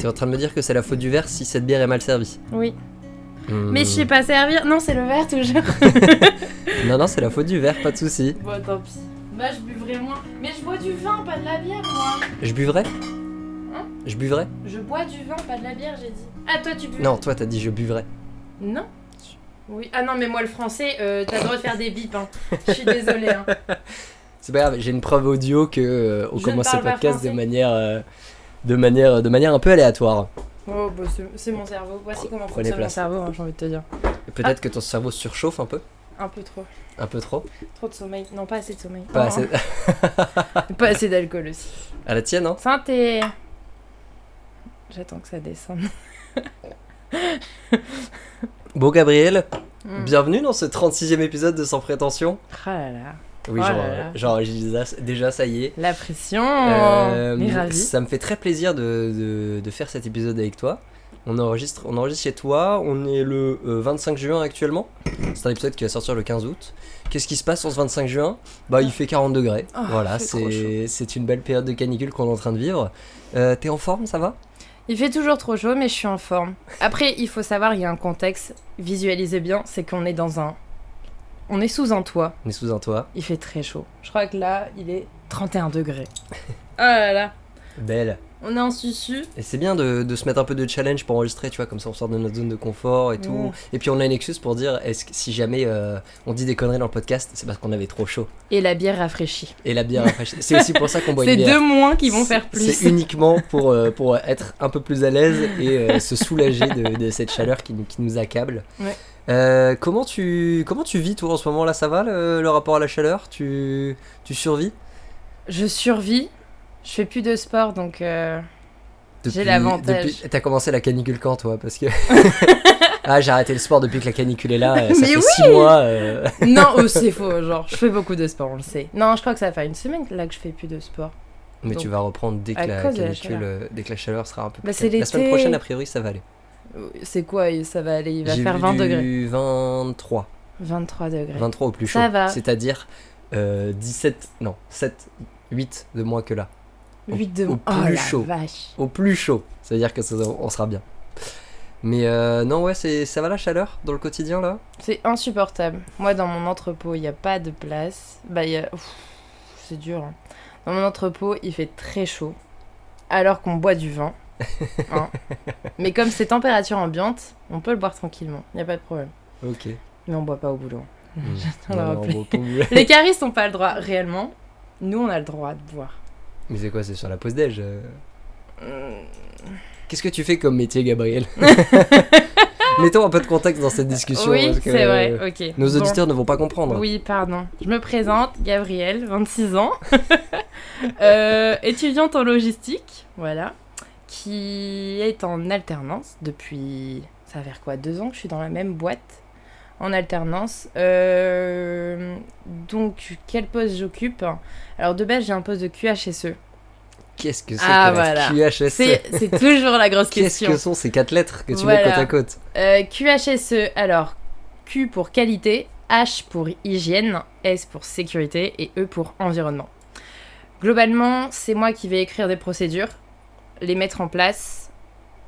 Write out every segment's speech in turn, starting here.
T'es en train de me dire que c'est la faute du verre si cette bière est mal servie. Oui. Mais je sais pas servir. Non, c'est le verre toujours. Non, c'est la faute du verre, pas de soucis. Bon, tant pis. Bah, je buvrai moins. Mais je bois du vin, pas de la bière, moi. Je buvrais Hein? Je buvrais Je bois du vin, pas de la bière, j'ai dit. Ah, toi, tu buvais? Non, toi t'as dit je buvrais. Non. Oui. Ah non, mais moi, le français, t'as le droit de faire des bips, hein. Je suis désolée, hein. C'est pas grave, j'ai une preuve audio que on Je commence ne ce parle pas podcast français. de manière un peu aléatoire. Oh, bah, c'est mon cerveau. Voici comment Prenez fonctionne mon place. cerveau, hein, j'ai envie de te dire. Et peut-être que ton cerveau surchauffe un peu. Un peu trop. Un peu trop. Trop de sommeil. Non, pas assez de sommeil. Pas Oh. assez. Pas assez d'alcool aussi. À la tienne, hein. Santé. J'attends que ça descende. Bon, Gabriel, Mm. bienvenue dans ce 36e épisode de Sans Prétention. Ah là là. Oui, Oh genre, là là. genre déjà, ça y est. La pression. Mais ravi. Ça me fait très plaisir de faire cet épisode avec toi. On enregistre chez toi, on est le 25 juin actuellement. C'est un épisode qui va sortir le 15 août. Qu'est-ce qui se passe en ce 25 juin ? Bah, il fait 40 degrés. Oh, Voilà, il fait trop c'est une belle période de canicule qu'on est en train de vivre. T'es en forme, ça va ? Il fait toujours trop chaud, mais je suis en forme. Après, il faut savoir, il y a un contexte. Visualisez bien, c'est qu'on est dans un... On est sous un toit. On est sous un toit. Il fait très chaud. Je crois que là, il est 31 degrés. Ah là là. Belle. On est en susu. Et c'est bien de se mettre un peu de challenge pour enregistrer, tu vois, comme ça on sort de notre zone de confort et tout. Mm. Et puis on a une excuse pour dire, si jamais on dit des conneries dans le podcast, c'est parce qu'on avait trop chaud. Et la bière rafraîchit. Et la bière rafraîchit. C'est aussi pour ça qu'on boit C'est une bière. 2 moins qui vont faire plus. C'est uniquement pour être un peu plus à l'aise et se soulager de cette chaleur qui nous accable. Ouais. Comment tu vis toi en ce moment là, ça va le rapport à la chaleur, tu survis? Je survis. Je fais plus de sport, donc j'ai l'avantage. T'as commencé la canicule quand toi? Parce que ah, j'ai arrêté le sport depuis que la canicule est là, ça Mais fait oui 6 mois. Non, c'est faux, genre, je fais beaucoup de sport, on le sait. Non, je crois que ça va faire une semaine là que je fais plus de sport. Mais Donc, tu vas reprendre dès que à la cause de la canicule, dès que la chaleur sera un peu Bah, plus c'est calme. La semaine l'été. prochaine, a priori, ça va aller. C'est quoi, ça va aller, il va J'ai faire vu 20 du degrés. 23. 23 degrés. 23 au plus chaud. Ça va. C'est-à-dire 17, non, 7, 8 de moins que là. 8 de au Oh plus la chaud. vache. Au plus chaud. Ça veut dire que on sera bien. Mais non, ouais, ça va la chaleur dans le quotidien là? C'est insupportable. Moi, dans mon entrepôt, il n'y a pas de place. Bah, c'est dur. Hein. Dans mon entrepôt, il fait très chaud. Alors qu'on boit du vin. Hein. Mais comme c'est température ambiante, on peut le boire tranquillement. Il n'y a pas de problème. Ok. Mais on boit pas au boulot. Non, On l'a non, rappelé. bon, pour vous. Les caristes n'ont pas le droit, réellement. Nous, on a le droit de boire. Mais c'est quoi, c'est sur la pause déj Qu'est-ce que tu fais comme métier, Gabriel? Mettons un peu de contexte dans cette discussion. Oui, parce que, c'est vrai, ok. Nos Bon. auditeurs ne vont pas comprendre. Oui, pardon. Je me présente, Gabrielle, 26 ans, étudiante en logistique, voilà, qui est en alternance depuis, ça va faire quoi, 2 ans que je suis dans la même boîte, en alternance. Donc, quel poste j'occupe? Alors, de base, j'ai un poste de QHSE. Qu'est-ce que c'est Ah, que la voilà. QHSE? C'est toujours la grosse Qu'est-ce question. que sont ces 4 lettres que tu Voilà. mets côte à côte? QHSE, alors Q pour qualité, H pour hygiène, S pour sécurité et E pour environnement. Globalement, c'est moi qui vais écrire des procédures, les mettre en place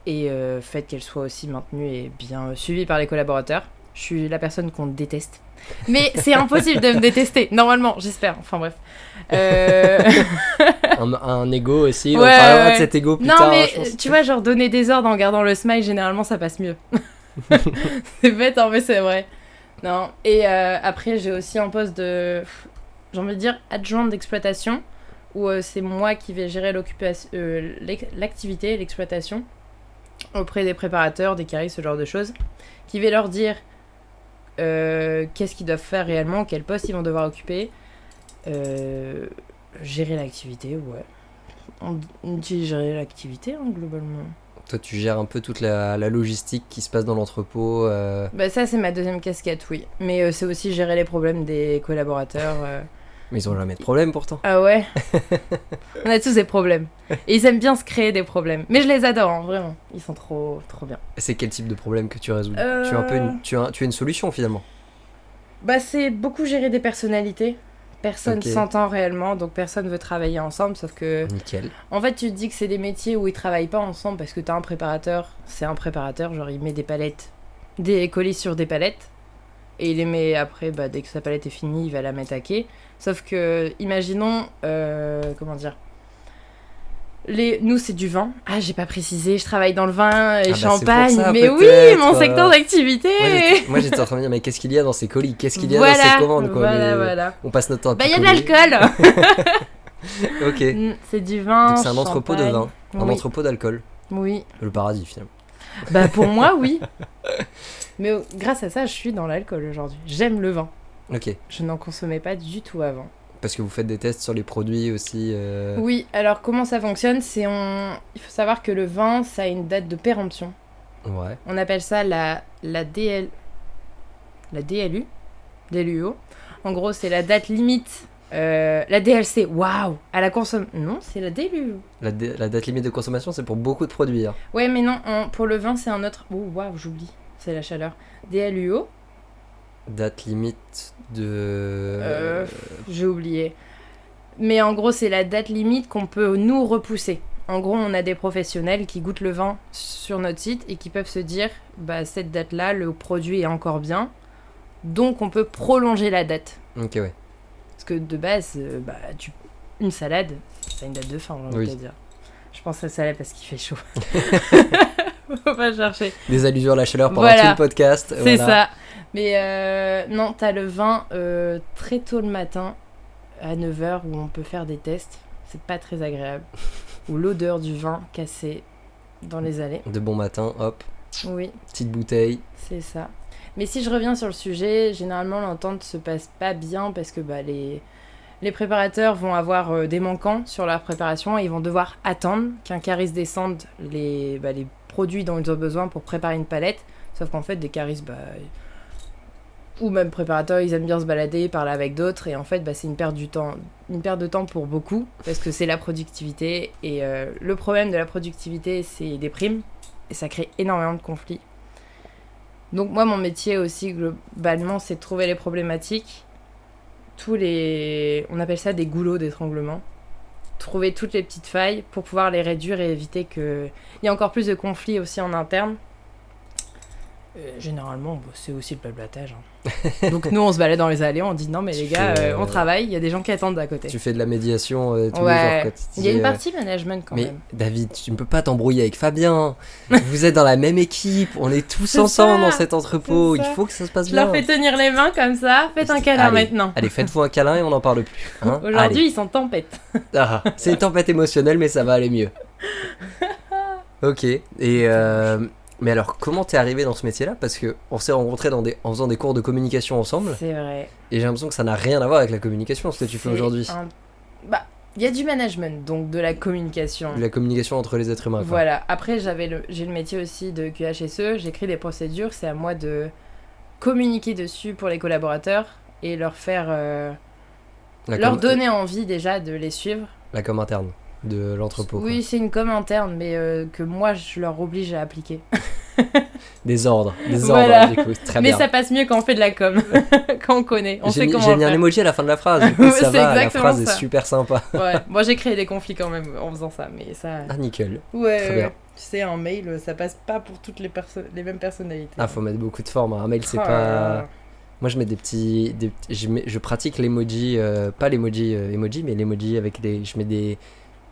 et faire qu'elles soient aussi maintenues et bien suivies par les collaborateurs. Je suis la personne qu'on déteste. Mais c'est impossible de me détester, normalement, j'espère. Enfin bref. Un ego aussi, on Ouais, parlera de ouais. cet ego plus Non, tard. mais je pense. tu vois, genre donner des ordres en gardant le smile, généralement ça passe mieux. C'est bête, hein, mais c'est vrai. Non. Et après, j'ai aussi un poste de, j'ai envie de dire, adjointe d'exploitation, où c'est moi qui vais gérer l'activité, l'exploitation, auprès des préparateurs, des caristes, ce genre de choses, qui vais leur dire qu'est-ce qu'ils doivent faire réellement, quel poste ils vont devoir occuper, gérer l'activité, ouais. On dit gérer l'activité, hein, globalement. Toi, tu gères un peu toute la logistique qui se passe dans l'entrepôt. Bah ça, c'est ma deuxième casquette, oui. Mais c'est aussi gérer les problèmes des collaborateurs. Mais ils ont jamais de problème pourtant. Ah ouais. On a tous des problèmes. Et ils aiment bien se créer des problèmes. Mais je les adore, hein, vraiment. Ils sont trop bien. C'est quel type de problème que tu résous? Tu as un peu tu as une solution finalement. Bah c'est beaucoup gérer des personnalités. Personne Ok. s'entend réellement, donc personne veut travailler ensemble, sauf que... Nickel. En fait, tu te dis que c'est des métiers où ils travaillent pas ensemble parce que t'as un préparateur, c'est un préparateur, genre il met des palettes, des colis sur des palettes, et il les met après, dès que sa palette est finie, il va la mettre à quai. Sauf que, imaginons, comment dire, nous c'est du vin. Ah, j'ai pas précisé, je travaille dans le vin et Ah bah, champagne, c'est pour ça, mais oui, peut-être, mon secteur d'activité. Moi j'étais en train de me dire, mais qu'est-ce qu'il y a dans ces colis? Qu'est-ce qu'il y a dans Voilà, ces commandes quoi? Mais voilà. on passe notre temps à Il y a de picoler. l'alcool. Ok. C'est du vin. Donc c'est un entrepôt de champagne. vin, un Oui. entrepôt d'alcool. Oui. Le paradis finalement. Bah pour moi, oui. Mais grâce à ça, je suis dans l'alcool aujourd'hui. J'aime le vin. Ok. Je n'en consommais pas du tout avant. Parce que vous faites des tests sur les produits aussi. Oui, alors comment ça fonctionne? Il faut savoir que le vin, ça a une date de péremption. Ouais. On appelle ça la DLU. DLUO. En gros, c'est la date limite. La DLC, waouh! À la consommation. Non, c'est la DLUO. La date limite de consommation, c'est pour beaucoup de produits. Hein. Ouais, mais non, pour le vin, c'est un autre. Oh, waouh, j'oublie. C'est la chaleur. DLUO. Date limite de. J'ai oublié. Mais en gros, c'est la date limite qu'on peut nous repousser. En gros, on a des professionnels qui goûtent le vin sur notre site et qui peuvent se dire, cette date-là, le produit est encore bien, donc on peut prolonger la date. Ok, ouais. Parce que de base, une salade, ça a une date de fin, j'ai envie de dire. Je pense à la salade parce qu'il fait chaud. Faut pas chercher. Des allusions à la chaleur pendant Voilà. tout le podcast. C'est voilà. ça. Mais non, t'as le vin très tôt le matin, à 9h, où on peut faire des tests. C'est pas très agréable. Ou l'odeur du vin cassé dans les allées. De bon matin, hop, Oui, petite bouteille. c'est ça. Mais si je reviens sur le sujet, généralement l'entente se passe pas bien parce que les préparateurs vont avoir des manquants sur leur préparation et ils vont devoir attendre qu'un caris descende les produits dont ils ont besoin pour préparer une palette. Sauf qu'en fait, des caris, ou même préparateurs, ils aiment bien se balader, parler avec d'autres, et en fait, c'est une perte de temps pour beaucoup, parce que c'est la productivité, et le problème de la productivité, c'est des primes, et ça crée énormément de conflits. Donc moi, mon métier aussi, globalement, c'est de trouver les problématiques, on appelle ça des goulots d'étranglement, trouver toutes les petites failles pour pouvoir les réduire et éviter qu'il y ait encore plus de conflits aussi en interne. Généralement, c'est aussi le blablatage. Hein. Donc nous, on se balade dans les allées, on dit non mais les gars, on travaille, il y a des gens qui attendent à côté. Tu fais de la médiation tous les jours. Quoi. Il y a une partie management quand mais même. David, tu ne peux pas t'embrouiller avec Fabien. Vous êtes dans la même équipe, on est tous C'est ensemble ça, dans cet entrepôt. c'est Il ça. faut que ça se passe Je bien. leur fais tenir les mains comme ça, faites un câlin Allez, maintenant. Allez, faites-vous un câlin et on n'en parle plus. Hein. Aujourd'hui, ils sont tempêtes. Ah, c'est une tempête émotionnelle, mais ça va aller mieux. Ok. Et mais alors, comment t'es arrivé dans ce métier-là? Parce que on s'est rencontrés en faisant des cours de communication ensemble, C'est vrai. et j'ai l'impression que ça n'a rien à voir avec la communication, ce que tu fais aujourd'hui. Il y a du management, donc de la communication. La communication entre les êtres humains. Quoi. Voilà. Après, j'ai le métier aussi de QHSE. J'écris des procédures. C'est à moi de communiquer dessus pour les collaborateurs et leur faire, leur donner envie déjà de les suivre. La com interne de l'entrepôt. Oui, c'est une com interne, mais que moi je leur oblige à appliquer. Des ordres, Voilà. du coup, très Mais bien. ça passe mieux quand on fait de la com, quand on connaît, on sait J'ai comment mis un faire. emoji à la fin de la phrase, du coup, ça C'est va, la exactement phrase est ça. super sympa. Ouais, moi j'ai créé des conflits quand même en faisant ça, mais ça. Ah, nickel. Ouais, très bien. Tu sais, un mail, ça passe pas pour toutes les mêmes personnalités. Ah, faut mettre beaucoup de forme, hein. Un mail, c'est Oh là pas... là. Moi, je mets je pratique l'emoji, pas l'emoji emoji, mais l'emoji avec je mets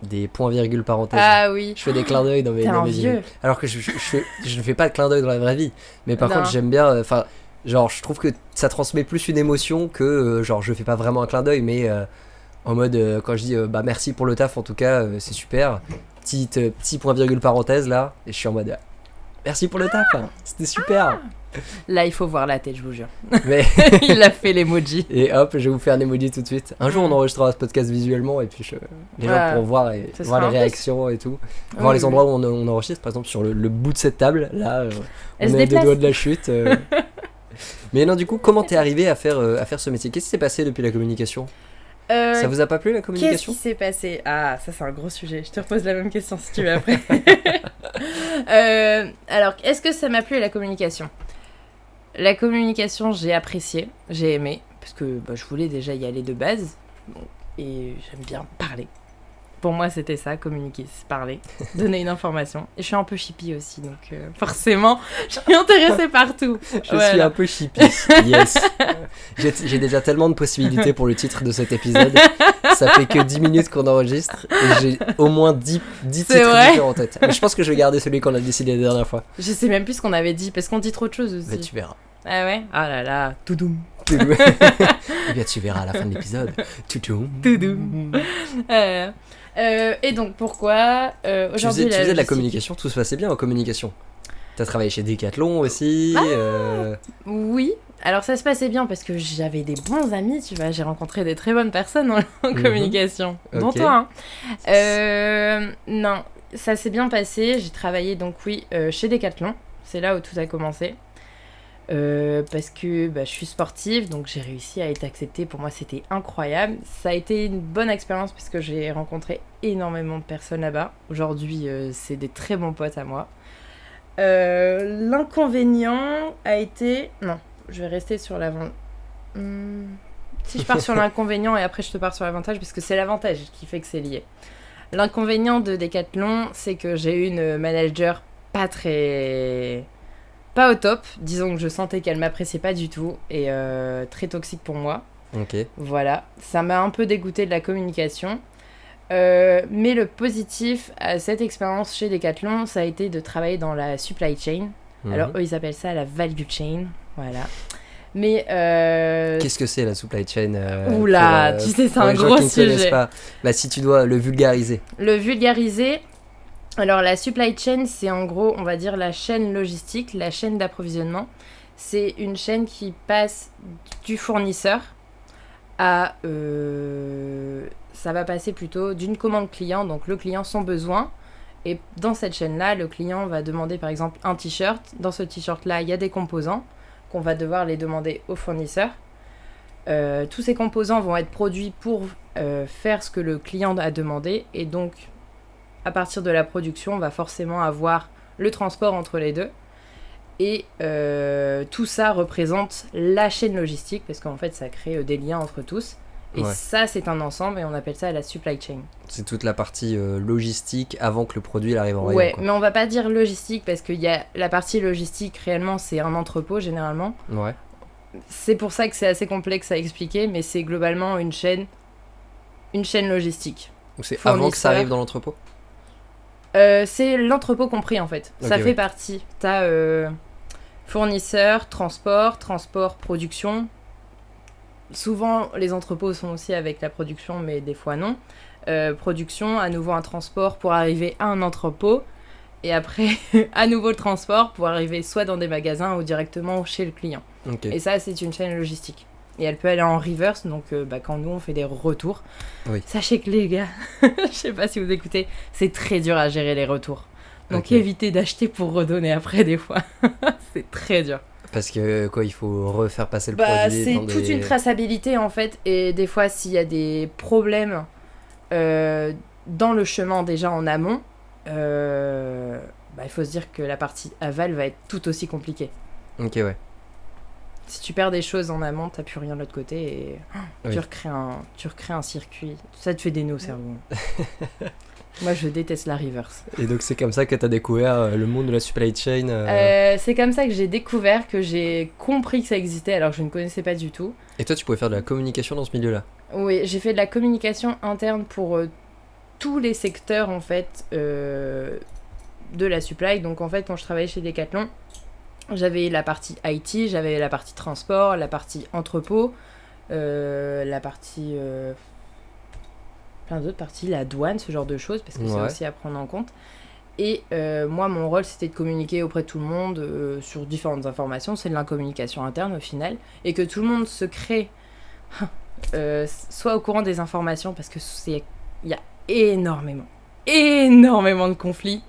des points virgules parenthèses. Ah oui. Je fais des clins d'œil dans mes T'es un dans mes vieux. emails. Alors que je ne fais pas de clin d'œil dans la vraie vie. Mais par Non. contre, j'aime bien. Enfin, genre, je trouve que ça transmet plus une émotion que genre, je fais pas vraiment un clin d'œil, mais en mode quand je dis merci pour le taf, en tout cas, c'est super. Petit point virgule parenthèse là, et je suis en mode merci pour le taf, hein, c'était super. Là, il faut voir la tête, je vous jure. Mais Il a fait l'emoji. et hop, je vais vous faire un emoji tout de suite. Un jour, on enregistrera ce podcast visuellement et puis les gens Ouais. pourront voir Ça voir sera les un réactions et tout. Oui, Voir les oui. endroits où on enregistre, par exemple sur le bout de cette table, là, Elle on se est à des déplace. doigts de la chute. Mais non, du coup, comment t'es arrivé à faire ce métier? Qu'est-ce qui s'est passé depuis la communication? Ça vous a pas plu la Qu'est-ce communication? qui s'est passé? Ah, ça c'est un gros sujet. Je te repose la même question si tu veux après. Alors, est-ce que ça m'a plu la communication? La communication, j'ai apprécié, j'ai aimé, parce que je voulais déjà y aller de base. Et j'aime bien parler. Pour moi, c'était ça, communiquer, c'est parler, donner une information. Et je suis un peu chippie aussi, donc forcément, je suis intéressée par tout. Je suis un peu chippie, yes. J'ai déjà tellement de possibilités pour le titre de cet épisode. Ça fait que 10 minutes qu'on enregistre et j'ai au moins 10 titres différents en tête. Mais je pense que je vais garder celui qu'on a décidé la dernière fois. Je sais même plus ce qu'on avait dit, parce qu'on dit trop de choses aussi. Mais tu verras. Ah ouais? Ah là là, toudoum. Eh bien, tu verras à la fin de l'épisode. Toudoum. Toudoum. Et donc, pourquoi aujourd'hui... Tu faisais de la communication, tout se passait bien en communication. T'as travaillé chez Decathlon aussi. Oui, alors ça se passait bien parce que j'avais des bons amis, tu vois, j'ai rencontré des très bonnes personnes en communication, dont toi. Non, ça s'est bien passé, j'ai travaillé donc chez Decathlon, c'est là où tout a commencé. Parce que je suis sportive, donc j'ai réussi à être acceptée. Pour moi, c'était incroyable. Ça a été une bonne expérience parce que j'ai rencontré énormément de personnes là-bas. Aujourd'hui, c'est des très bons potes à moi. L'inconvénient a été... Non, je vais rester sur l'avant... Si je pars sur l'inconvénient et après je te pars sur l'avantage, parce que c'est l'avantage qui fait que c'est lié. L'inconvénient de Decathlon, c'est que j'ai eu une manager pas au top, disons que je sentais qu'elle m'appréciait pas du tout et très toxique pour moi. Ok. Voilà, ça m'a un peu dégoûté de la communication. Mais le positif à cette expérience chez Decathlon, ça a été de travailler dans la supply chain. Alors eux, ils appellent ça la value chain, voilà. Mais qu'est-ce que c'est la supply chain Oula, tu sais, c'est un gros sujet. Pas. Bah, si tu dois le vulgariser. Le vulgariser. Alors la supply chain, c'est en gros, on va dire, la chaîne logistique, la chaîne d'approvisionnement. C'est une chaîne qui passe du fournisseur à... ça va passer plutôt d'une commande client, donc le client son besoin. Et dans cette chaîne-là, le client va demander par exemple un t-shirt. Dans ce t-shirt-là, il y a des composants qu'on va devoir les demander au fournisseur. Tous ces composants vont être produits pour faire ce que le client a demandé. Et donc... à partir de la production, on va forcément avoir le transport entre les deux. Et tout ça représente la chaîne logistique, parce qu'en fait, ça crée des liens entre tous. Et ça, c'est un ensemble, et on appelle ça la supply chain. C'est toute la partie logistique avant que le produit arrive en rayon. Ouais, mais on va pas dire logistique, parce qu'il y a la partie logistique, réellement, c'est un entrepôt, généralement. Ouais. C'est pour ça que c'est assez complexe à expliquer, mais c'est globalement une chaîne logistique. Donc c'est avant que ça arrive dans l'entrepôt ? C'est l'entrepôt compris en fait. Ça fait partie. T'as fournisseur, transport, production. Souvent les entrepôts sont aussi avec la production, mais des fois non. Production, à nouveau un transport pour arriver à un entrepôt. Et après, à nouveau le transport pour arriver soit dans des magasins ou directement chez le client. Et ça, c'est une chaîne logistique. Et elle peut aller en reverse, donc quand nous on fait des retours. Oui. Sachez que les gars, je sais pas si vous écoutez, c'est très dur à gérer les retours. Donc évitez d'acheter pour redonner après des fois. C'est très dur. Parce que il faut refaire passer le produit. C'est toute une traçabilité en fait. Et des fois, s'il y a des problèmes dans le chemin déjà en amont, il faut se dire que la partie aval va être tout aussi compliquée. Ok, ouais. Si tu perds des choses en amont, t'as plus rien de l'autre côté et tu recrées un circuit. Ça te fait des nœuds au cerveau. Moi, je déteste la reverse. Et donc, c'est comme ça que t'as découvert le monde de la supply chain C'est comme ça que j'ai découvert, que j'ai compris que ça existait alors que je ne connaissais pas du tout. Et toi, tu pouvais faire de la communication dans ce milieu-là ? Oui, j'ai fait de la communication interne pour tous les secteurs, en fait, de la supply. Donc, en fait, quand je travaillais chez Decathlon, j'avais la partie IT, j'avais la partie transport, la partie entrepôt, la partie... plein d'autres parties, la douane, ce genre de choses, parce que c'est aussi à prendre en compte. Et moi, mon rôle, c'était de communiquer auprès de tout le monde sur différentes informations. C'est de la communication interne, au final. Et que tout le monde se crée, soit au courant des informations, parce que il y a énormément de conflits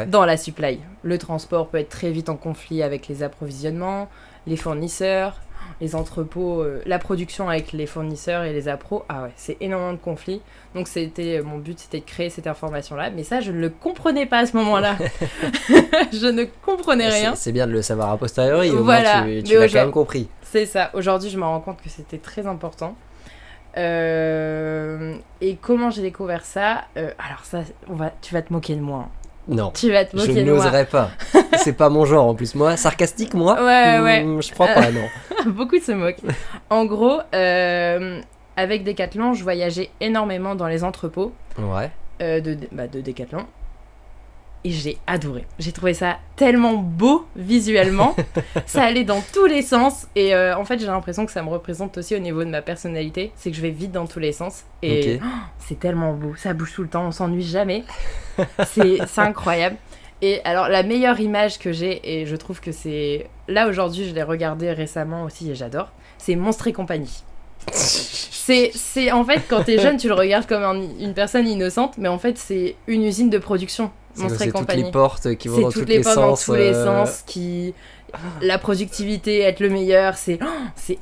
dans la supply. Le transport peut être très vite en conflit avec les approvisionnements, les fournisseurs, les entrepôts, la production avec les fournisseurs et les appros. Ah ouais, c'est énormément de conflits. Donc mon but, c'était de créer cette information-là. Mais ça, je ne le comprenais pas à ce moment-là. Je ne comprenais rien. C'est bien de le savoir a posteriori. Voilà. Au moins, tu l'as quand même compris. C'est ça. Aujourd'hui, je me rends compte que c'était très important. Et comment j'ai découvert ça Alors ça, tu vas te moquer de moi. Non, Tu vas te je moquer de moi. n'oserais pas. C'est pas mon genre en plus. Moi, sarcastique, moi, Ouais. je crois pas, non. Beaucoup se moquent. En gros, avec Decathlon, je voyageais énormément dans les entrepôts Ouais. de Decathlon. Et j'ai adoré. J'ai trouvé ça tellement beau visuellement. Ça allait dans tous les sens. Et en fait, j'ai l'impression que ça me représente aussi au niveau de ma personnalité. C'est que je vais vite dans tous les sens. Et c'est tellement beau. Ça bouge tout le temps. On s'ennuie jamais. C'est incroyable. Et alors, la meilleure image que j'ai, et je trouve que c'est... Là, aujourd'hui, je l'ai regardé récemment aussi et j'adore. C'est Monstres et compagnie. C'est en fait, quand t'es jeune, tu le regardes comme une personne innocente. Mais en fait, c'est une usine de production. C'est toutes les portes qui vont dans tous les sens. C'est toutes les portes dans tous les sens qui... La productivité, être le meilleur, c'est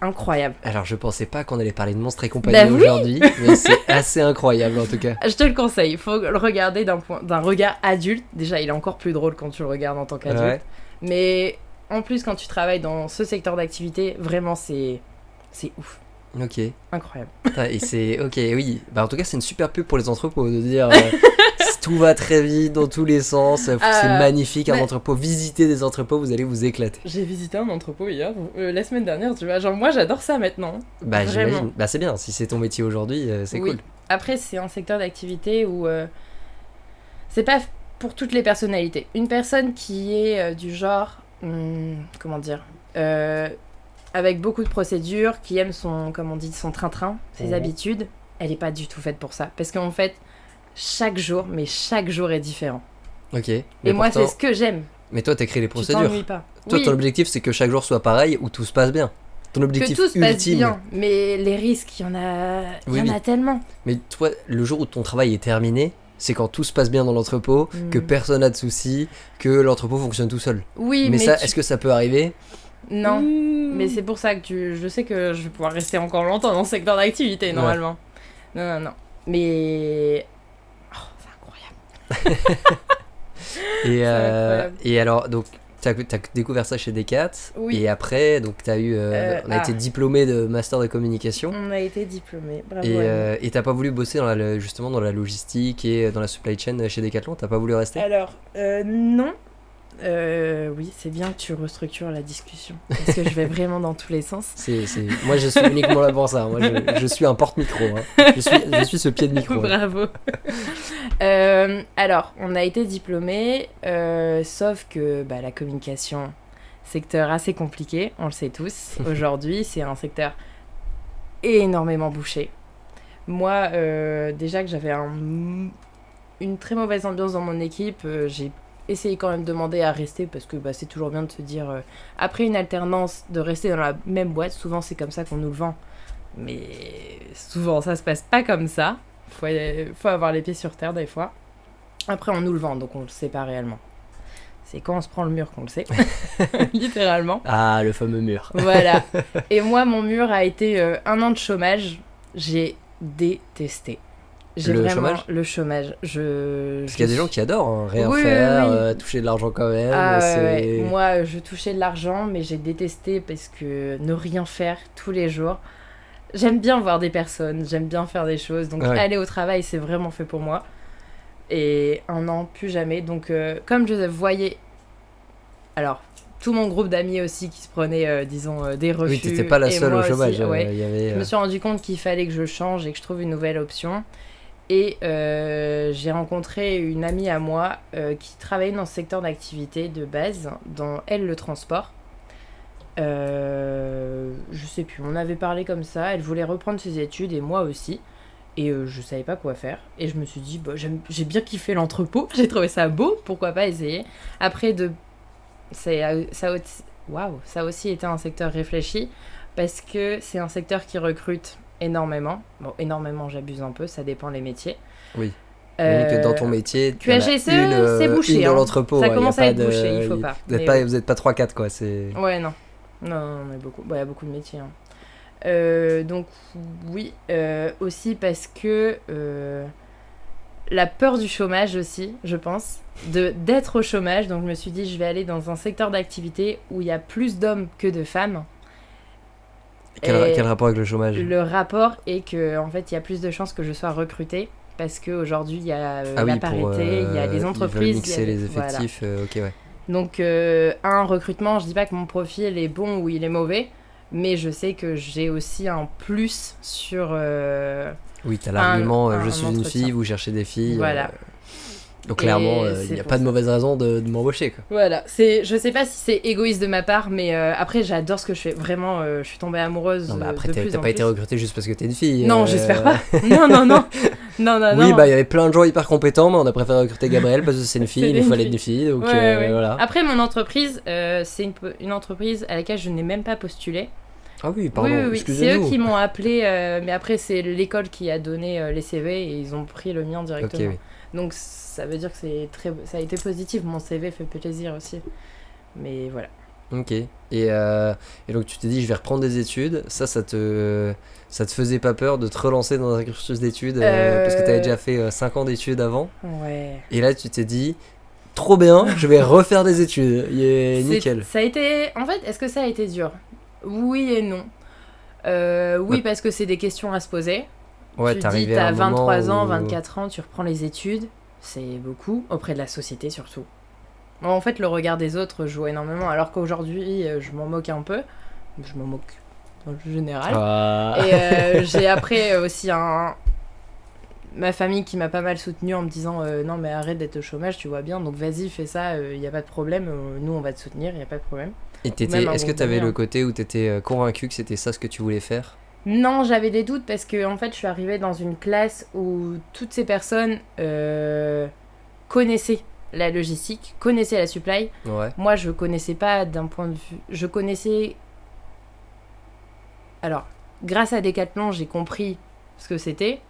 incroyable. Alors, je pensais pas qu'on allait parler de Monstres et compagnie aujourd'hui, mais c'est assez incroyable en tout cas. Je te le conseille, il faut le regarder d'un regard adulte. Déjà, il est encore plus drôle quand tu le regardes en tant qu'adulte. Ouais. Mais en plus, quand tu travailles dans ce secteur d'activité, vraiment, c'est ouf. Ok. Incroyable. Et c'est... Ok, oui. Bah, en tout cas, c'est une super pub pour les entrepôts de dire... tout va très vite dans tous les sens, c'est magnifique un entrepôt, visitez des entrepôts, vous allez vous éclater. J'ai visité un entrepôt hier, la semaine dernière, tu vois, genre moi j'adore ça maintenant. Bah j'imagine, bah c'est bien, si c'est ton métier aujourd'hui, c'est cool. Après c'est un secteur d'activité où c'est pas pour toutes les personnalités. Une personne qui est du genre, comment dire, avec beaucoup de procédures, qui aime son, comme on dit, son train-train, ses habitudes, elle est pas du tout faite pour ça. Parce qu'en fait, chaque jour est différent. Ok. Et moi, c'est ce que j'aime. Mais toi, t'écris les procédures. Tu t'ennuies pas. Toi, ton objectif, c'est que chaque jour soit pareil ou tout se passe bien. Ton objectif ultime. Que tout se passe bien, mais les risques, il y en a tellement. Mais toi, le jour où ton travail est terminé, c'est quand tout se passe bien dans l'entrepôt, que personne n'a de soucis, que l'entrepôt fonctionne tout seul. Oui, mais ça, est-ce que ça peut arriver ? Non, mais c'est pour ça que je sais que je vais pouvoir rester encore longtemps dans ce secteur d'activité, normalement. Ouais. Non. Mais... Et alors, donc, t'as découvert ça chez Decat, et après, donc, on a été diplômé de master de communication. On a été diplômé, bravo. Et t'as pas voulu bosser justement dans la logistique et dans la supply chain chez Decathlon, t'as pas voulu rester ? Alors, non. Oui, c'est bien que tu restructures la discussion parce que je vais vraiment dans tous les sens. Moi, je suis uniquement là pour ça. Moi, je suis un porte-micro. Hein. Je suis ce pied de micro. Bravo. Alors, on a été diplômés, sauf que la communication, secteur assez compliqué, on le sait tous. Aujourd'hui, c'est un secteur énormément bouché. Moi, déjà que j'avais une très mauvaise ambiance dans mon équipe, j'ai essayé quand même de demander à rester parce que c'est toujours bien de se dire après une alternance de rester dans la même boîte. Souvent c'est comme ça qu'on nous le vend, mais souvent ça se passe pas comme ça. Faut avoir les pieds sur terre des fois. Après on nous le vend, donc on le sait pas réellement. C'est quand on se prend le mur qu'on le sait. Littéralement. Ah, le fameux mur. Voilà. Et moi mon mur a été 1 an de chômage. J'ai détesté. Le chômage. Parce qu'il y a des gens qui adorent rien faire, toucher de l'argent quand même. Ouais. Moi, je touchais de l'argent, mais j'ai détesté parce que ne rien faire tous les jours. J'aime bien voir des personnes, j'aime bien faire des choses. Donc aller au travail, c'est vraiment fait pour moi. Et 1 an, plus jamais. Donc comme je voyais... Alors, tout mon groupe d'amis aussi qui se prenaient, des refus. Oui, t'étais pas la seule au chômage. Aussi, je me suis rendu compte qu'il fallait que je change et que je trouve une nouvelle option. Et j'ai rencontré une amie à moi qui travaillait dans ce secteur d'activité de base, dans le transport. Je sais plus, on avait parlé comme ça, elle voulait reprendre ses études et moi aussi. Et je savais pas quoi faire. Et je me suis dit, j'ai bien kiffé l'entrepôt, j'ai trouvé ça beau, pourquoi pas essayer. Après, ça a aussi été un secteur réfléchi, parce que c'est un secteur qui recrute énormément. Bon, énormément, j'abuse un peu, ça dépend les métiers. Oui. Que dans ton métier, QHSE, c'est bouché. Dans l'entrepôt. Ça commence à être bouché, il faut pas. Vous êtes pas 3-4, quoi. Ouais, non. Non, on est beaucoup. Il y a beaucoup de métiers. Donc, oui. Aussi parce que la peur du chômage aussi, je pense. D'être au chômage. Donc, je me suis dit, je vais aller dans un secteur d'activité où il y a plus d'hommes que de femmes. Quel rapport avec le chômage? Le rapport est que en fait, il y a plus de chances que je sois recrutée parce qu'aujourd'hui, il y a la parité, il y a les entreprises. Ils veulent mixer les voilà. effectifs, ok, ouais. Donc, un recrutement, je dis pas que mon profil est bon ou il est mauvais, mais je sais que j'ai aussi un plus sur. Oui, t'as l'argument, je suis une entretien. fille, vous cherchez des filles. Voilà. Donc clairement, Et il c'est n'y a pour pas de ça. mauvaise raison de m'embaucher, quoi. Voilà, je sais pas si c'est égoïste de ma part, mais après j'adore ce que je fais. Vraiment, je suis tombée amoureuse. Non, mais après, de t'as plus en pas été plus. recruté juste parce que t'es une fille. Non, j'espère pas. Non, non, non. Non, non, Oui, non. bah il y avait plein de gens hyper compétents, mais on a préféré recruter Gabrielle parce que c'est une fille, C'était il une fallait fille. une fille, donc Ouais, ouais. voilà. Après, mon entreprise, c'est une entreprise à laquelle je n'ai même pas postulé. Ah oui, pardon, Oui, oui, oui. C'est excusez-nous. eux qui m'ont appelé, mais après, c'est l'école qui a donné les CV et ils ont pris le mien Ok, directement. oui. Donc, ça veut dire que ça a été positif. Mon CV fait plaisir aussi. Mais voilà. Ok. Et donc tu t'es dit, je vais reprendre des études. Ça te faisait pas peur de te relancer dans un cursus d'études parce que t'avais déjà fait 5 ans d'études avant. Ouais. Et là, tu t'es dit, trop bien, je vais refaire des études. Nickel. Ça a été. En fait, est-ce que ça a été dur? Oui et non. Oui, parce que c'est des questions à se poser. Ouais, Tu t'es dis, arrivé à t'as un moment 23 ans, où- 24 ans, tu reprends les études. C'est beaucoup, auprès de la société surtout. Bon, en fait, le regard des autres joue énormément, alors qu'aujourd'hui, je m'en moque un peu. Je m'en moque en général. Ah. Et j'ai après aussi ma famille qui m'a pas mal soutenue en me disant non mais arrête d'être au chômage, tu vois bien, donc vas-y fais ça, il y a pas de problème, nous on va te soutenir, il y a pas de problème. Et Même un est-ce que groupe t'avais d'amis, le hein. côté où t'étais convaincu que c'était ça ce que tu voulais faire? Non, j'avais des doutes parce que en fait je suis arrivée dans une classe où toutes ces personnes connaissaient la logistique, connaissaient la supply. Ouais. Moi je connaissais pas d'un point de vue, je connaissais. Alors grâce à Decathlon j'ai compris ce que c'était,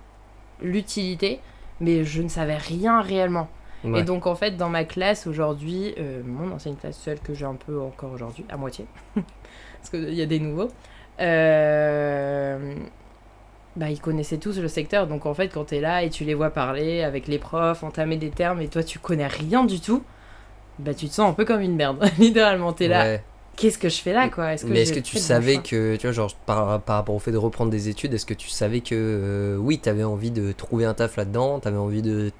l'utilité, mais je ne savais rien réellement. Ouais. Et donc en fait dans ma classe aujourd'hui, mon ancienne classe, celle que j'ai un peu encore aujourd'hui, à moitié, parce qu'il y a des nouveaux, bah, ils connaissaient tous le secteur, donc en fait quand t'es là et tu les vois parler avec les profs, entamer des termes et toi tu connais rien du tout, bah tu te sens un peu comme une merde, littéralement t'es là, Ouais. qu'est-ce que je fais là quoi? Mais est-ce que j'ai tu fait le bon savais choix que, tu vois, genre par rapport au fait de reprendre des études, est-ce que tu savais que oui, t'avais envie de trouver un taf là-dedans, t'avais envie de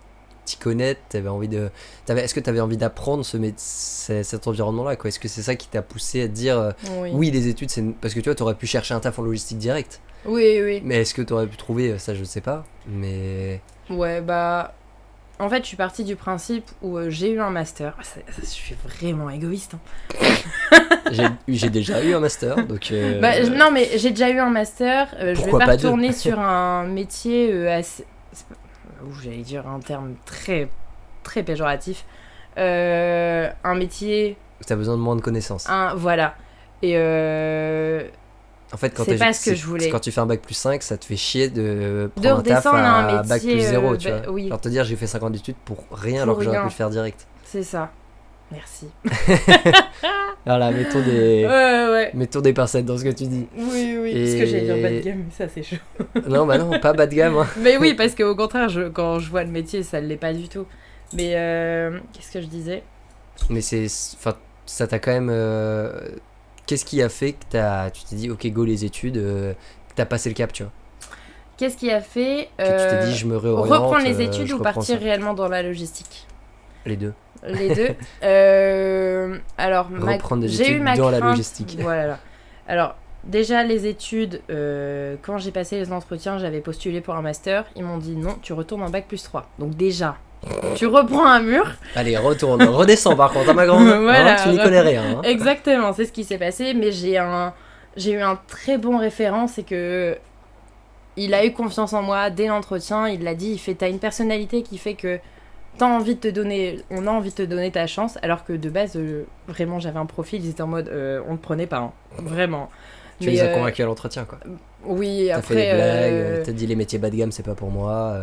t'y connaître, est-ce que t'avais envie d'apprendre cet environnement-là, quoi? Est-ce que c'est ça qui t'a poussé à te dire Oui. oui, les études, parce que tu vois, t'aurais pu chercher un taf en logistique direct, Oui, oui. mais est-ce que t'aurais pu trouver ça, je sais pas, mais Ouais, bah. En fait, je suis partie du principe où j'ai eu un master. Je suis vraiment égoïste. Hein. j'ai déjà eu un master, donc Non, mais j'ai déjà eu un master. Je vais Pourquoi pas pas deux retourner sur un métier assez. J'allais dire un terme très, très péjoratif. Un métier. t'as besoin de moins de connaissances. Voilà. Et En fait, c'est pas ce que je voulais. Quand tu fais un bac plus 5, ça te fait chier de de prendre un taf redescendre à un à bac métier. plus 0, tu vois. Oui, Genre te dire j'ai fait 5 ans d'études pour rien Pour alors que j'aurais rien. pu le faire direct. c'est ça. Merci. Voilà, Ouais. mettons des pincettes dans ce que tu dis. Oui, oui. Et- Parce que j'allais dire bas de gamme, mais ça c'est chaud. Non, bah non, pas bas de gamme. Hein. Mais oui, parce qu'au contraire, quand je vois le métier, ça ne l'est pas du tout. Mais qu'est-ce que je disais? Mais enfin, ça t'a quand même. Qu'est-ce qui a fait que tu t'es dit ok go les études, que t'as passé le cap, tu vois. Qu'est-ce qui a fait Que tu t'es dit je me réoriente. reprendre les études je ou reprends partir ça. réellement dans la logistique? Les deux. Les deux. Alors, Reprendre des j'ai eu études ma dans la crainte. logistique. Voilà. Alors, déjà, les études, quand j'ai passé les entretiens, j'avais postulé pour un master. Ils m'ont dit non, tu retournes en bac plus 3. Donc, déjà, tu reprends un mur. Allez, retourne, redescends par contre, à ma grande. Voilà. Hein, tu n'y connais rien. Hein. Exactement, c'est ce qui s'est passé. Mais j'ai eu un très bon référent, c'est que il a eu confiance en moi dès l'entretien. Il l'a dit, il fait, t'as une personnalité qui fait que on a envie de te donner ta chance. Alors que de base, vraiment, j'avais un profil, ils étaient en mode, on ne prenait pas, hein. Vraiment. Tu les as convaincus à l'entretien, quoi. Oui, T'as après. fait des blagues, t'as dit les métiers bas de gamme, c'est pas pour moi.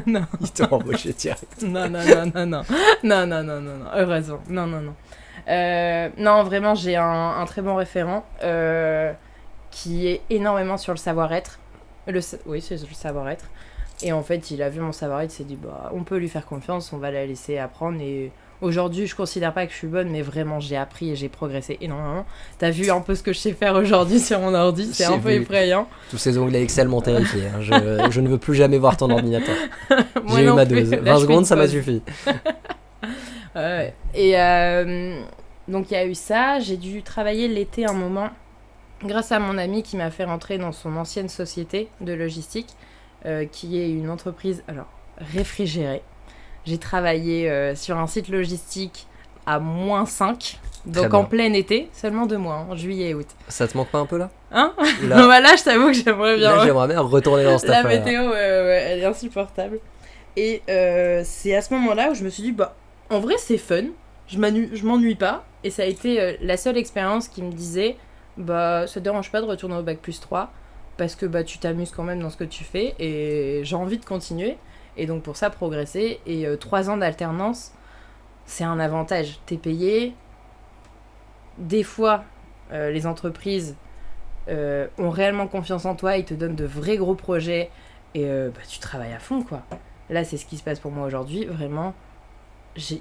Non. Ils t'ont embauché direct. Non, heureusement. Non. Non, vraiment, j'ai un très bon référent qui est énormément sur le savoir-être. Oui, c'est le savoir-être. Et en fait, il a vu mon savoir-être, il s'est dit, bah, on peut lui faire confiance, on va la laisser apprendre et Aujourd'hui, je considère pas que je suis bonne, mais vraiment, j'ai appris et j'ai progressé énormément. T'as vu un peu ce que je sais faire aujourd'hui sur mon ordi, c'est J'ai un peu vu. effrayant. Tous ces onglets Excel m'ont terrifié. Hein. Je ne veux plus jamais voir ton ordinateur. Moi J'ai eu non ma plus. dose. Là, 20 je fais secondes, une ça m'a pause. suffi. Ouais. Et donc il y a eu ça, j'ai dû travailler l'été un moment grâce à mon ami qui m'a fait rentrer dans son ancienne société de logistique, qui est une entreprise réfrigérée. J'ai travaillé sur un site logistique à -5, donc Très bien. en plein été, seulement 2 mois, en juillet et août. Ça te manque pas un peu là? Hein? Là, Voilà, je t'avoue que j'aimerais bien. là Ouais. j'aimerais bien retourner dans cette La affaire. météo, elle est insupportable. Et c'est à ce moment-là où je me suis dit, bah, en vrai, c'est fun. Je m'ennuie pas. Et ça a été la seule expérience qui me disait, bah, ça te dérange pas de retourner au bac+3 parce que bah, tu t'amuses quand même dans ce que tu fais et j'ai envie de continuer. Et donc pour ça, progresser. Et 3 ans d'alternance, c'est un avantage. T'es payé. Des fois, les entreprises ont réellement confiance en toi, ils te donnent de vrais gros projets et bah, tu travailles à fond, quoi. Là, c'est ce qui se passe pour moi aujourd'hui. Vraiment,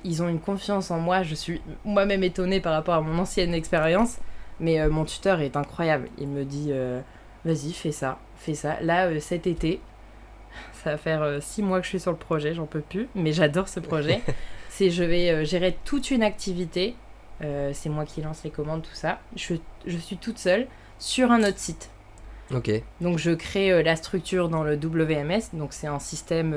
ils ont une confiance en moi. Je suis moi-même étonnée par rapport à mon ancienne expérience. Mais mon tuteur est incroyable. Il me dit, vas-y, fais ça, fais ça. Là, cet été, ça va faire 6 mois que je suis sur le projet, j'en peux plus. Mais j'adore ce projet. Je vais gérer toute une activité. C'est moi qui lance les commandes, tout ça. Je suis toute seule sur un autre site. Ok. Donc je crée la structure dans le WMS, donc c'est un système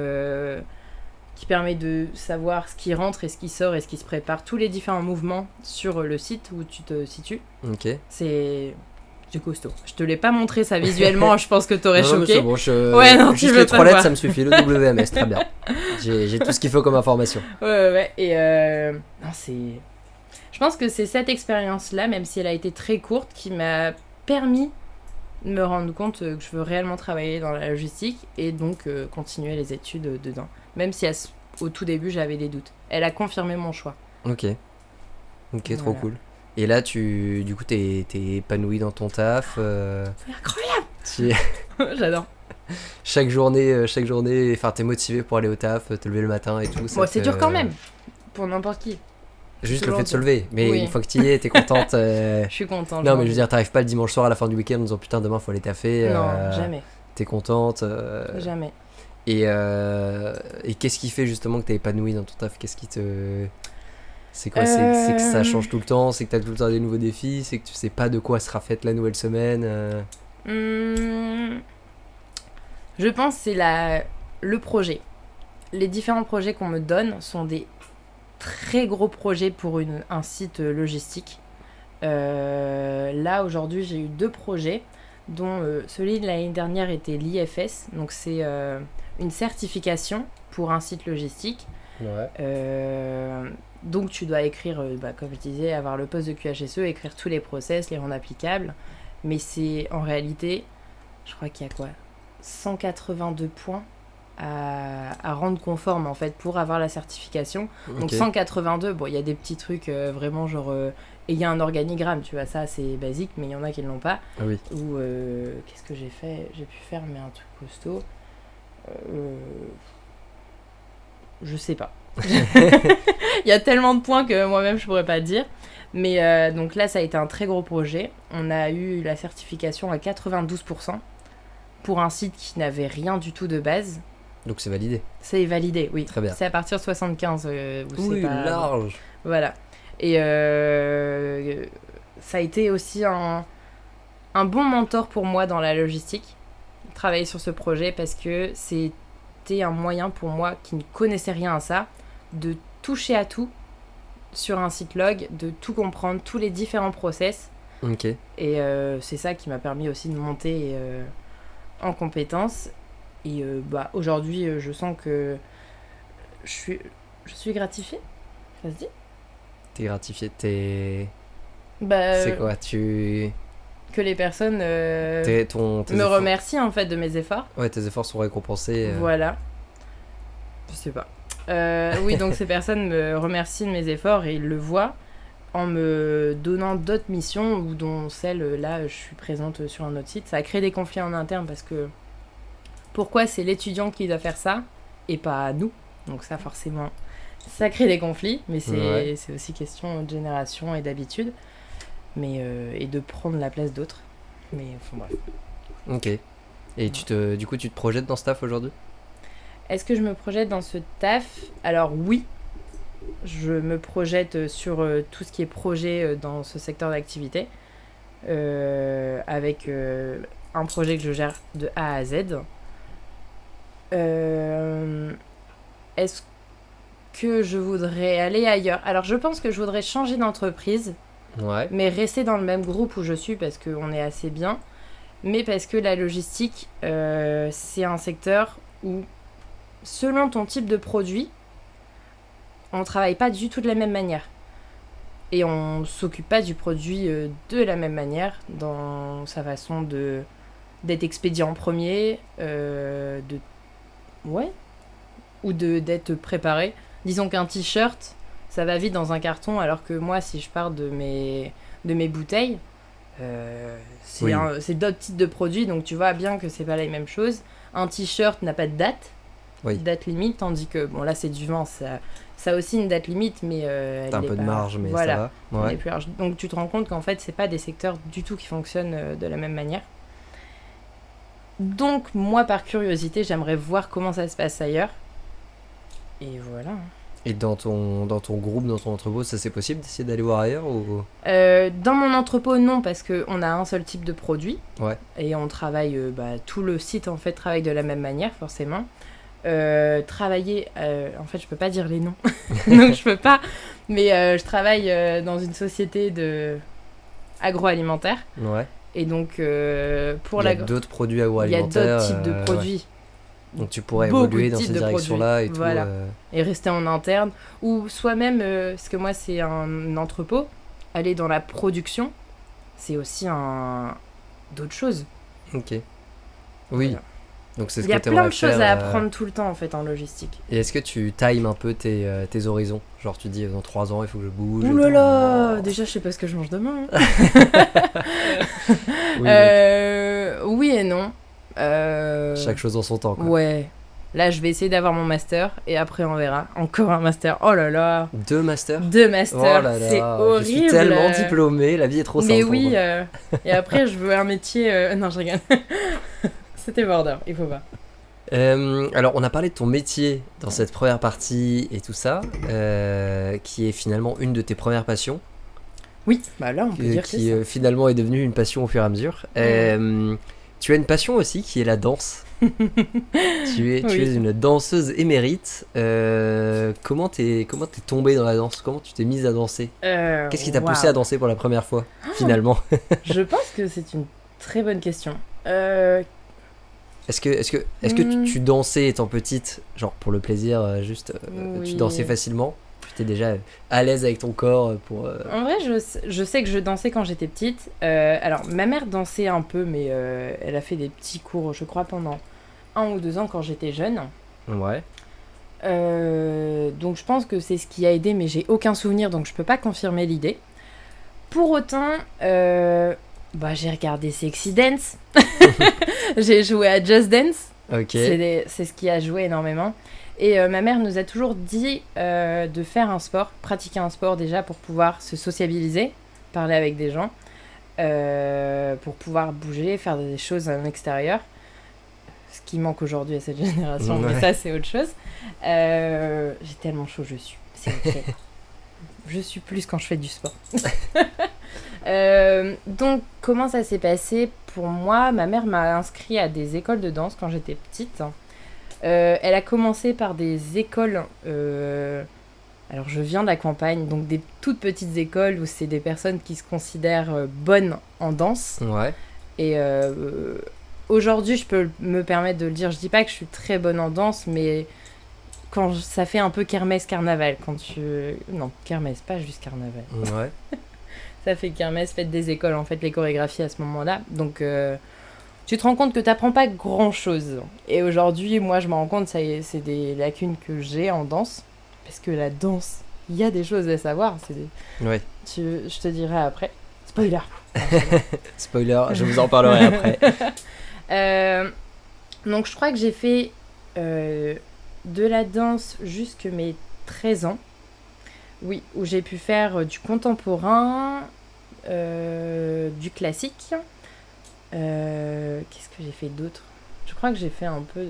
qui permet de savoir ce qui rentre et ce qui sort et ce qui se prépare, tous les différents mouvements sur le site où tu te situes. Ok. C'est costaud. Je te l'ai pas montré ça visuellement, je pense que t'aurais Non, mais choqué. c'est bon, Ouais, non, tu juste veux les pas 3 le lettres, voir. ça me suffit. Le WMS, très bien. J'ai tout ce qu'il faut comme information. Ouais. Et non, c'est. Je pense que c'est cette expérience-là, même si elle a été très courte, qui m'a permis de me rendre compte que je veux réellement travailler dans la logistique et donc continuer les études dedans. Même si au tout début j'avais des doutes. Elle a confirmé mon choix. Ok. Ok, trop Voilà. cool. Et là, du coup, t'es épanoui dans ton taf. C'est incroyable. J'adore. Chaque journée, enfin, t'es motivé pour aller au taf, te lever le matin et tout. Bon, c'est dur quand même. Pour n'importe qui. Juste le toujours fait de se dur. lever. Mais Oui. une fois que t'y es, t'es contente. Je suis contente. Non, mais je veux dire, t'arrives pas le dimanche soir à la fin du week-end en disant putain, demain faut aller taffer. Non, jamais. T'es contente. Jamais. Et qu'est-ce qui fait justement que t'es épanoui dans ton taf? Qu'est-ce qui te. C'est quoi? C'est que ça change tout le temps? C'est que t'as tout le temps des nouveaux défis? C'est que tu sais pas de quoi sera faite la nouvelle semaine? Je pense que c'est le projet. Les différents projets qu'on me donne sont des très gros projets pour un site logistique. Là, aujourd'hui, j'ai eu 2 projets, dont celui de l'année dernière était l'IFS. Donc, c'est une certification pour un site logistique. Ouais. Donc, tu dois écrire, comme je disais, avoir le poste de QHSE, écrire tous les process, les rendre applicables. Mais c'est en réalité, je crois qu'il y a quoi 182 points à rendre conforme en fait pour avoir la certification. Donc Ok. 182, bon il y a des petits trucs vraiment genre ayez un organigramme, tu vois, ça c'est basique, mais il y en a qui ne l'ont pas. Ah oui. Ou qu'est-ce que j'ai fait? J'ai pu faire mais un truc costaud. Je sais pas. Il y a tellement de points que moi-même je pourrais pas dire. Mais donc là ça a été un très gros projet. On a eu la certification à 92% pour un site qui n'avait rien du tout de base. Donc c'est validé. C'est validé, oui. Très bien. C'est à partir de 75. Où Oui, c'est pas... large. Voilà. Et ça a été aussi un bon mentor pour moi dans la logistique, travailler sur ce projet, parce que c'était un moyen pour moi qui ne connaissait rien à ça, de toucher à tout sur un site log, de tout comprendre, tous les différents process. Ok. Et c'est ça qui m'a permis aussi de monter en compétences. Et aujourd'hui, je sens que je suis gratifiée. Ça se dit? T'es gratifié. Bah, C'est quoi? Tu. que les personnes Tes me efforts. remercient en fait de mes efforts. Ouais, tes efforts sont récompensés. Voilà. Je sais pas. Oui, donc ces personnes me remercient de mes efforts et ils le voient en me donnant d'autres missions ou dont celle là je suis présente sur un autre site. Ça a créé des conflits en interne parce que pourquoi c'est l'étudiant qui doit faire ça et pas nous? Donc ça forcément Ça crée des conflits, mais Ouais. c'est aussi question de génération et d'habitude, mais et de prendre la place d'autres. Mais enfin bref. Ok. Et du coup, tu te projettes dans ce taf aujourd'hui? Est-ce que je me projette dans ce taf? Alors oui, je me projette sur tout ce qui est projet dans ce secteur d'activité, avec un projet que je gère de A à Z. Est-ce que je voudrais aller ailleurs? Alors je pense que je voudrais changer d'entreprise, Ouais. mais rester dans le même groupe où je suis parce qu'on est assez bien, mais parce que la logistique, c'est un secteur où, selon ton type de produit, on travaille pas du tout de la même manière. Et on s'occupe pas du produit de la même manière dans sa façon d'être expédié en premier, ouais, ou d'être préparé. Disons qu'un t-shirt, ça va vite dans un carton, alors que moi, si je pars de mes bouteilles, Oui. c'est d'autres types de produits, donc tu vois bien que c'est pas la même chose. Un t-shirt n'a pas de date, Oui. date limite, tandis que, bon là c'est du vent, ça a aussi une date limite, mais T'as un elle est peu de pas... marge, mais voilà, ça va. elle Ouais. est plus large. Donc tu te rends compte qu'en fait, c'est pas des secteurs du tout qui fonctionnent de la même manière. Donc moi, par curiosité, j'aimerais voir comment ça se passe ailleurs. Et voilà. Et dans ton groupe, dans ton entrepôt, ça c'est possible d'essayer d'aller voir ailleurs ou... Dans mon entrepôt, non, parce qu'on a un seul type de produit. Ouais. Et on travaille, tout le site en fait travaille de la même manière, forcément. Travailler, en fait, je peux pas dire les noms, donc je peux pas. Mais je travaille dans une société agroalimentaire. Ouais. Et donc, pour Il y a d'autres produits il y a agroalimentaires. d'autres types de Ouais. produits. Donc tu pourrais Beaucoup évoluer de dans types cette de direction-là et produits. tout. Voilà. Et rester en interne. Ou soit même, parce que moi, c'est un entrepôt, aller dans la production, c'est aussi d'autres choses. Ok. Oui. Voilà. Donc c'est ce Il y que a tu plein aimerais de choses faire. à apprendre tout le temps, en fait, en logistique. Et est-ce que tu times un peu tes horizons? Genre tu dis dans 3 ans il faut que je bouge. Ouh là là, déjà, je sais pas ce que je mange demain. Oui, Oui et non. chaque chose en son temps quoi. Ouais. Là, je vais essayer d'avoir mon master et après, on verra. Encore un master. Oh là là. 2 masters? 2 Oh masters. là C'est là, horrible. je suis tellement diplômé, la vie est trop simple. Mais pour oui. moi. Et après, je veux un métier. Non, je rigole. C'était border. Il faut pas. Alors on a parlé de ton métier dans cette première partie et tout ça, qui est finalement une de tes premières passions, Oui. Bah là, on peut dire que qui c'est ça. finalement est devenue une passion au fur et à mesure. Tu as une passion aussi qui est la danse. Tu es Oui. une danseuse émérite. Comment t'es tombée dans la danse? Comment tu t'es mise à danser? Qu'est-ce qui t'a poussé à danser pour la première fois, finalement? Je pense que c'est une très bonne question. Est-ce que tu dansais étant petite, genre pour le plaisir, juste tu Oui. dansais facilement? Tu étais déjà à l'aise avec ton corps pour... En vrai, je sais que je dansais quand j'étais petite. Alors, ma mère dansait un peu, mais elle a fait des petits cours, je crois, pendant 1 ou 2 ans quand j'étais jeune. Ouais. Donc, je pense que c'est ce qui a aidé, mais j'ai aucun souvenir, donc je peux pas confirmer l'idée. Pour autant, j'ai regardé Sexy Dance. J'ai joué à Just Dance. Ok. C'est ce qui a joué énormément. Et ma mère nous a toujours dit de faire un sport, pratiquer un sport déjà pour pouvoir se sociabiliser, parler avec des gens, pour pouvoir bouger, faire des choses en extérieur. Ce qui manque aujourd'hui à cette génération, Ouais. mais ça c'est autre chose. J'ai tellement chaud, je suis. C'est ok. Je suis plus quand je fais du sport. Donc, comment ça s'est passé pour moi? Ma mère m'a inscrit à des écoles de danse quand j'étais petite. Elle a commencé par des écoles. Alors, je viens de la campagne, donc des toutes petites écoles où c'est des personnes qui se considèrent bonnes en danse. Ouais. Et aujourd'hui, je peux me permettre de le dire. Je dis pas que je suis très bonne en danse, mais quand ça fait un peu kermesse-carnaval. Non, kermesse, pas juste carnaval. Ouais. Ça fait kermesse, fête des écoles, en fait, les chorégraphies à ce moment-là. Donc, tu te rends compte que t'apprends pas grand-chose. Et aujourd'hui, moi, je me rends compte que c'est des lacunes que j'ai en danse. Parce que la danse, il y a des choses à savoir. Ouais. Je te dirai après. Spoiler. Spoiler, je vous en parlerai après. Donc, je crois que j'ai fait de la danse jusque mes 13 ans. Oui, où j'ai pu faire du contemporain, du classique. Qu'est-ce que j'ai fait d'autre ? Je crois que j'ai fait un peu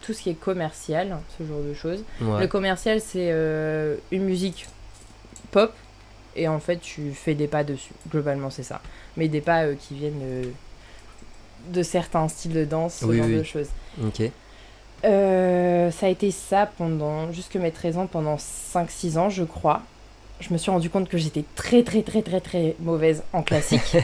tout ce qui est commercial, ce genre de choses. Ouais. Le commercial, c'est une musique pop, et en fait, tu fais des pas dessus. Globalement, c'est ça. Mais des pas qui viennent de certains styles de danse, ce genre de choses. Ok. Ça a été ça jusque mes 13 ans, pendant 5-6 ans, je crois. Je me suis rendu compte que j'étais très mauvaise en classique.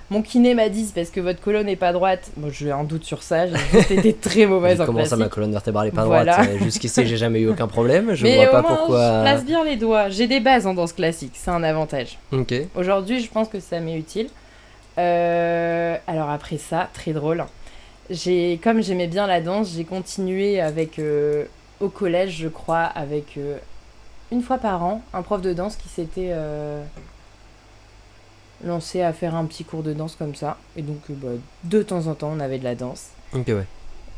Mon kiné m'a dit, c'est parce que votre colonne n'est pas droite. Moi, j'ai un doute sur ça. J'ai été très mauvaise en Comment classique. ça, ma colonne vertébrale est pas Voilà. droite? Jusqu'ici, j'ai jamais eu aucun problème. Je Mais vois au pas moins, pourquoi. je place bien les doigts. J'ai des bases en danse classique, c'est un avantage. Ok. Aujourd'hui, je pense que ça m'est utile. Alors après ça, très drôle. Comme j'aimais bien la danse, j'ai continué avec, au collège, je crois, avec une fois par an, un prof de danse qui s'était lancé à faire un petit cours de danse comme ça. Et donc, de temps en temps, on avait de la danse. Ok, ouais.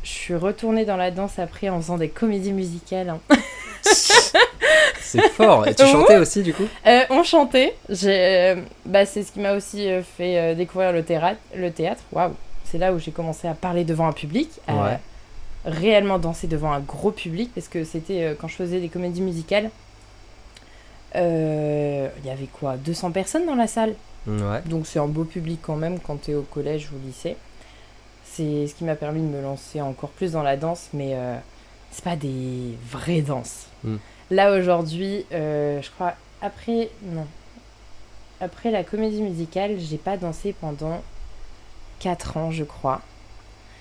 Je suis retournée dans la danse après en faisant des comédies musicales. Hein. C'est fort. Et tu chantais aussi, du coup? On chantait. C'est ce qui m'a aussi fait découvrir le théâtre. Waouh! C'est là où j'ai commencé à parler devant un public, à réellement danser devant un gros public, parce que c'était quand je faisais des comédies musicales. Il y avait quoi? 200 personnes dans la salle. Ouais. Donc c'est un beau public quand même quand t'es au collège ou au lycée. C'est ce qui m'a permis de me lancer encore plus dans la danse, mais c'est pas des vraies danses. Là aujourd'hui, je crois, après la comédie musicale, j'ai pas dansé pendant 4 ans, je crois.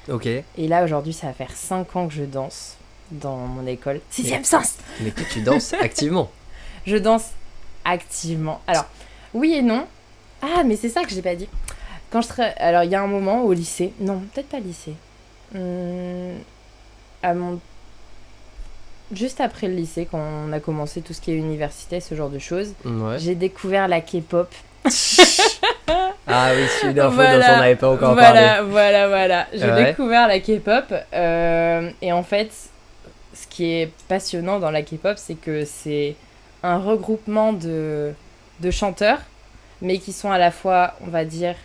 Ok. Et là aujourd'hui, ça va faire 5 ans que je danse dans mon école. 6e sens. Mais que tu danses activement. Je danse activement. Alors, oui et non. Ah, mais c'est ça que j'ai pas dit. Alors, il y a un moment au lycée. Non, peut-être pas lycée. Juste après le lycée, quand on a commencé tout ce qui est université, ce genre de choses, j'ai découvert la K-pop. Ah oui, c'est une info dont on n'avait pas encore parlé. Voilà. J'ai découvert la K-pop. Et en fait, ce qui est passionnant dans la K-pop, c'est que c'est un regroupement de chanteurs, mais qui sont à la fois, on va dire,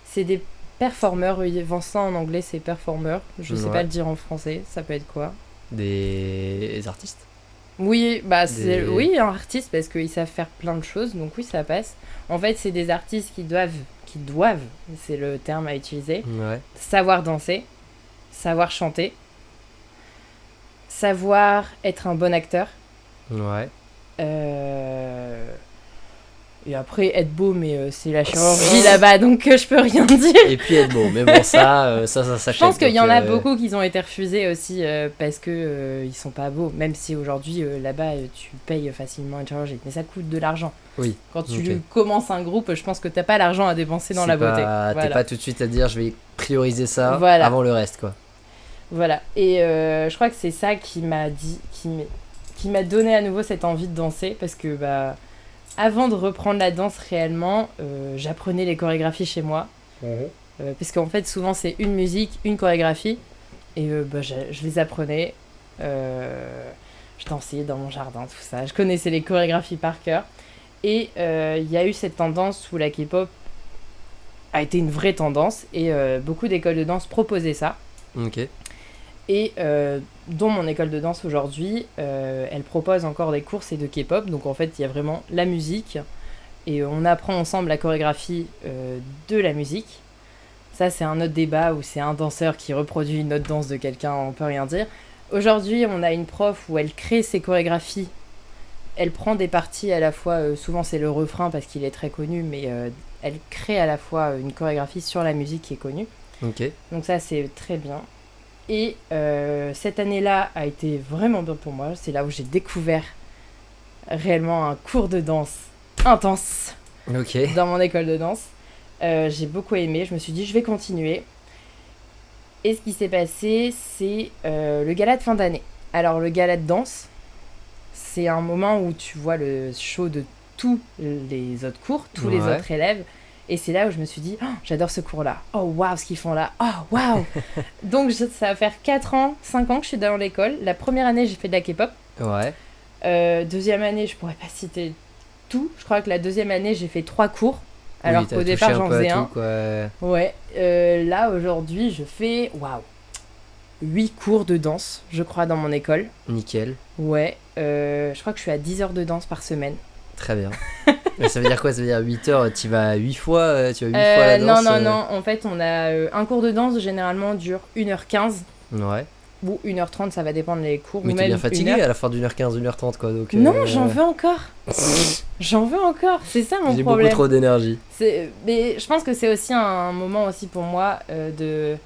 c'est des performeurs. Vincent en anglais, c'est performeur. Je sais pas le dire en français. Ça peut être quoi? Des artistes? Oui, oui, un artiste, parce qu'ils savent faire plein de choses, donc oui, ça passe. En fait, c'est des artistes qui doivent, c'est le terme à utiliser, savoir danser, savoir chanter, savoir être un bon acteur. Ouais. Et après, être beau, mais c'est la chirurgie là-bas, donc je peux rien dire. Et puis être beau, mais bon, ça s'achète. Je pense qu'il y en a beaucoup qui ont été refusés aussi parce que ils sont pas beaux. Même si aujourd'hui, là-bas, tu payes facilement une chirurgie. Mais ça coûte de l'argent. Oui. Quand tu commences un groupe, je pense que t'as pas l'argent à dépenser dans la beauté. T'es pas tout de suite à dire, je vais prioriser ça avant le reste, quoi. Voilà. Et je crois que c'est ça qui m'a donné à nouveau cette envie de danser, parce que avant de reprendre la danse réellement, j'apprenais les chorégraphies chez moi. Parce qu'en fait, souvent, c'est une musique, une chorégraphie. Et je les apprenais. Je dansais dans mon jardin, tout ça. Je connaissais les chorégraphies par cœur. Et il y a eu cette tendance où la K-pop a été une vraie tendance. Et beaucoup d'écoles de danse proposaient ça. Ok. Et dont mon école de danse aujourd'hui, elle propose encore des cours de K-pop. Donc en fait, il y a vraiment la musique et on apprend ensemble la chorégraphie de la musique. Ça, c'est un autre débat où c'est un danseur qui reproduit une autre danse de quelqu'un, on peut rien dire. Aujourd'hui, on a une prof où elle crée ses chorégraphies. Elle prend des parties à la fois, souvent c'est le refrain parce qu'il est très connu, mais elle crée à la fois une chorégraphie sur la musique qui est connue. Ok. Donc ça, c'est très bien. Et cette année-là a été vraiment bien pour moi. C'est là où j'ai découvert réellement un cours de danse intense dans mon école de danse. J'ai beaucoup aimé. Je me suis dit, je vais continuer. Et ce qui s'est passé, c'est le gala de fin d'année. Alors, le gala de danse, c'est un moment où tu vois le show de tous les autres cours, tous les autres élèves. Et c'est là où je me suis dit, oh, j'adore ce cours-là. Oh, waouh, ce qu'ils font là. Oh, waouh. Donc, ça va faire 4 ans, 5 ans que je suis dans l'école. La première année, j'ai fait de la K-pop. Ouais. Deuxième année, je pourrais pas citer tout. Je crois que la deuxième année, j'ai fait 3 cours. Alors Oui, t'as qu'au touché départ, un j'en peu à faisais tout, un. quoi. Ouais. Là, aujourd'hui, je fais 8 cours de danse, je crois, dans mon école. Nickel. Ouais. Je crois que je suis à 10 heures de danse par semaine. Très bien. Mais ça veut dire quoi? Ça veut dire 8 heures, tu vas 8 fois, tu vas 8 fois à la danse? Non. En fait, on a un cours de danse, généralement, dure 1h15 Ouais. ou 1h30, ça va dépendre des cours. Mais ou t'es même bien fatigué 1 heure. à la fin d'1h15, 1h30, quoi. Donc, Non, j'en veux encore. J'en veux encore. C'est ça mon J'ai problème. beaucoup trop d'énergie. Mais je pense que c'est aussi un moment aussi pour moi de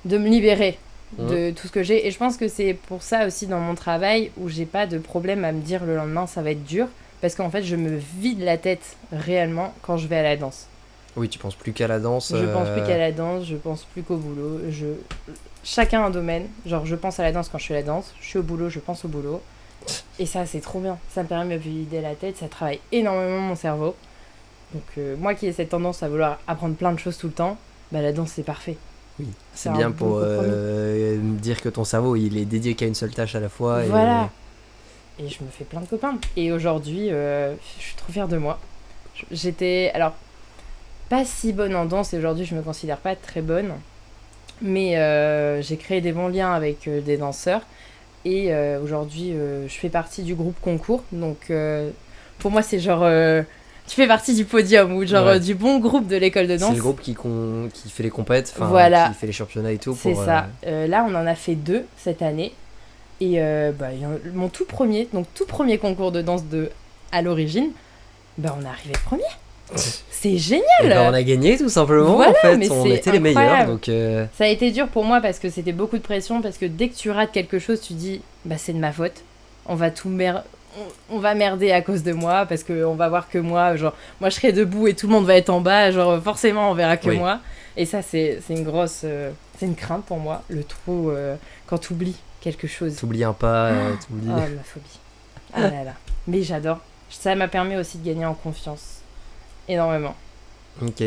me libérer de tout ce que j'ai. Et je pense que c'est pour ça aussi dans mon travail où j'ai pas de problème à me dire le lendemain ça va être dur. Parce qu'en fait, je me vide la tête réellement quand je vais à la danse. Oui, tu penses plus qu'à la danse. Je pense plus qu'à la danse, je pense plus qu'au boulot. Chacun un domaine. Genre, je pense à la danse quand je fais la danse. Je suis au boulot, je pense au boulot. Et ça, c'est trop bien. Ça me permet de me vider la tête. Ça travaille énormément mon cerveau. Donc, moi qui ai cette tendance à vouloir apprendre plein de choses tout le temps, bah la danse, c'est parfait. Oui, c'est un bien bon pour compromis. dire que ton cerveau, il est dédié qu'à une seule tâche à la fois. Voilà. Et je me fais plein de copains. Et aujourd'hui, je suis trop fière de moi. J'étais, alors, pas si bonne en danse et aujourd'hui, je me considère pas très bonne. Mais j'ai créé des bons liens avec des danseurs. Et aujourd'hui, je fais partie du groupe concours. Donc, pour moi, c'est genre... tu fais partie du podium ou genre du bon groupe de l'école de danse. C'est le groupe qui fait les compètes, voilà. Qui fait les championnats et tout. C'est ça. Là, on en a fait 2 cette année. Et mon tout premier concours de danse à l'origine, on est arrivé premier. C'est génial. Et on a gagné tout simplement. Voilà, en fait, mais on c'est était les meilleurs. incroyable. Donc, ça a été dur pour moi parce que c'était beaucoup de pression. Parce que dès que tu rates quelque chose, tu dis c'est de ma faute. On va merder à cause de moi parce qu'on va voir que moi, genre, moi je serai debout et tout le monde va être en bas, genre forcément on verra que moi. Et ça c'est une grosse, c'est une crainte pour moi, le trou quand t'oublies quelque chose. T'oublies un pas, t'oublies. Oh ma phobie. Ah là là. Mais j'adore. Ça m'a permis aussi de gagner en confiance, énormément. Ok.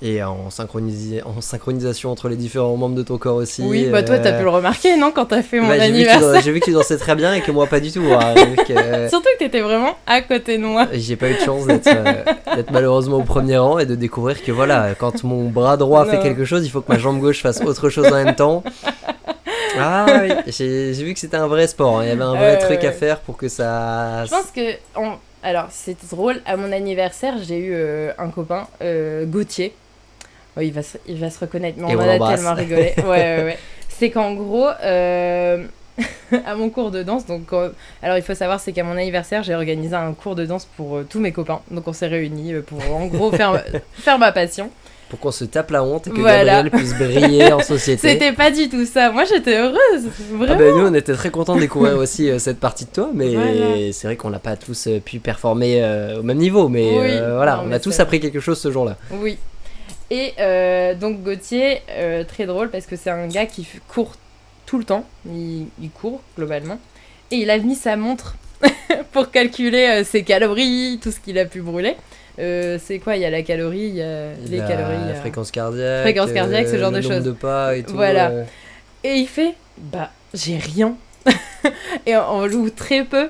Et en synchronisation entre les différents membres de ton corps aussi. Oui, toi t'as pu le remarquer, non, quand t'as fait mon J'ai anniversaire. vu que tu dansais très bien et que moi pas du tout. Surtout que t'étais vraiment à côté de moi. J'ai pas eu de chance d'être malheureusement au premier rang et de découvrir que voilà, quand mon bras droit fait quelque chose, il faut que ma jambe gauche fasse autre chose en même temps. Ah oui, j'ai vu que c'était un vrai sport, hein. Il y avait un vrai truc à faire pour que ça... Je pense que... Alors, c'est drôle, à mon anniversaire, j'ai eu un copain, Gauthier. Oh, il va se reconnaître, mais on en a tellement rigolé. Ouais. C'est qu'en gros, à mon cours de danse, donc... alors, il faut savoir, c'est qu'à mon anniversaire, j'ai organisé un cours de danse pour tous mes copains. Donc, on s'est réunis pour, en gros, faire ma passion. Pour qu'on se tape la honte et que Gabriel puisse briller en société. C'était pas du tout ça. Moi, j'étais heureuse. Vraiment. Nous, on était très contents de découvrir aussi cette partie de toi. Mais c'est vrai qu'on n'a pas tous pu performer au même niveau. Mais on a tous appris quelque chose ce jour-là. Oui. Et donc, Gauthier, très drôle parce que c'est un gars qui court tout le temps. Il court, globalement. Et il a mis sa montre pour calculer ses calories, tout ce qu'il a pu brûler. C'est quoi? Il y a la calorie, il y a les calories. Fréquence cardiaque, ce genre de choses. Nombre de pas et tout. Voilà. Et il fait, j'ai rien. Et on joue très peu.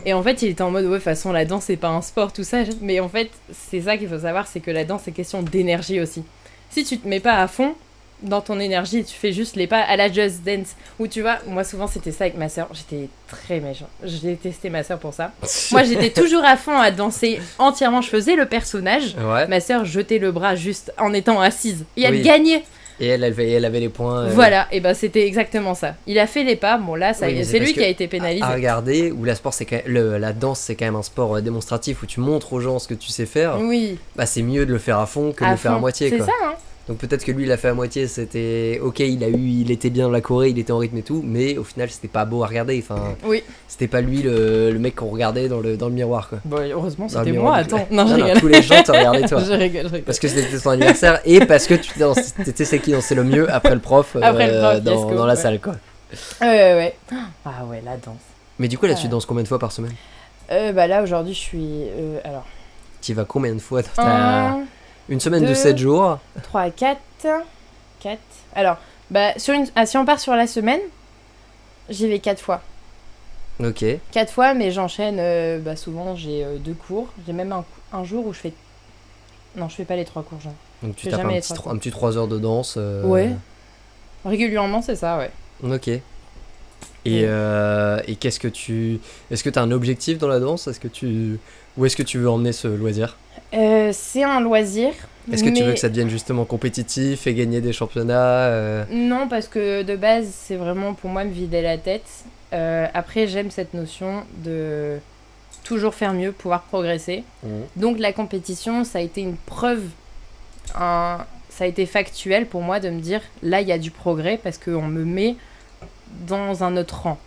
Et en fait, il était en mode, de toute façon, la danse, c'est pas un sport, tout ça. Mais en fait, c'est ça qu'il faut savoir, c'est que la danse, c'est question d'énergie aussi. Si tu te mets pas à fond dans ton énergie, tu fais juste les pas à la Just Dance, où tu vois, moi souvent c'était ça avec ma soeur, j'étais très méchante, je détestais ma soeur pour ça. Moi j'étais toujours à fond à danser entièrement, je faisais le personnage, ma soeur jetait le bras juste en étant assise, et elle gagnait. Et elle avait les points. Voilà, et c'était exactement ça. Il a fait les pas, bon là, c'est lui qui a été pénalisé. À regarder, où la danse c'est quand même un sport démonstratif où tu montres aux gens ce que tu sais faire. Oui. C'est mieux de le faire à fond que de le faire à moitié. C'est ça, hein. Donc peut-être que lui il l'a fait à moitié, c'était ok, il était bien dans la choré, il était en rythme et tout, mais au final c'était pas beau à regarder, c'était pas lui le mec qu'on regardait dans le miroir quoi. Bon, heureusement c'était moi, attends. Non, je rigole. Tous les gens te regardaient toi. Je rigole. Parce que c'était ton anniversaire et parce que t'étais celle qui dansait le mieux après le prof, dans la salle quoi. Ouais. Ah ouais, la danse. Mais du coup là tu danses combien de fois par semaine? Là aujourd'hui je suis... alors... Tu vas combien de fois une semaine de 7 jours. 3, 4. Alors, si on part sur la semaine, j'y vais 4 fois. Ok. 4 fois, mais j'enchaîne. Souvent, j'ai 2 cours. J'ai même un jour où je fais. Non, je fais pas les 3 cours, genre. Donc tu J'ai tapes jamais un les petit, 3 cours. un petit 3 heures de danse. Ouais. Régulièrement, c'est ça, ouais. Ok. Et qu'est-ce que tu... Est-ce que tu as un objectif dans la danse? Où est-ce que tu veux emmener ce loisir? C'est un loisir. Est-ce que tu veux mais que ça devienne justement compétitif et gagner des championnats Non, parce que de base, c'est vraiment pour moi me vider la tête. Après, j'aime cette notion de toujours faire mieux, pouvoir progresser. Donc la compétition, ça a été une preuve, ça a été factuel pour moi de me dire, là, il y a du progrès parce qu'on me met dans un autre rang.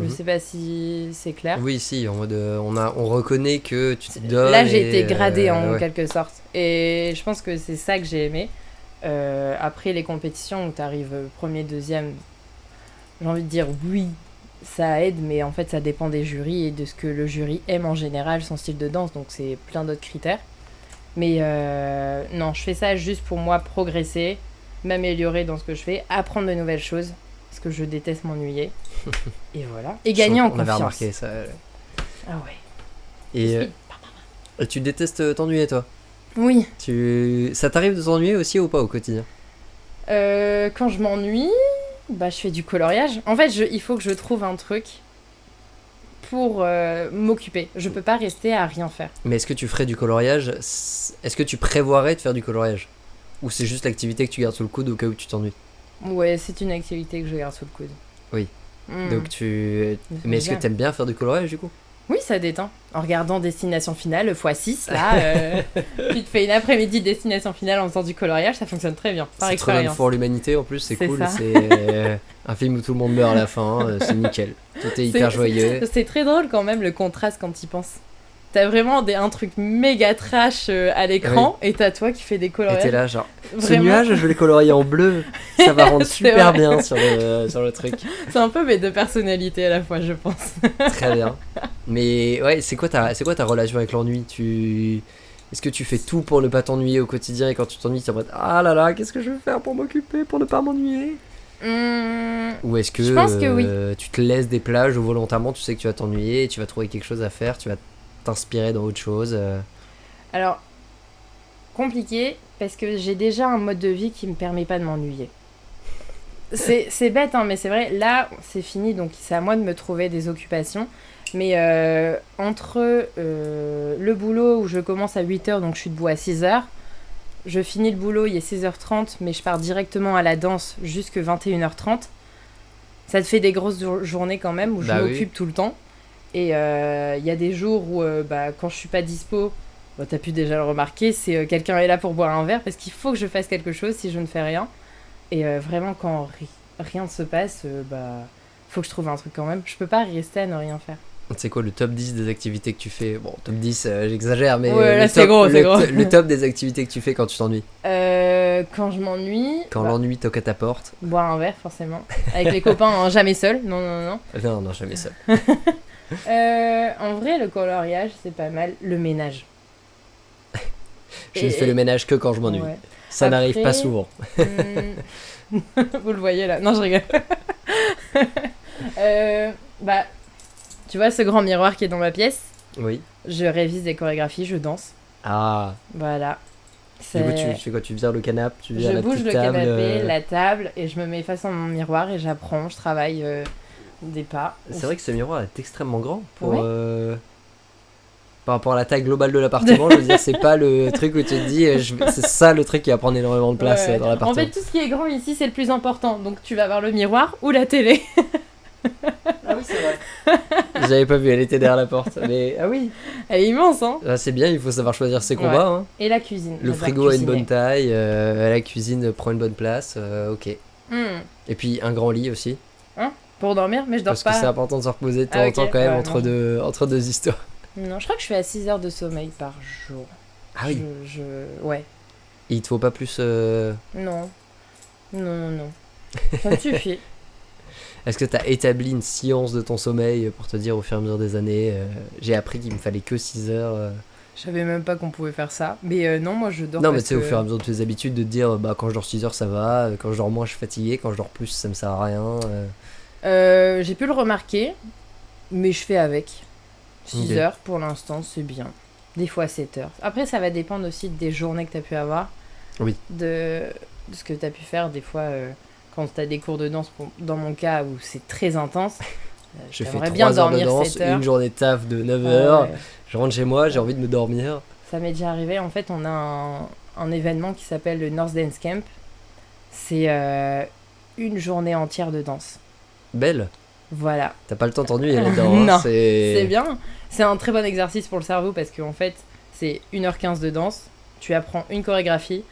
Je sais pas si c'est clair. Oui, si, en mode, on reconnaît que tu te donnes. Là, j'ai été gradée en ouais. quelque sorte. Et je pense que c'est ça que j'ai aimé. Après les compétitions où tu arrives premier, deuxième, j'ai envie de dire oui, ça aide, mais en fait, ça dépend des jurys et de ce que le jury aime en général, son style de danse, donc c'est plein d'autres critères. Mais non, je fais ça juste pour moi progresser, m'améliorer dans ce que je fais, apprendre de nouvelles choses, parce que je déteste m'ennuyer. Et voilà. Et gagner en confiance. On avait remarqué ça. Ah ouais. Et tu détestes t'ennuyer, toi? Oui. Ça t'arrive de t'ennuyer aussi ou pas au quotidien? Quand je m'ennuie, je fais du coloriage. En fait, il faut que je trouve un truc pour m'occuper. Je peux pas rester à rien faire. Mais est-ce que tu ferais du coloriage? Est-ce que tu prévoirais de faire du coloriage? Ou c'est juste l'activité que tu gardes sous le coude au cas où tu t'ennuies? Ouais, c'est une activité que je garde sous le coude. Oui. Donc Mais est-ce que t'aimes bien faire du coloriage du coup? Oui, ça détend. En regardant Destination Finale x6, là, tu te fais une après-midi Destination Finale en faisant du coloriage, ça fonctionne très bien, par expérience. C'est pour l'humanité en plus, c'est cool. Ça. C'est un film où tout le monde meurt à la fin, c'est nickel. Tout est hyper joyeux. C'est très drôle quand même le contraste quand tu y penses. T'as vraiment un truc méga trash à l'écran et t'as toi qui fais des coloriages. Et t'es là genre, vraiment. Ce nuage je vais le colorier en bleu, ça va rendre super bien sur le truc. C'est un peu mes deux personnalités à la fois je pense. Très bien. Mais ouais, c'est quoi ta relation avec l'ennui? Est-ce que tu fais tout pour ne pas t'ennuyer au quotidien et quand tu t'ennuies t'es en mode ah là là, qu'est-ce que je vais faire pour m'occuper, pour ne pas m'ennuyer? Ou est-ce que, je pense que oui. Tu te laisses des plages où volontairement tu sais que tu vas t'ennuyer et tu vas trouver quelque chose à faire, tu vas t'inspirer dans autre chose? Alors, compliqué parce que j'ai déjà un mode de vie qui me permet pas de m'ennuyer. C'est bête, hein, mais c'est vrai, là c'est fini donc c'est à moi de me trouver des occupations. Mais entre le boulot où je commence à 8h donc je suis debout à 6h, je finis le boulot, il est 6h30 mais je pars directement à la danse jusque 21h30. Ça te fait des grosses journées quand même où je m'occupe tout le temps. Et il y a des jours où quand je suis pas dispo, t'as pu déjà le remarquer, c'est quelqu'un est là pour boire un verre parce qu'il faut que je fasse quelque chose si je ne fais rien. Et vraiment quand rien ne se passe, faut que je trouve un truc quand même. Je peux pas rester à ne rien faire. C'est quoi le top 10 des activités que tu fais? Bon, top 10, j'exagère, mais ouais, là, c'est gros. Le top des activités que tu fais quand tu t'ennuies. Quand je m'ennuie... Quand l'ennui toque à ta porte. Boire un verre, forcément. Avec les copains, hein, jamais seul. Non. Non, jamais seul. En vrai, le coloriage, c'est pas mal. Le ménage. Je ne fais le ménage que quand je m'ennuie. Ouais. Ça n'arrive pas souvent. Vous le voyez là. Non, je rigole. Tu vois ce grand miroir qui est dans ma pièce? Oui. Je révise des chorégraphies, je danse. Ah. Voilà. Du coup, tu fais quoi? Tu vires le canapé, je bouge le canapé, la table, et je me mets face à mon miroir et j'apprends, je travaille des pas. C'est vrai que ce miroir est extrêmement grand pour... Par rapport à la taille globale de l'appartement, je veux dire, c'est pas le truc où tu te dis, c'est ça le truc qui va prendre énormément de place dans l'appartement. En fait, tout ce qui est grand ici, c'est le plus important. Donc, tu vas avoir le miroir ou la télé. Ah oui, c'est vrai. J'avais pas vu, elle était derrière la porte. Mais ah oui. Elle est immense, hein. Ah, c'est bien, il faut savoir choisir ses combats. Hein. Et la cuisine. Le frigo a une bonne taille, la cuisine prend une bonne place, ok. Et puis un grand lit aussi. Hein? Pour dormir, mais je dors pas. Parce que c'est important de se reposer de temps en temps quand même entre deux histoires. Non, je crois que je fais à 6 heures de sommeil par jour. Ah oui. Ouais. Et il te faut pas plus Non. Ça me suffit. Est-ce que tu as établi une science de ton sommeil pour te dire au fur et à mesure des années j'ai appris qu'il me fallait que 6 heures Je savais même pas qu'on pouvait faire ça. Mais non, moi je dors. Non, mais tu sais, au fur et à mesure de tes habitudes, de te dire quand je dors 6 heures ça va, quand je dors moins je suis fatigué, quand je dors plus ça me sert à rien. J'ai pu le remarquer. Mais je fais avec. 6 Ok. heures pour l'instant, c'est bien. Des fois 7 heures. Après, ça va dépendre aussi des journées que tu as pu avoir. Oui. De ce que tu as pu faire. Des fois, quand tu as des cours de danse, dans mon cas où c'est très intense, Je fais j'aimerais 3 bien heures de dormir danse, 7 heures. une journée de taf de 9 Ah heures. ouais. Je rentre chez moi, j'ai envie de me dormir. Ça m'est déjà arrivé. En fait, on a un événement qui s'appelle le North Dance Camp. C'est une journée entière de danse. Belle. Voilà. T'as pas le temps de t'ennuyer là-dedans. Non, hein, c'est bien. C'est un très bon exercice pour le cerveau parce qu'en fait, c'est 1h15 de danse. Tu apprends une chorégraphie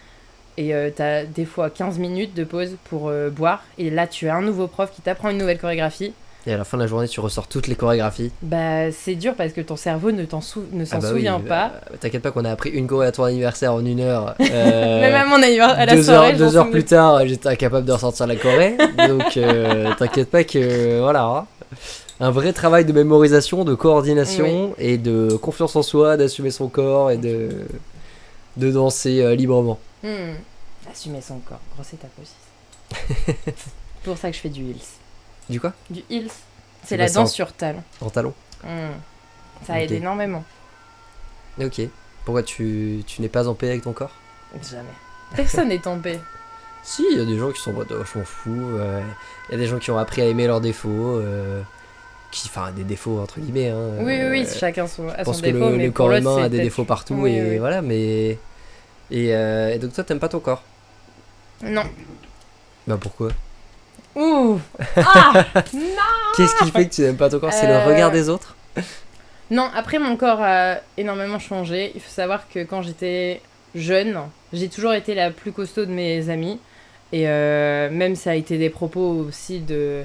et t'as des fois 15 minutes de pause pour boire. Et là, tu as un nouveau prof qui t'apprend une nouvelle chorégraphie. Et à la fin de la journée, tu ressors toutes les chorégraphies. Bah, c'est dur parce que ton cerveau ne s'en Ah bah oui, souvient pas. T'inquiète pas qu'on a appris une choré à ton anniversaire en 1 heure. Même à mon anniversaire, à la 2 soirée, heures, je m'en 2 heures souviens. plus tard, j'étais incapable de ressortir la choré. Donc t'inquiète pas que voilà. Hein. Un vrai travail de mémorisation, de coordination et de confiance en soi, d'assumer son corps et de danser librement. Assumer son corps, grosse étape aussi. C'est pour ça que je fais du heels. Du quoi? Du heels, C'est c'est quoi la ça, danse sur talon. En talon. Ça aide Ok. énormément. Ok. Pourquoi tu n'es pas en paix avec ton corps? Jamais. Personne n'est en paix. Si, il y a des gens qui sont en mode oh, je m'en fous. Il y a des gens qui ont appris à aimer leurs défauts. Enfin, des défauts entre guillemets. Hein, Oui, chacun a je son pense que défaut. mais le pour corps l'autre, humain c'est a des peut-être- défauts partout Oui, et oui. voilà, mais. Et donc toi, t'aimes pas ton corps? Non. Bah pourquoi? Ouh. Ah. Qu'est-ce qui fait que tu n'aimes pas ton corps? C'est le Euh, regard des autres? Non, après mon corps a énormément changé. Il faut savoir que quand j'étais jeune, j'ai toujours été la plus costaud de mes amis. Et même ça a été des propos aussi de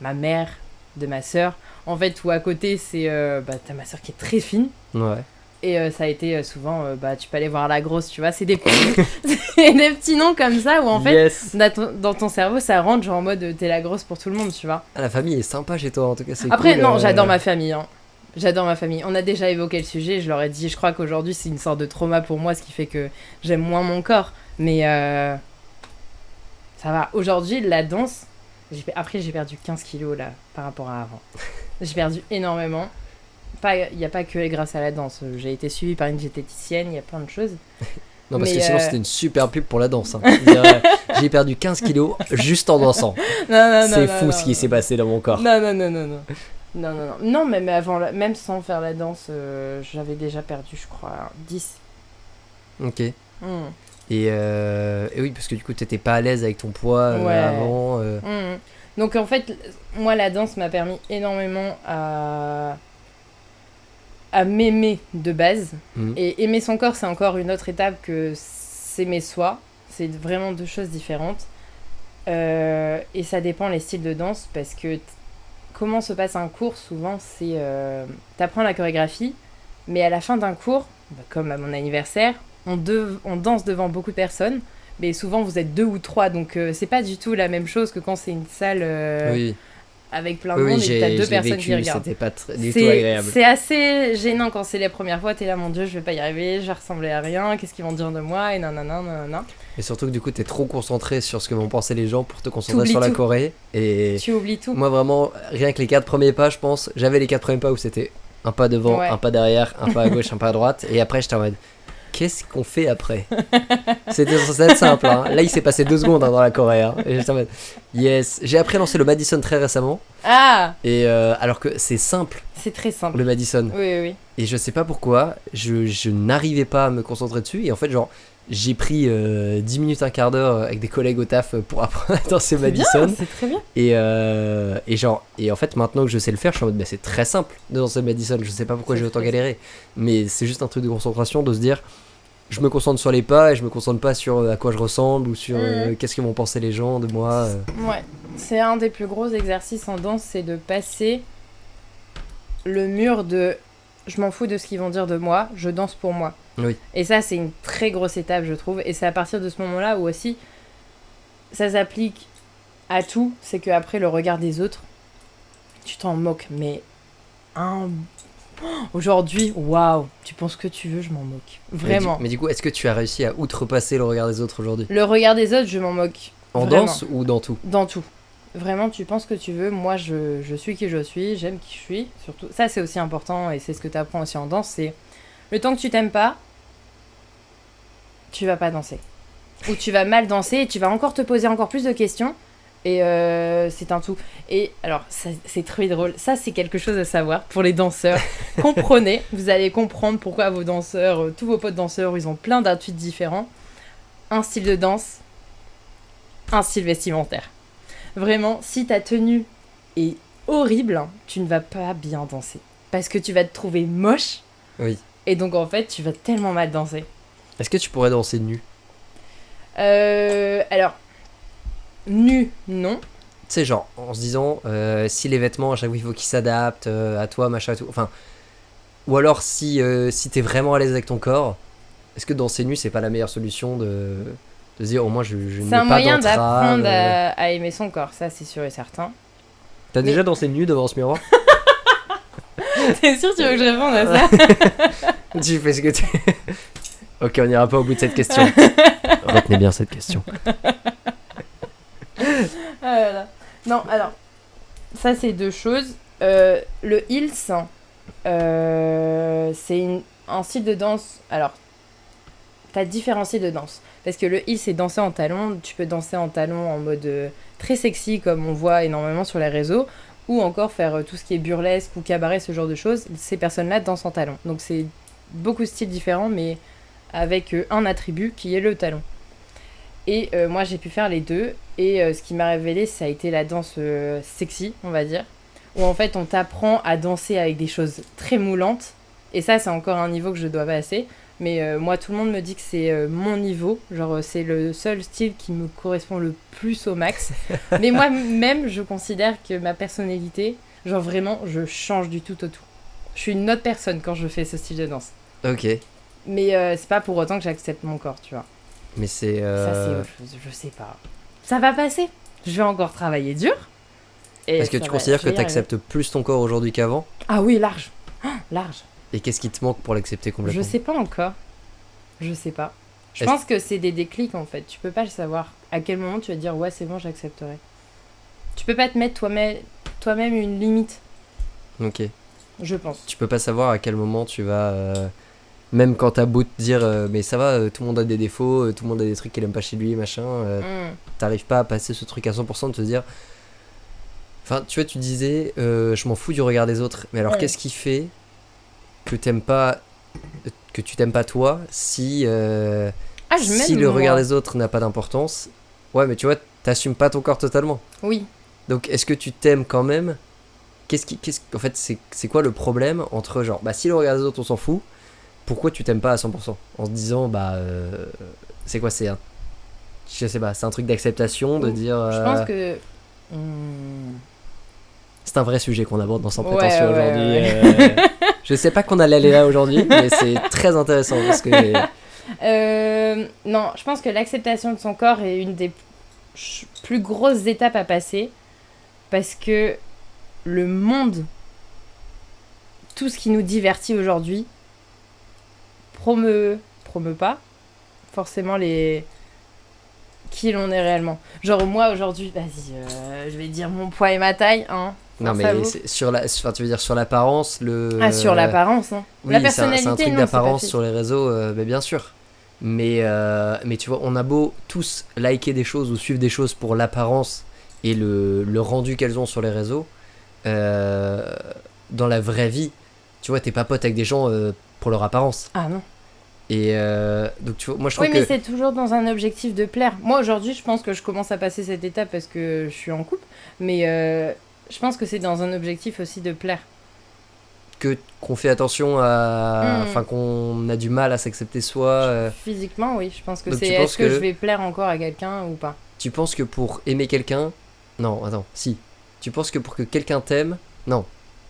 ma mère, de ma sœur. En fait, où à côté, c'est t'as ma sœur qui est très fine. Ouais. Et ça a été souvent, tu peux aller voir la grosse, tu vois. C'est des petits, c'est des petits noms comme ça où en fait, Yes. dans ton cerveau, ça rentre genre en mode t'es la grosse pour tout le monde, tu vois. Ah, la famille est sympa chez toi en tout cas. C'est Après, cool, non, j'adore ma famille. Hein. J'adore ma famille. On a déjà évoqué le sujet. Je leur ai dit, je crois qu'aujourd'hui, c'est une sorte de trauma pour moi, ce qui fait que j'aime moins mon corps. Mais ça va. Aujourd'hui, la danse. Après, j'ai perdu 15 kilos là, par rapport à avant. J'ai perdu énormément. Il n'y a pas que grâce à la danse. J'ai été suivie par une diététicienne, il y a plein de choses. Non, parce mais, que sinon c'était une super pub pour la danse. Hein. Je veux dire, j'ai perdu 15 kilos juste en dansant. Non, C'est fou ce qui s'est passé dans mon corps. Non. Non, mais même sans faire la danse, j'avais déjà perdu, je crois, 10. Ok. Mm. Et oui, parce que du coup, t'étais pas à l'aise avec ton poids Ouais. avant. Donc en fait, moi la danse m'a permis énormément à m'aimer de base. Mhm. Et aimer son corps, c'est encore une autre étape que s'aimer soi. C'est vraiment deux choses différentes. Et ça dépend les styles de danse parce que comment se passe un cours, souvent c'est t'apprends la chorégraphie, mais à la fin d'un cours, comme à mon anniversaire, on danse devant beaucoup de personnes. Mais souvent vous êtes 2 ou 3, donc c'est pas du tout la même chose que quand c'est une salle Oui, avec plein de oui, monde oui, et que t'as je 2 l'ai personnes vécu, qui regardent. c'était pas du tout agréable. C'est assez gênant quand c'est les premières fois, t'es là, mon dieu, je vais pas y arriver, je vais ressembler à rien, qu'est-ce qu'ils vont dire de moi, et nanana. Et surtout que du coup, t'es trop concentré sur ce que vont penser les gens pour te concentrer T'oublies sur la tout. choré. Et Tu oublies tout. moi, vraiment, rien que les 4 premiers pas, je pense, j'avais les 4 premiers pas où c'était un pas devant, Ouais. un pas derrière, un pas à gauche, un pas à droite. Et après, j'étais en mode, qu'est-ce qu'on fait après? C'était censé être simple. Hein. Là, il s'est passé 2 secondes hein, dans la choré. Hein. Et j'étais en mode, yes. J'ai appris à lancer le Madison très récemment. Ah, Et alors que c'est simple, c'est très simple. le Madison. Oui. Et je sais pas pourquoi, je n'arrivais pas à me concentrer dessus. Et en fait, genre, j'ai pris 10 minutes, un quart d'heure avec des collègues au taf pour apprendre à danser C'est bien, Madison. c'est très bien. Et en fait, maintenant que je sais le faire, je suis en mode, bah, c'est très simple de danser Madison. Je sais pas pourquoi C'est j'ai autant très galéré. Mais c'est juste un truc de concentration, de se dire, je me concentre sur les pas et je me concentre pas sur à quoi je ressemble ou sur qu'est-ce que vont penser les gens de moi. Ouais, c'est un des plus gros exercices en danse, c'est de passer le mur de je m'en fous de ce qu'ils vont dire de moi, je danse pour moi. Oui. Et ça, c'est une très grosse étape, je trouve. Et c'est à partir de ce moment-là où aussi ça s'applique à tout, c'est qu'après le regard des autres, tu t'en moques. Mais aujourd'hui, waouh, tu penses que tu veux, je m'en moque. Vraiment. Mais du coup, est-ce que tu as réussi à outrepasser le regard des autres aujourd'hui? Le regard des autres, je m'en moque. En Vraiment. danse ou dans tout? Dans tout. Vraiment, tu penses ce que tu veux. Moi, je suis qui je suis, j'aime qui je suis. Surtout, ça, c'est aussi important et c'est ce que tu apprends aussi en danse. C'est le temps que tu t'aimes pas, tu vas pas danser. Ou tu vas mal danser et tu vas encore te poser encore plus de questions. Et c'est un tout. Et alors, ça, c'est très drôle. Ça, c'est quelque chose à savoir pour les danseurs. Comprenez, vous allez comprendre pourquoi vos danseurs, tous vos potes danseurs, ils ont plein d'intuits différents. Un style de danse, un style vestimentaire. Vraiment, si ta tenue est horrible, tu ne vas pas bien danser. Parce que tu vas te trouver moche. Oui. Et donc, en fait, tu vas tellement mal danser. Est-ce que tu pourrais danser nu? Alors, nu, non. Tu sais, genre, en se disant, si les vêtements, à chaque fois, il faut qu'ils s'adaptent à toi, machin, tout. Enfin, ou alors, si t'es vraiment à l'aise avec ton corps, est-ce que danser nu, c'est pas la meilleure solution de se dire, au moins, je n'ai C'est un pas moyen d'entrave, d'apprendre à aimer son corps, ça, c'est sûr et certain. T'as déjà dansé nu devant ce miroir? T'es sûr que tu veux que je réponde à ça? Tu fais ce que tu... Ok, on n'ira pas au bout de cette question. Retenez bien cette question. Ah là là. Non, alors, ça c'est deux choses. Le heels, c'est un style de danse. Alors, t'as différents styles de danse. Parce que le heel, c'est danser en talons. Tu peux danser en talons en mode très sexy, comme on voit énormément sur les réseaux. Ou encore faire tout ce qui est burlesque ou cabaret, ce genre de choses. Ces personnes-là dansent en talons. Donc c'est beaucoup de styles différents, mais avec un attribut qui est le talon. Et moi, j'ai pu faire les deux. Et ce qui m'a révélé, ça a été la danse sexy, on va dire. Où en fait, on t'apprend à danser avec des choses très moulantes. Et ça, c'est encore un niveau que je dois passer. Mais moi, tout le monde me dit que c'est mon niveau. Genre, c'est le seul style qui me correspond le plus au max. Mais moi-même, je considère que ma personnalité, genre vraiment, je change du tout au tout. Je suis une autre personne quand je fais ce style de danse. Ok. Mais c'est pas pour autant que j'accepte mon corps, tu vois. Mais c'est... Ça, c'est autre chose, je sais pas. Ça va passer. Je vais encore travailler dur. Et Est-ce que tu considères que tu acceptes plus ton corps aujourd'hui qu'avant? Ah oui, large. Large. Et qu'est-ce qui te manque pour l'accepter complètement? Je sais pas encore. Je sais pas. Je Est-ce- pense que c'est des déclics en fait. Tu peux pas le savoir. À quel moment tu vas te dire ouais, c'est bon, j'accepterai. Tu peux pas te mettre toi-même une limite, Ok. je pense. Tu peux pas savoir à quel moment tu vas... Même quand t'as beau te dire mais ça va, tout le monde a des défauts, tout le monde a des trucs qu'il aime pas chez lui, machin, t'arrives pas à passer ce truc à 100% de te dire... Enfin, tu vois, tu disais, je m'en fous du regard des autres. Mais alors, qu'est-ce qui fait que tu t'aimes pas toi si si le regard des autres n'a pas d'importance? Ouais, mais tu vois, t'assumes pas ton corps totalement. Oui. Donc, est-ce que tu t'aimes quand même? En fait, c'est quoi le problème entre genre, bah si le regard des autres on s'en fout, pourquoi tu t'aimes pas à 100%? En se disant, bah, c'est quoi, je sais pas, c'est un truc d'acceptation de dire. Je pense que. C'est un vrai sujet qu'on aborde dans Sans Prétention Ouais, aujourd'hui. ouais. Je sais pas qu'on allait aller là aujourd'hui, mais c'est très intéressant parce que. Non, je pense que l'acceptation de son corps est une des plus grosses étapes à passer parce que le monde, tout ce qui nous divertit aujourd'hui, promeut pas forcément qui l'on est réellement. Genre moi aujourd'hui, vas-y, je vais dire mon poids et ma taille, hein. Non mais c'est tu veux dire sur l'apparence, sur l'apparence, hein. Oui, La personnalité, c'est un truc non, d'apparence c'est pas sur les réseaux, mais bien sûr. Mais tu vois, on a beau tous liker des choses ou suivre des choses pour l'apparence et le rendu qu'elles ont sur les réseaux, dans la vraie vie, tu vois, t'es pas pote avec des gens pour leur apparence. Ah non. Et donc tu vois, moi je trouve oui, mais c'est toujours dans un objectif de plaire. Moi aujourd'hui, je pense que je commence à passer cette étape parce que je suis en couple, mais je pense que c'est dans un objectif aussi de plaire. Qu'on fait attention à... Enfin, qu'on a du mal à s'accepter soi. Physiquement, oui, je pense que donc c'est... Est-ce que je vais plaire encore à quelqu'un ou pas? Tu penses que pour aimer quelqu'un... Non, attends, si. Tu penses que pour que quelqu'un t'aime... Non.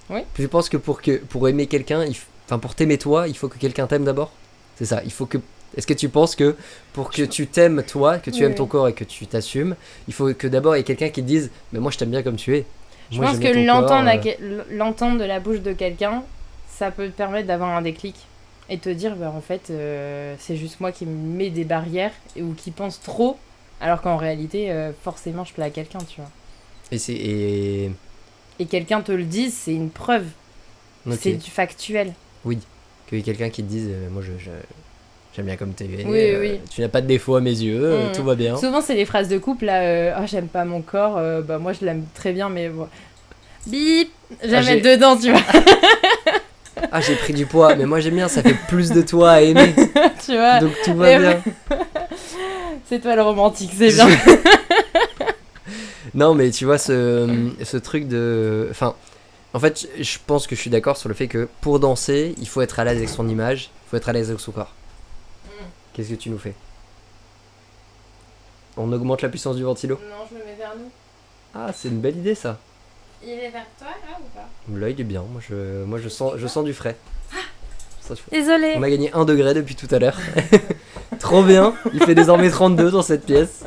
Oui. Tu penses que pour aimer quelqu'un, enfin pour t'aimer toi, il faut que quelqu'un t'aime d'abord? C'est ça, il faut que... Est-ce que tu penses que pour que tu t'aimes toi, que tu aimes ton corps et que tu t'assumes, il faut que d'abord il y ait quelqu'un qui te dise « Mais moi je t'aime bien comme tu es ». Je pense que l'entendre de la bouche de quelqu'un, ça peut te permettre d'avoir un déclic et te dire, bah, en fait, c'est juste moi qui me mets des barrières ou qui pense trop, alors qu'en réalité, forcément, je plais à quelqu'un, tu vois. Et Et quelqu'un te le dise, c'est une preuve. ok. C'est du factuel. Qu'il y ait quelqu'un qui te dise moi j'aime bien comme t'es. Oui, oui. Tu n'as pas de défaut à mes yeux, tout va bien. Souvent, c'est les phrases de couple là. Oh, j'aime pas mon corps. Bah, moi, je l'aime très bien, mais bon. Bip. Jamais dedans, tu vois. Ah, j'ai pris du poids, mais moi j'aime bien, ça fait plus de toi à aimer. Tu vois. Donc tout va bien. C'est toi le romantique, c'est bien. Non, mais tu vois, ce truc de. Enfin, en fait, je pense que je suis d'accord sur le fait que pour danser, il faut être à l'aise avec son image, il faut être à l'aise avec son corps. Qu'est-ce que tu nous fais? On augmente la puissance du ventilo? Non, je me mets vers nous. Ah, c'est une belle idée ça. Il est vers toi là ou pas? Là, il est bien. Moi, je sens du frais. Désolée. On a gagné 1 degré depuis tout à l'heure. Trop bien. Il fait désormais 32 dans cette pièce.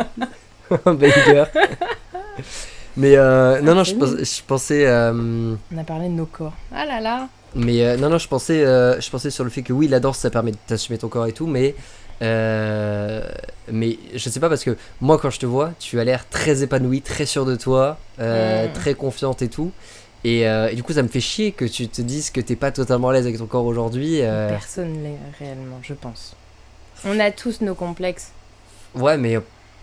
Un banger. Mais non, je pensais. On a parlé de nos corps. Ah là là. Mais non, je pensais sur le fait que oui, la danse, ça permet d'assumer ton corps et tout, mais je sais pas, parce que moi, quand je te vois, tu as l'air très épanouie, très sûre de toi, très confiante et tout. Et du coup, ça me fait chier que tu te dises que t'es pas totalement à l'aise avec ton corps aujourd'hui. Personne l'est réellement, je pense. On a tous nos complexes. Ouais, mais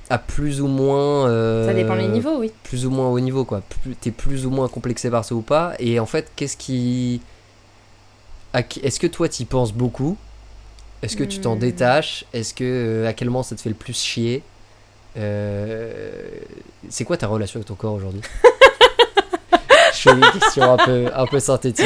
à plus ou moins. Ça dépend des niveaux, oui. Plus ou moins haut niveau, quoi. T'es plus ou moins complexé par ça ou pas. Et en fait, qu'est-ce qui. Est-ce que toi, t'y penses beaucoup? Est-ce que tu t'en détaches? Est-ce que. À quel moment ça te fait le plus chier? C'est quoi ta relation avec ton corps aujourd'hui? Je fais des questions un peu synthétiques.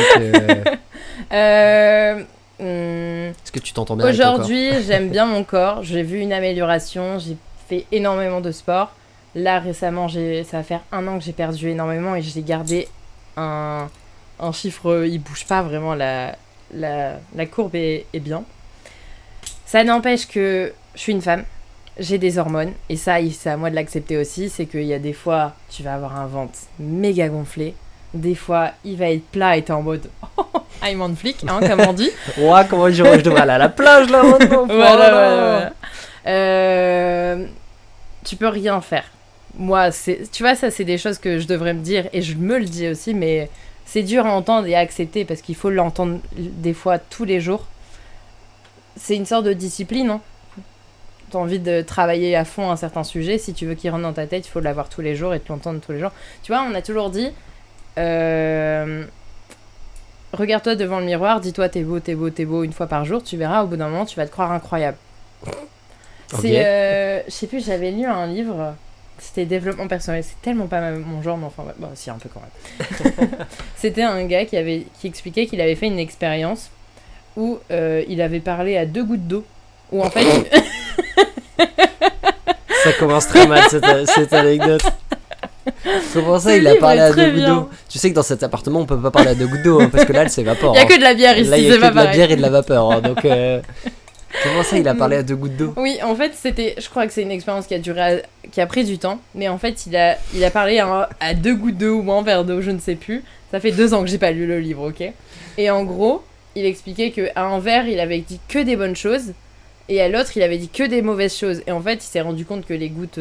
Est-ce que tu t'entends bien avec ton corps? Aujourd'hui, j'aime bien mon corps. J'ai vu une amélioration. J'ai fait énormément de sport. Là, récemment, ça va faire 1 an que j'ai perdu énormément et j'ai gardé un chiffre. Il bouge pas vraiment. La courbe est bien. Ça n'empêche que je suis une femme. J'ai des hormones. Et ça, c'est à moi de l'accepter aussi. C'est qu'il y a des fois, tu vas avoir un ventre méga gonflé. Des fois, il va être plat et t'es en mode I'm on flic, hein, comme on dit. Ouais, comment je devrais aller à la plage là maintenant? Voilà. Tu peux rien faire. Moi, tu vois, ça, c'est des choses que je devrais me dire et je me le dis aussi, mais c'est dur à entendre et à accepter parce qu'il faut l'entendre des fois tous les jours. C'est une sorte de discipline, hein. T'as envie de travailler à fond un certain sujet, si tu veux qu'il rentre dans ta tête, il faut l'avoir tous les jours et te l'entendre tous les jours. Tu vois, on a toujours dit regarde-toi devant le miroir, dis-toi t'es beau une fois par jour, tu verras, au bout d'un moment, tu vas te croire incroyable. Je sais plus, j'avais lu un livre, c'était développement personnel, c'est tellement pas mon genre, mais enfin, bah, si, un peu quand même. C'était un gars qui expliquait qu'il avait fait une expérience où il avait parlé à 2 gouttes d'eau, où en fait... Ça commence très mal cette anecdote. Comment ça, il a parlé à 2 gouttes d'eau? Tu sais que dans cet appartement, on peut pas parler à 2 gouttes d'eau, hein, parce que là, elle s'évapore. Il y a que de la bière ici, là, c'est pas pareil. Il y a que de la bière et de la vapeur, hein, donc... Comment ça, il a parlé à 2 gouttes d'eau? Oui, en fait, je crois que c'est une expérience qui a pris du temps, mais en fait, il a parlé à 2 gouttes d'eau ou un verre d'eau, je ne sais plus. Ça fait 2 ans que j'ai pas lu le livre, ok? Et en gros, il expliquait qu'à un verre, il avait dit que des bonnes choses, et à l'autre, il avait dit que des mauvaises choses. Et en fait, il s'est rendu compte que les gouttes,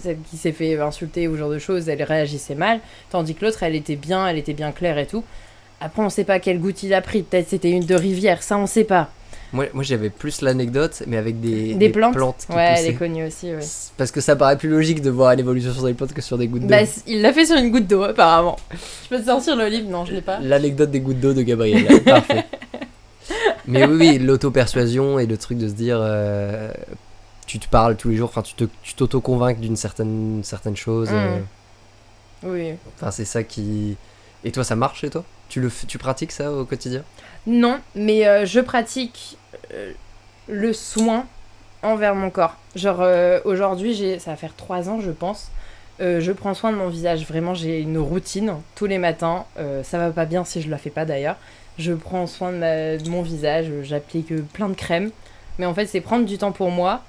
celle qui s'est fait insulter ou ce genre de choses, elle réagissait mal, tandis que l'autre, elle était bien claire et tout. Après, on sait pas quelle goutte il a pris, peut-être c'était une de rivière, ça on sait pas. Moi j'avais plus l'anecdote, mais avec des plantes qui ouais, poussaient. elle est connue aussi, ouais. Parce que ça paraît plus logique de voir l'évolution sur des plantes que sur des gouttes d'eau. Bah, il l'a fait sur une goutte d'eau, apparemment. Je peux te sortir le livre? Non, je l'ai pas. L'anecdote des gouttes d'eau de Gabriel, parfait. Mais oui, l'auto-persuasion et le truc de se dire... tu te parles tous les jours, enfin tu t'auto-convainques d'une certaine chose. Oui. Enfin, c'est ça qui... Et toi, ça marche chez toi? Tu pratiques ça au quotidien? Non, mais je pratique le soin envers mon corps. Genre, aujourd'hui, ça va faire 3 ans, je pense. Je prends soin de mon visage. Vraiment, j'ai une routine tous les matins. Ça va pas bien si je la fais pas d'ailleurs. Je prends soin de mon visage. J'applique plein de crèmes. Mais en fait, c'est prendre du temps pour moi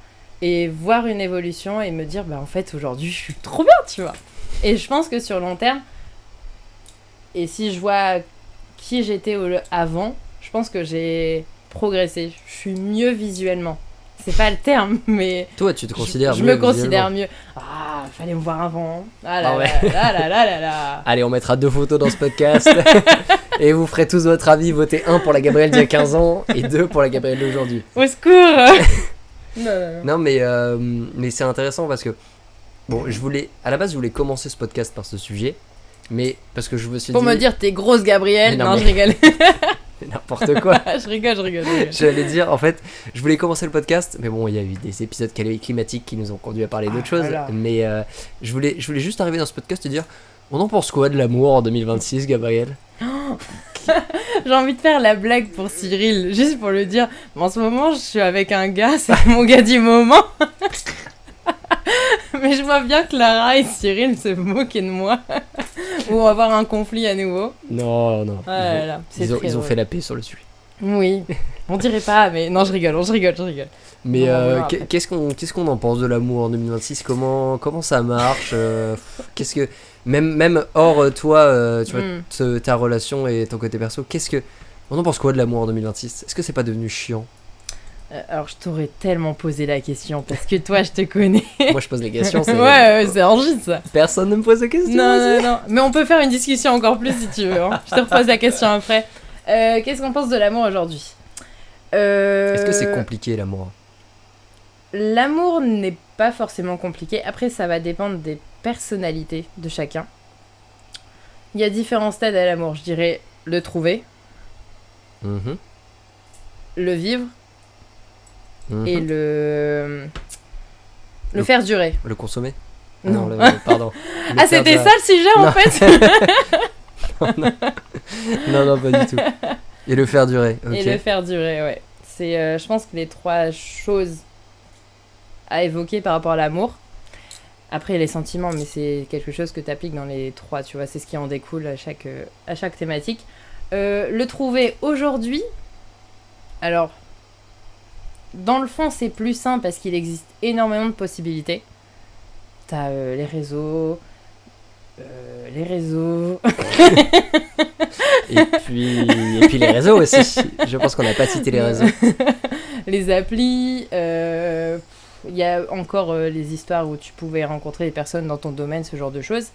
et voir une évolution et me dire, bah en fait, aujourd'hui, je suis trop bien, tu vois. Et je pense que sur long terme, et si je vois qui j'étais avant, je pense que j'ai progressé. Je suis mieux visuellement. C'est pas le terme, mais... Toi, tu te considères je mieux me considère mieux. Ah, fallait me voir avant. Ah là Ah ouais. là là là là là là. Allez, on mettra 2 photos dans ce podcast. Et vous ferez tous votre avis. Votez 1 pour la Gabrielle d'il y a 15 ans et 2 pour la Gabrielle d'aujourd'hui. Au secours. Non. Non, mais c'est intéressant parce que, bon, à la base, je voulais commencer ce podcast par ce sujet. Mais parce que je me suis Pour dit... me dire, t'es grosse Gabrielle. Mais Non, non, je mais- rigole. N'importe quoi. je rigole. J'allais dire, en fait, je voulais commencer le podcast, mais bon, il y a eu des épisodes climatiques qui nous ont conduit à parler d'autres choses. Voilà. Mais je voulais juste arriver dans ce podcast et dire, on en pense quoi de l'amour en 2026, Gabriel? J'ai envie de faire la blague pour Cyril, juste pour le dire. Mais en ce moment, je suis avec un gars, c'est mon gars du moment. Mais je vois bien que Lara et Cyril se moquent de moi. Ou on va avoir un conflit à nouveau. Non. Ah là là, c'est Ils ont très drôle. fait la paix sur le sujet. Oui, on dirait pas, mais non, je rigole. Mais Non, voilà, après. qu'est-ce qu'on en pense de l'amour en 2026? Comment ça marche? Qu'est-ce que même hors toi, tu vois, ta relation et ton côté perso, on en pense quoi de l'amour en 2026? Est-ce que c'est pas devenu chiant? Alors, je t'aurais tellement posé la question, parce que toi, je te connais. Moi, je pose les questions. Ouais, c'est enregistre ça. Personne ne me pose de questions. Non. Mais on peut faire une discussion encore plus si tu veux. Hein. Je te repose la question après. Qu'est-ce qu'on pense de l'amour aujourd'hui? Est-ce que c'est compliqué l'amour? L'amour n'est pas forcément compliqué. Après, ça va dépendre des personnalités de chacun. Il y a différents stades à l'amour. Je dirais le trouver, Mhm. le vivre Mhm. et le faire durer. Le consommer? Non. Pardon. Ah, c'était ça le sujet en Non. fait. Non, pas du tout. Et le faire durer. Ok. Et le faire durer, ouais. C'est, je pense que les 3 choses à évoquer par rapport à l'amour. Après, les sentiments, mais c'est quelque chose que tu appliques dans les 3, tu vois. C'est ce qui en découle à chaque thématique. Le trouver aujourd'hui, alors, dans le fond, c'est plus simple parce qu'il existe énormément de possibilités. T'as les réseaux... Et puis les réseaux aussi. Je pense qu'on n'a pas cité les réseaux. Les applis, il y a encore les histoires où tu pouvais rencontrer des personnes dans ton domaine, ce genre de choses.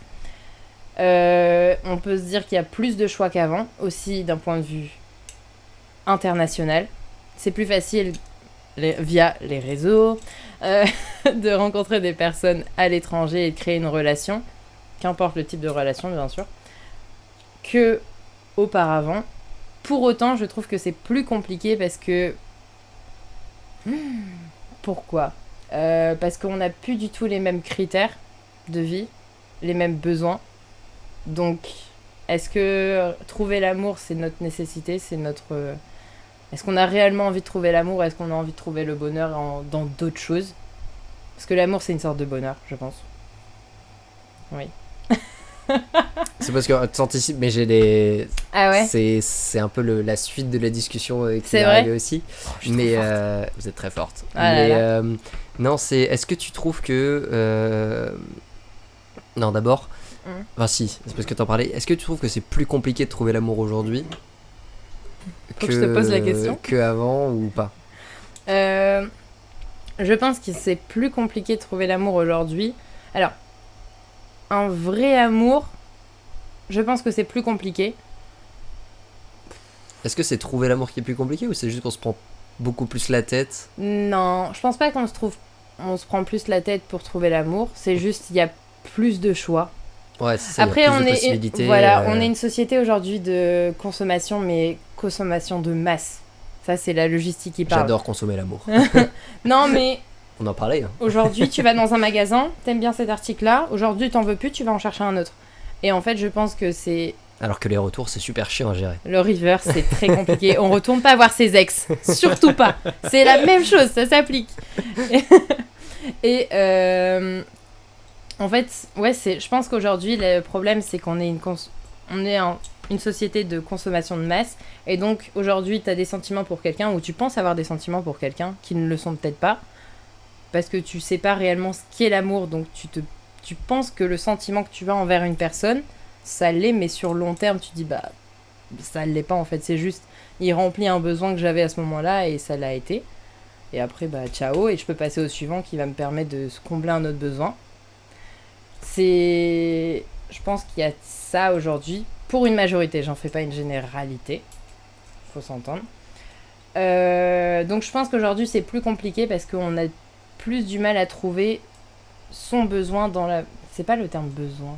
On peut se dire qu'il y a plus de choix qu'avant, aussi d'un point de vue international. C'est plus facile via les réseaux de rencontrer des personnes à l'étranger et de créer une relation, qu'importe le type de relation bien sûr, que auparavant. Pour autant, je trouve que c'est plus compliqué parce que... Pourquoi? Parce qu'on n'a plus du tout les mêmes critères de vie, les mêmes besoins. Donc, est-ce que trouver l'amour, c'est notre nécessité, c'est notre... Est-ce qu'on a réellement envie de trouver l'amour? Est-ce qu'on a envie de trouver le bonheur dans d'autres choses? Parce que l'amour, c'est une sorte de bonheur, je pense. Oui. C'est parce que t'anticipes, mais j'ai des. Ah ouais? C'est un peu la suite de la discussion qui C'est est vrai arrivée aussi. Je suis trop forte. Vous êtes très forte. Ah là mais là. non, c'est. Est-ce que tu trouves que. Non, d'abord. Enfin, si, c'est parce que t'en parlais. Est-ce que tu trouves que c'est plus compliqué de trouver l'amour aujourd'hui Faut que je te pose la question. qu'avant ou pas? Je pense que c'est plus compliqué de trouver l'amour aujourd'hui. Alors, un vrai amour, je pense que c'est plus compliqué. Est-ce que c'est trouver l'amour qui est plus compliqué ou c'est juste qu'on se prend beaucoup plus la tête? Non, je pense pas qu'on se prend plus la tête pour trouver l'amour. C'est juste il y a plus de choix. Ouais, c'est ça. Après, il y a plus on de est possibilités, on est une société aujourd'hui de consommation, mais consommation de masse. Ça, c'est la logistique qui parle. J'adore consommer l'amour. Non, mais On en parlait. Hein. aujourd'hui, tu vas dans un magasin, t'aimes bien cet article-là. Aujourd'hui, t'en veux plus, tu vas en chercher un autre. Et en fait, je pense que c'est Alors que les retours, c'est super chiant à gérer. le reverse, c'est très compliqué. On retourne pas voir ses ex, surtout pas. C'est la même chose, ça s'applique. Et en fait, ouais, je pense qu'aujourd'hui, le problème, c'est qu'on est une société de consommation de masse. Et donc, aujourd'hui, tu as des sentiments pour quelqu'un, ou tu penses avoir des sentiments pour quelqu'un qui ne le sont peut-être pas. Parce que tu sais pas réellement ce qu'est l'amour. Donc, tu penses que le sentiment que tu as envers une personne, ça l'est, mais sur long terme, tu dis, bah, ça l'est pas en fait. C'est juste, il remplit un besoin que j'avais à ce moment-là et ça l'a été. Et après, bah, ciao, et je peux passer au suivant qui va me permettre de combler un autre besoin. Je pense qu'il y a ça aujourd'hui, pour une majorité, j'en fais pas une généralité, faut s'entendre. Donc je pense qu'aujourd'hui c'est plus compliqué parce qu'on a plus du mal à trouver son besoin dans la... C'est pas le terme besoin.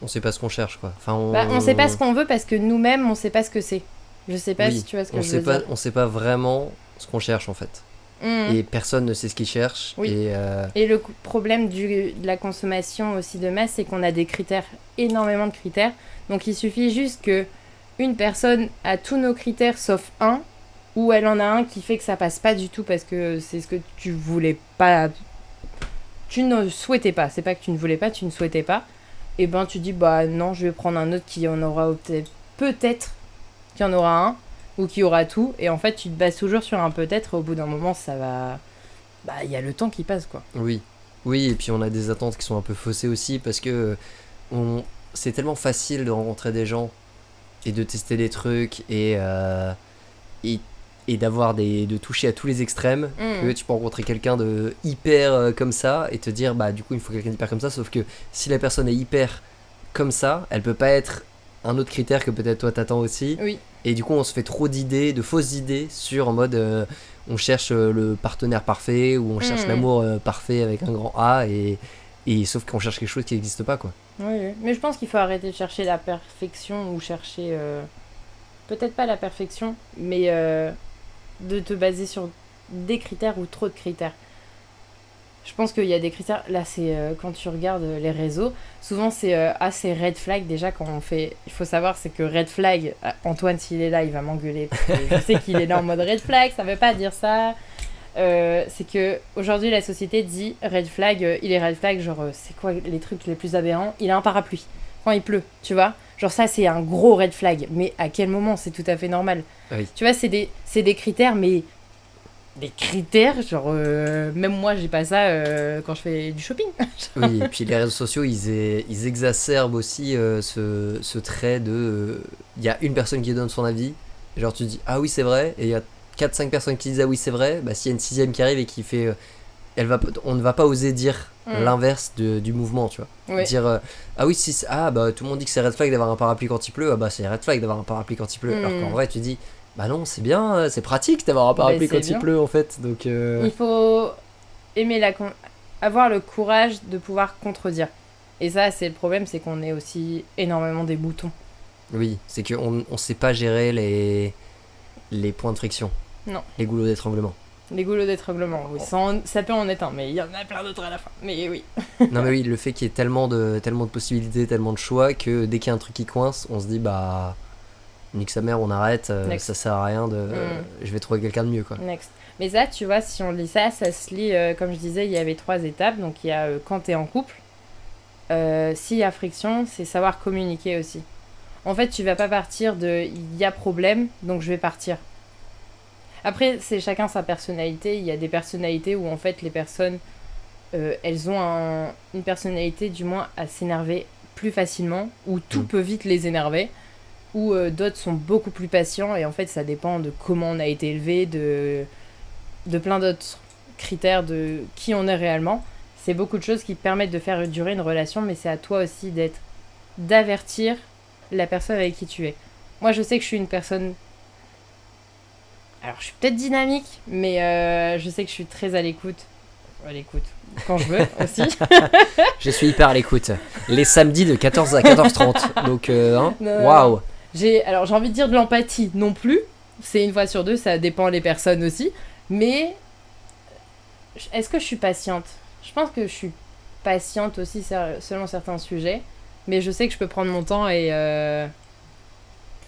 On sait pas ce qu'on cherche, quoi. Enfin, On sait pas ce qu'on veut parce que nous-mêmes, on sait pas ce que c'est. Je sais pas si tu vois ce que je veux dire. On sait pas vraiment ce qu'on cherche, en fait. Et personne ne sait ce qu'il cherche. Oui. Et le problème de la consommation aussi de masse, c'est qu'on a des critères, énormément de critères. Donc il suffit juste que une personne a tous nos critères sauf un, ou elle en a un qui fait que ça passe pas du tout parce que c'est ce que tu voulais pas... Tu ne souhaitais pas. C'est pas que tu ne voulais pas, tu ne souhaitais pas. Et ben tu dis, bah non, je vais prendre un autre qui en aura peut-être qu'il y en aura un, ou qui aura tout. Et en fait, tu te bases toujours sur un peut-être, et au bout d'un moment, ça va... Bah, il y a le temps qui passe, quoi. Oui, et puis on a des attentes qui sont un peu faussées aussi, parce que c'est tellement facile de rencontrer des gens, et de tester des trucs, et de toucher à tous les extrêmes, que tu peux rencontrer quelqu'un de hyper comme ça, et te dire, bah du coup, il faut quelqu'un d'hyper comme ça, sauf que si la personne est hyper comme ça, elle peut pas être un autre critère que peut-être toi t'attends aussi. Oui. Et du coup, on se fait trop d'idées, de fausses idées sur en mode on cherche le partenaire parfait ou on cherche l'amour parfait avec un grand A et sauf qu'on cherche quelque chose qui n'existe pas, quoi. Oui, mais je pense qu'il faut arrêter de chercher la perfection ou chercher peut-être pas la perfection, mais de te baser sur des critères ou trop de critères. Je pense qu'il y a des critères. Là, c'est quand tu regardes les réseaux, souvent c'est assez red flag. Déjà, quand on fait. Il faut savoir, c'est que red flag, Antoine, s'il est là, il va m'engueuler. Parce que je sais qu'il est là en mode red flag, ça veut pas dire ça. C'est que aujourd'hui, la société dit red flag, il est red flag. Genre, c'est quoi les trucs les plus aberrants? Il a un parapluie quand il pleut, tu vois. Genre, ça, c'est un gros red flag. Mais à quel moment? C'est tout à fait normal. Oui. Tu vois, c'est des critères, mais. Des critères, genre même moi j'ai pas ça quand je fais du shopping. Oui, et puis les réseaux sociaux ils exacerbent aussi ce trait de il y a une personne qui donne son avis, genre tu dis ah oui c'est vrai, et il y a 4-5 personnes qui disent ah oui c'est vrai, bah s'il y a une sixième qui arrive et qui fait on ne va pas oser dire l'inverse du mouvement, tu vois. Ouais. Dire ah oui si bah tout le monde dit que c'est red flag d'avoir un parapluie quand il pleut, ah bah c'est red flag d'avoir un parapluie quand il pleut, alors qu'en vrai tu dis bah non, c'est bien, c'est pratique d'avoir un parapluie quand il pleut en fait. Donc il faut aimer avoir le courage de pouvoir contredire. Et ça, c'est le problème, c'est qu'on est aussi énormément des boutons. Oui, c'est qu'on sait pas gérer les points de friction. Non. Les goulots d'étranglement. Les goulots d'étranglement, oui. Ça peut en être un, mais il y en a plein d'autres à la fin. Mais oui. Non mais oui, le fait qu'il y ait tellement de possibilités, tellement de choix, que dès qu'il y a un truc qui coince, on se dit bah... nique sa mère, on arrête, ça sert à rien je vais trouver quelqu'un de mieux, quoi. Next. Mais ça, tu vois, si on lit ça se lit, comme je disais, il y avait 3 étapes. Donc il y a quand t'es en couple, s'il y a friction, c'est savoir communiquer aussi. En fait, tu vas pas partir de il y a problème, donc je vais partir. Après, c'est chacun sa personnalité. Il y a des personnalités où en fait les personnes, elles ont une personnalité du moins à s'énerver plus facilement, où tout peut vite les énerver. Ou d'autres sont beaucoup plus patients, et en fait ça dépend de comment on a été élevé, de plein d'autres critères de qui on est réellement. C'est beaucoup de choses qui permettent de faire durer une relation, mais c'est à toi aussi d'avertir la personne avec qui tu es. Moi je sais que je suis une personne, alors je suis peut-être dynamique, mais je sais que je suis très à l'écoute quand je veux aussi. Je suis hyper à l'écoute les samedis de 14 à 14h30, donc waouh. J'ai envie de dire de l'empathie non plus, c'est une fois sur deux, ça dépend les personnes aussi, mais est-ce que je suis patiente? Je pense que je suis patiente aussi selon certains sujets, mais je sais que je peux prendre mon temps et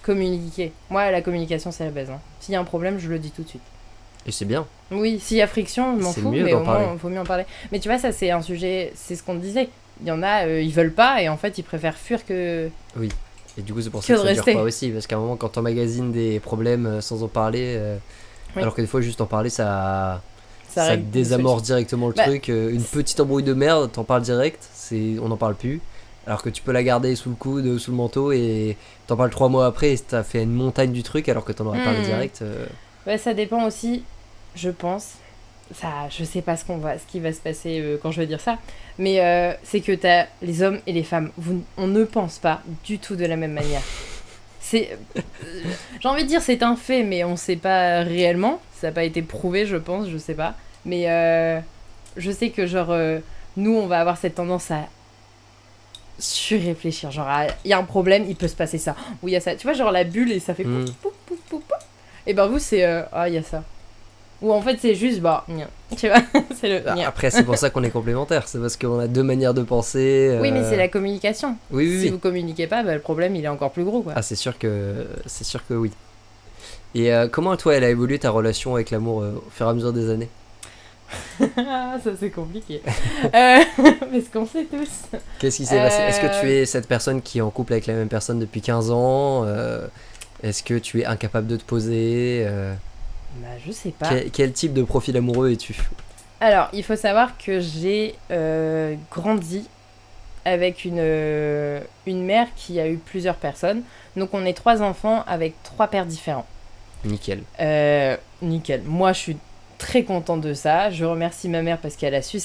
communiquer. Moi, la communication, c'est la base. Hein. S'il y a un problème, je le dis tout de suite. Et c'est bien. Oui, s'il y a friction, je m'en fous, mais au moins, il faut mieux en parler. Mais tu vois, ça, c'est un sujet, c'est ce qu'on te disait. Il y en a, ils veulent pas, et en fait, ils préfèrent fuir que... Oui. Et du coup, c'est pour ça que ça dure pas aussi, parce qu'à un moment, quand t'emmagasines des problèmes sans en parler, alors que des fois, juste en parler, ça désamorce directement le truc. Une petite embrouille de merde, t'en parles direct, on n'en parle plus. Alors que tu peux la garder sous le coude, sous le manteau, et t'en parles 3 mois après, et t'as fait une montagne du truc, alors que t'en aurais parlé direct. Ouais, ça dépend aussi, je pense. ça, je sais pas ce qui va se passer quand je vais dire ça, mais c'est que t'as les hommes et les femmes, on ne pense pas du tout de la même manière. C'est, j'ai envie de dire c'est un fait, mais on sait pas réellement. Ça n'a pas été prouvé, je pense, je sais pas. Mais je sais que genre nous, on va avoir cette tendance à surréfléchir. Genre, il y a un problème, il peut se passer ça. Ou il y a ça. Tu vois, genre la bulle et ça fait pouf, pouf, pouf, pouf, pouf. Et ben vous, c'est il y a ça. Ou en fait, c'est juste, tu vois, c'est le gna. Après, c'est pour ça qu'on est complémentaires. C'est parce qu'on a deux manières de penser. Oui, mais c'est la communication. Oui. Si vous communiquez pas, le problème, il est encore plus gros, quoi. Ah, c'est sûr que oui. Et comment, toi, elle a évolué ta relation avec l'amour au fur et à mesure des années? Ça, c'est compliqué. Mais ce qu'on sait tous. Qu'est-ce qui s'est passé? Est-ce que tu es cette personne qui est en couple avec la même personne depuis 15 ans? Est-ce que tu es incapable de te poser? Je sais pas. Quel type de profil amoureux es-tu? Alors, il faut savoir que j'ai grandi avec une mère qui a eu plusieurs personnes. Donc, on est 3 enfants avec 3 pères différents. Nickel. Nickel. Moi, je suis très contente de ça. Je remercie ma mère parce qu'elle a su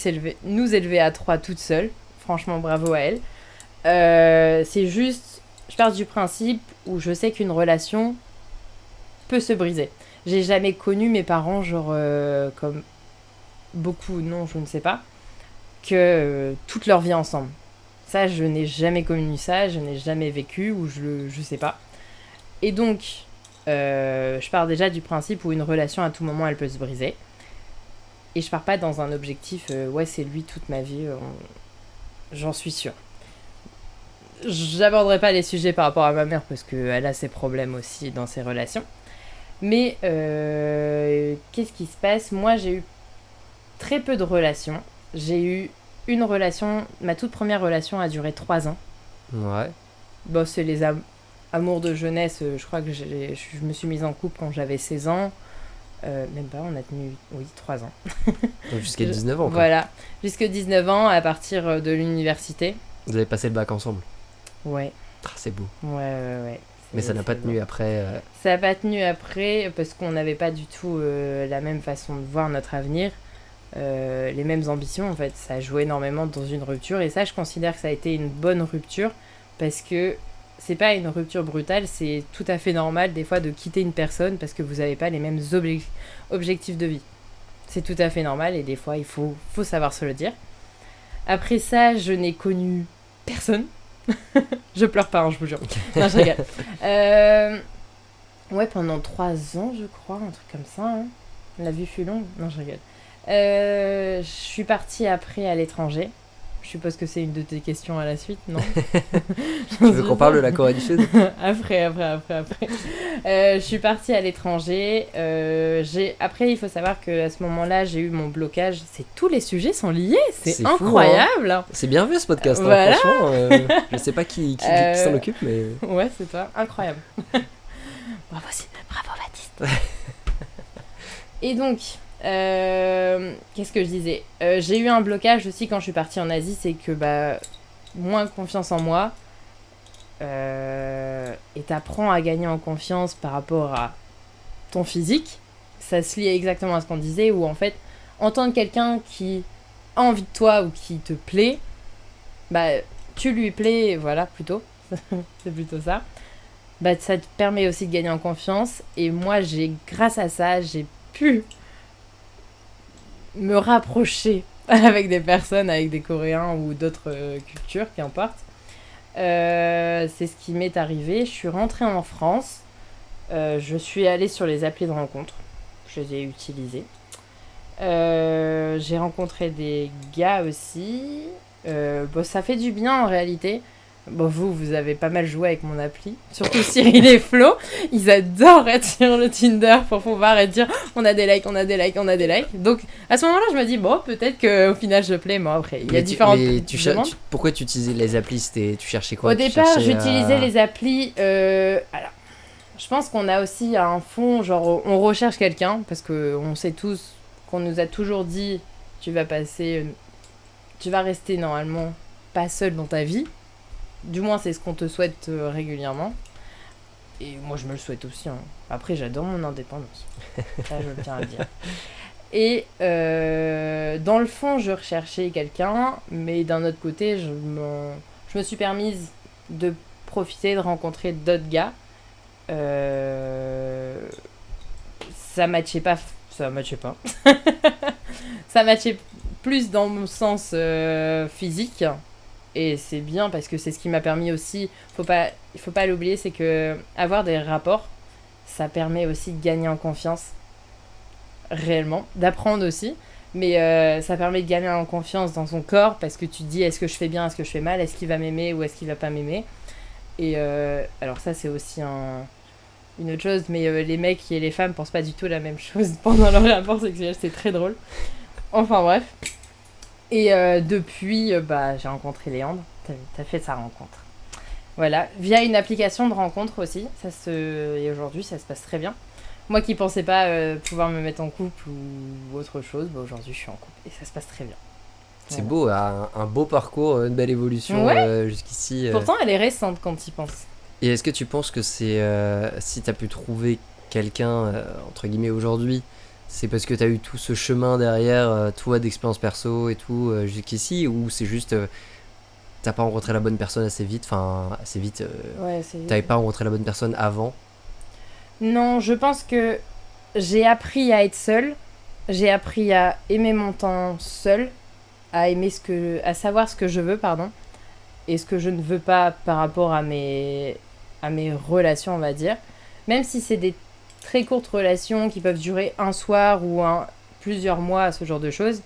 nous élever à 3 toute seule. Franchement, bravo à elle. C'est juste, je pars du principe où je sais qu'une relation peut se briser. J'ai jamais connu mes parents, genre, comme beaucoup, non, je ne sais pas, que toute leur vie ensemble. Ça, je n'ai jamais connu ça, je n'ai jamais vécu, ou je sais pas. Et donc, je pars déjà du principe où une relation, à tout moment, elle peut se briser. Et je pars pas dans un objectif, ouais, c'est lui toute ma vie, j'en suis sûre. J'aborderai pas les sujets par rapport à ma mère, parce qu'elle a ses problèmes aussi dans ses relations. Mais qu'est-ce qui se passe? Moi, j'ai eu très peu de relations. J'ai eu une relation, ma toute première relation a duré 3 ans. Ouais. Bon, c'est les amours de jeunesse. Je crois que je me suis mise en couple quand j'avais 16 ans. Même pas, on a tenu, 3 ans. Jusqu'à 19 ans, quoi. Voilà, jusqu'à 19 ans, à partir de l'université. Vous avez passé le bac ensemble? Ouais. Ah, c'est beau. Ouais. Mais ça n'a pas tenu après. Ça n'a pas tenu après parce qu'on n'avait pas du tout la même façon de voir notre avenir, les mêmes ambitions en fait. Ça a joué énormément dans une rupture et ça, je considère que ça a été une bonne rupture parce que c'est pas une rupture brutale, c'est tout à fait normal des fois de quitter une personne parce que vous n'avez pas les mêmes objectifs de vie. C'est tout à fait normal et des fois il faut savoir se le dire. Après ça, je n'ai connu personne. Je pleure pas, hein, je vous jure. Non, je rigole. Ouais, pendant 3 ans, je crois, un truc comme ça. Hein. La vie fut longue. Non, je rigole. Je suis partie après à l'étranger. Je suppose que c'est une de tes questions à la suite, non? Tu veux qu'on parle de la Corée du Sud? Après. Je suis partie à l'étranger. Après, il faut savoir qu'à ce moment-là, j'ai eu mon blocage. Tous les sujets sont liés. C'est incroyable. Fou, hein. C'est bien vu ce podcast. Hein, voilà. Franchement, je sais pas qui s'en occupe, mais. Ouais, c'est toi. Incroyable. Bravo Baptiste. Et donc, qu'est-ce que je disais? J'ai eu un blocage aussi quand je suis partie en Asie, c'est que moins confiance en moi. Et t'apprends à gagner en confiance par rapport à ton physique. Ça se lie exactement à ce qu'on disait, où en fait, entendre quelqu'un qui a envie de toi ou qui te plaît, tu lui plais, voilà, plutôt. C'est plutôt ça. Ça te permet aussi de gagner en confiance. Et moi, grâce à ça, j'ai pu me rapprocher avec des personnes, avec des Coréens ou d'autres cultures, qu'importe. C'est ce qui m'est arrivé. Je suis rentrée en France. Je suis allée sur les applis de rencontre. Je les ai utilisées. J'ai rencontré des gars aussi. Ça fait du bien en réalité. Vous avez pas mal joué avec mon appli. Surtout Cyril et Flo. Ils adorent être sur le Tinder pour pouvoir être dire on a des likes. Donc à ce moment-là, je me dis peut-être qu'au final je plais. Moi après, il y a différentes demandes. Pourquoi tu utilisais les applis? Tu cherchais quoi? Au départ, j'utilisais les applis. Alors, je pense qu'on a aussi un fond, genre on recherche quelqu'un parce qu'on sait tous qu'on nous a toujours dit tu vas rester normalement pas seul dans ta vie. Du moins, c'est ce qu'on te souhaite régulièrement. Et moi, je me le souhaite aussi. Hein. Après, j'adore mon indépendance. Ça, je tiens à le dire. Et dans le fond, je recherchais quelqu'un, mais d'un autre côté, je me suis permise de profiter, de rencontrer d'autres gars. Ça matchait pas. Ça matchait pas. Ça matchait plus dans mon sens physique. Et c'est bien parce que c'est ce qui m'a permis aussi. Il faut pas l'oublier, c'est que avoir des rapports, ça permet aussi de gagner en confiance. Réellement. D'apprendre aussi. Mais ça permet de gagner en confiance dans son corps parce que tu te dis est-ce que je fais bien, est-ce que je fais mal, est-ce qu'il va m'aimer ou est-ce qu'il va pas m'aimer. Et alors ça c'est aussi une autre chose, mais les mecs et les femmes pensent pas du tout la même chose pendant leur rapport sexuel, c'est très drôle. Enfin bref. Et depuis, j'ai rencontré Léandre, t'as fait sa rencontre. Voilà, via une application de rencontre aussi, et aujourd'hui ça se passe très bien. Moi qui pensais pas pouvoir me mettre en couple ou autre chose, aujourd'hui je suis en couple et ça se passe très bien. C'est beau, un beau parcours, une belle évolution jusqu'ici. Pourtant elle est récente quand tu y penses. Et est-ce que tu penses que c'est si t'as pu trouver quelqu'un entre guillemets aujourd'hui, c'est parce que t'as eu tout ce chemin derrière toi d'expérience perso et tout jusqu'ici, ou c'est juste t'as pas rencontré la bonne personne assez vite, t'avais pas rencontré la bonne personne avant? Non, je pense que j'ai appris à être seule, j'ai appris à aimer mon temps seule, à savoir ce que je veux, et ce que je ne veux pas par rapport à mes relations, on va dire. Même si c'est des très courtes relations qui peuvent durer un soir ou plusieurs mois, ce genre de choses,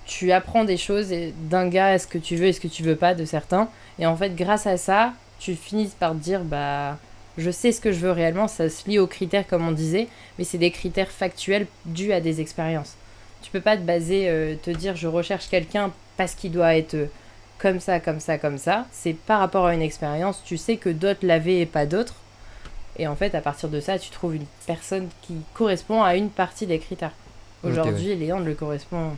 tu apprends des choses d'un gars à ce que tu veux et ce que tu veux pas de certains. Et en fait, grâce à ça, tu finis par te dire, je sais ce que je veux réellement. Ça se lie aux critères, comme on disait, mais c'est des critères factuels dus à des expériences. Tu peux pas te baser, te dire, je recherche quelqu'un parce qu'il doit être comme ça, comme ça, comme ça. C'est par rapport à une expérience. Tu sais que d'autres l'avaient et pas d'autres. Et en fait, à partir de ça, tu trouves une personne qui correspond à une partie des critères. Aujourd'hui, Léandre le correspond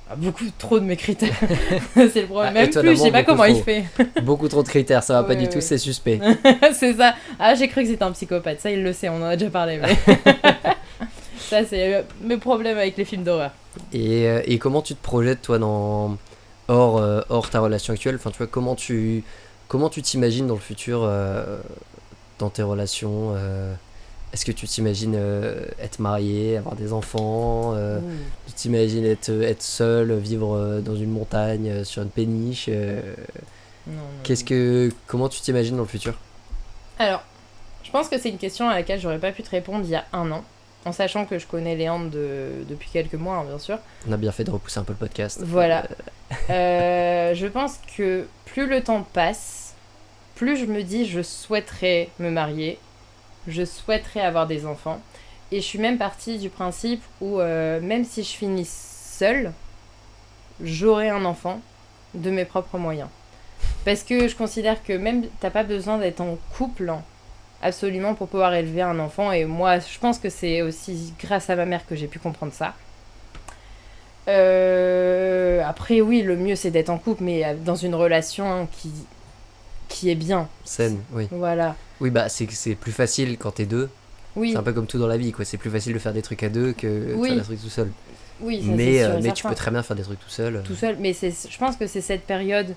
à beaucoup trop de mes critères. C'est le problème. Même plus, je sais pas comment il fait. Beaucoup trop de critères, ça va pas du tout, c'est suspect. C'est ça. Ah, j'ai cru que c'était un psychopathe. Ça, il le sait, on en a déjà parlé. Mais... ça, c'est mes problèmes avec les films d'horreur. Et comment tu te projettes, toi, hors ta relation actuelle? Enfin, tu vois, comment tu t'imagines dans le futur dans tes relations? Est-ce que tu t'imagines être marié, avoir des enfants? Tu t'imagines être seul, vivre dans une montagne, sur une péniche? Comment tu t'imagines dans le futur? Alors, je pense que c'est une question à laquelle j'aurais pas pu te répondre il y a 1 an, en sachant que je connais Léandre depuis quelques mois, bien sûr. On a bien fait de repousser un peu le podcast. Voilà. Je pense que plus le temps passe, plus je me dis je souhaiterais me marier, je souhaiterais avoir des enfants. Et je suis même partie du principe où même si je finis seule, j'aurai un enfant de mes propres moyens. Parce que je considère que même t'as pas besoin d'être en couple absolument pour pouvoir élever un enfant. Et moi, je pense que c'est aussi grâce à ma mère que j'ai pu comprendre ça. Après, oui, le mieux c'est d'être en couple, mais dans une relation qui est bien. Saine, oui. Voilà. Oui, c'est plus facile quand t'es deux. Oui. C'est un peu comme tout dans la vie, quoi. C'est plus facile de faire des trucs à deux que de faire des trucs tout seul. Oui, ça, mais tu peux très bien faire des trucs tout seul. Tout seul, mais je pense que c'est cette période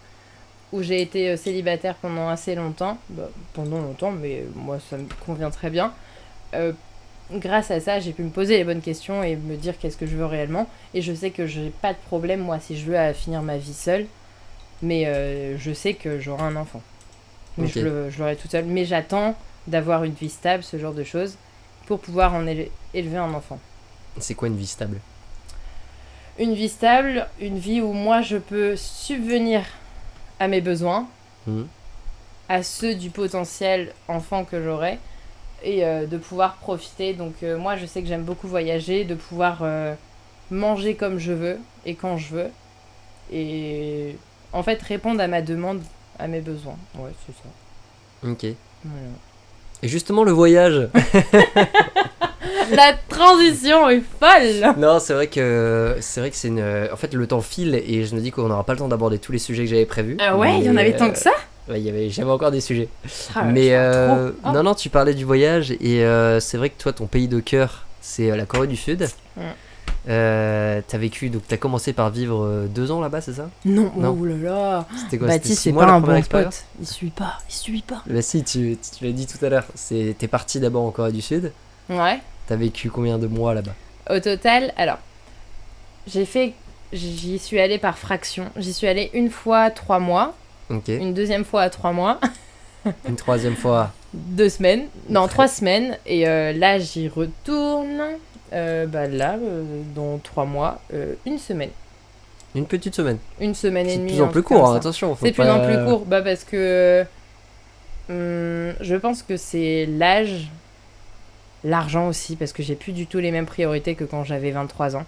où j'ai été célibataire pendant assez longtemps. Pendant longtemps, mais moi ça me convient très bien. Grâce à ça, j'ai pu me poser les bonnes questions et me dire qu'est-ce que je veux réellement. Et je sais que j'ai pas de problème, moi, si je veux à finir ma vie seule. Mais je sais que j'aurai un enfant. Mais je l'aurai toute seule. Mais j'attends d'avoir une vie stable, ce genre de choses, pour pouvoir en élever un enfant. C'est quoi une vie stable? Une vie stable, une vie où moi je peux subvenir à mes besoins, à ceux du potentiel enfant que j'aurai, et de pouvoir profiter. Donc moi je sais que j'aime beaucoup voyager, de pouvoir manger comme je veux et quand je veux, et en fait répondre à ma demande, à mes besoins. Ouais, c'est ça. Ok. Voilà. Et justement le voyage. La transition est folle. Non, c'est vrai que c'est une... En fait, le temps file et je me dis qu'on n'aura pas le temps d'aborder tous les sujets que j'avais prévus. Ah ouais, il y en avait tant que ça. Ouais, j'avais encore des sujets. Mais non, tu parlais du voyage et c'est vrai que toi, ton pays de cœur, c'est la Corée du Sud. T'as vécu, donc t'as commencé par vivre 2 ans là-bas, c'est ça? Non, Non. oh là là. C'était quoi? C'était Baptiste, 6 c'est mois pas la un première bon expérience? pote. Il suit pas. Bah si, tu l'as dit tout à l'heure. T'es parti d'abord en Corée du Sud. Ouais. T'as vécu combien de mois là-bas? Au total, alors, j'y suis allée par fraction. J'y suis allée une fois 3 mois, Ok. une deuxième fois 3 mois, Une troisième fois. 2 semaines, non, Très- 3 semaines. Et là, j'y retourne, dans 3 mois, une semaine. Une petite semaine. Une semaine et C'est de demie. plus en un plus truc comme court, hein, ça. attention. Faut C'est de plus pas- en plus court, bah parce que je pense que c'est l'âge, l'argent aussi, parce que j'ai plus du tout les mêmes priorités que quand j'avais 23 ans.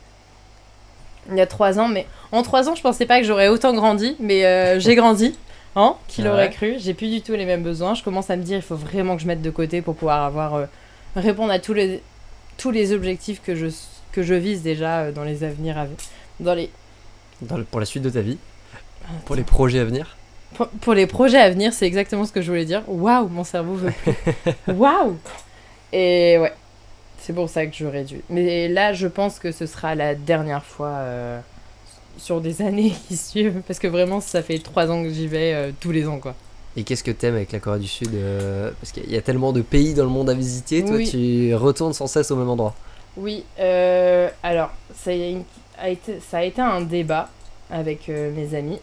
Il y a 3 ans, mais en 3 ans, je pensais pas que j'aurais autant grandi, mais j'ai grandi. Hein, qui Ouais. l'aurait cru? J'ai plus du tout les mêmes besoins. Je commence à me dire, il faut vraiment que je mette de côté pour pouvoir répondre à tous les objectifs que je vise déjà dans les avenirs dans les Pour la suite de ta vie. Pour les projets à venir. pour les projets à venir, c'est exactement ce que je voulais dire. Waouh, mon cerveau veut plus. Waouh. Et ouais, c'est pour ça que j'aurais dû. Mais là, je pense que ce sera la dernière fois sur des années qui suivent, parce que vraiment, ça fait 3 ans que j'y vais tous les ans, quoi. Et qu'est-ce que t'aimes avec la Corée du Sud? Parce qu'il y a tellement de pays dans le monde à visiter. Toi, Oui. tu retournes sans cesse au même endroit. Oui, alors, ça a été un débat avec mes amis.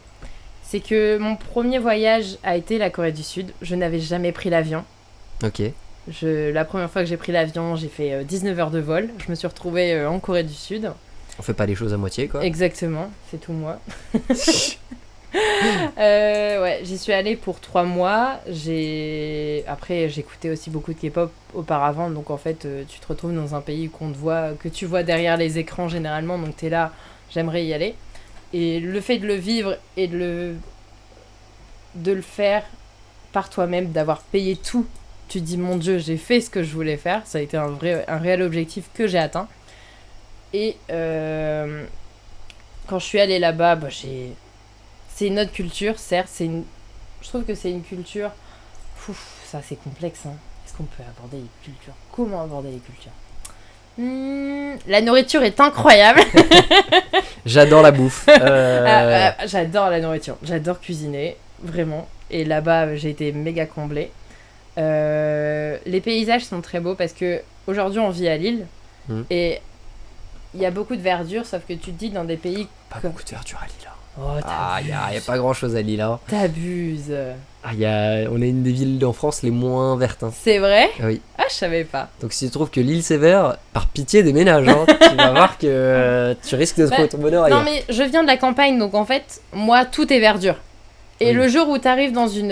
C'est que mon premier voyage a été la Corée du Sud. Je n'avais jamais pris l'avion. Ok. La première fois que j'ai pris l'avion, j'ai fait 19 heures de vol. Je me suis retrouvée en Corée du Sud. On fait pas les choses à moitié, quoi. Exactement, c'est tout moi. Ouais, j'y suis allée pour 3 mois. Après, j'écoutais aussi beaucoup de K-pop auparavant. Donc en fait, tu te retrouves dans un pays que tu vois derrière les écrans généralement. Donc t'es là, j'aimerais y aller. Et le fait de le vivre et de le faire par toi-même, d'avoir payé tout, tu te dis mon Dieu, j'ai fait ce que je voulais faire. Ça a été un réel objectif que j'ai atteint. Et quand je suis allée là-bas, c'est une autre culture, certes. Je trouve que c'est une culture. Ça c'est complexe. Hein. Est-ce qu'on peut aborder les cultures? Comment aborder les cultures? La nourriture est incroyable. J'adore la bouffe. J'adore la nourriture. J'adore cuisiner, vraiment. Et là-bas, j'ai été méga comblée. Les paysages sont très beaux parce que aujourd'hui, on vit à Lille. Et il y a beaucoup de verdure, sauf que tu te dis dans des pays. Pas beaucoup de verdure à Lille. Oh, Il y a pas grand chose à Lille. Hein. T'abuses. On est une des villes en France les moins vertes. Hein. C'est vrai? Oui. Ah, je savais pas. Donc si tu trouves que Lille c'est vert, par pitié déménage. Hein. Tu vas voir que tu risques de trouver ton bonheur ailleurs. Non, mais je viens de la campagne, donc en fait, moi, tout est verdure. Et Oui. le jour où t'arrives dans une.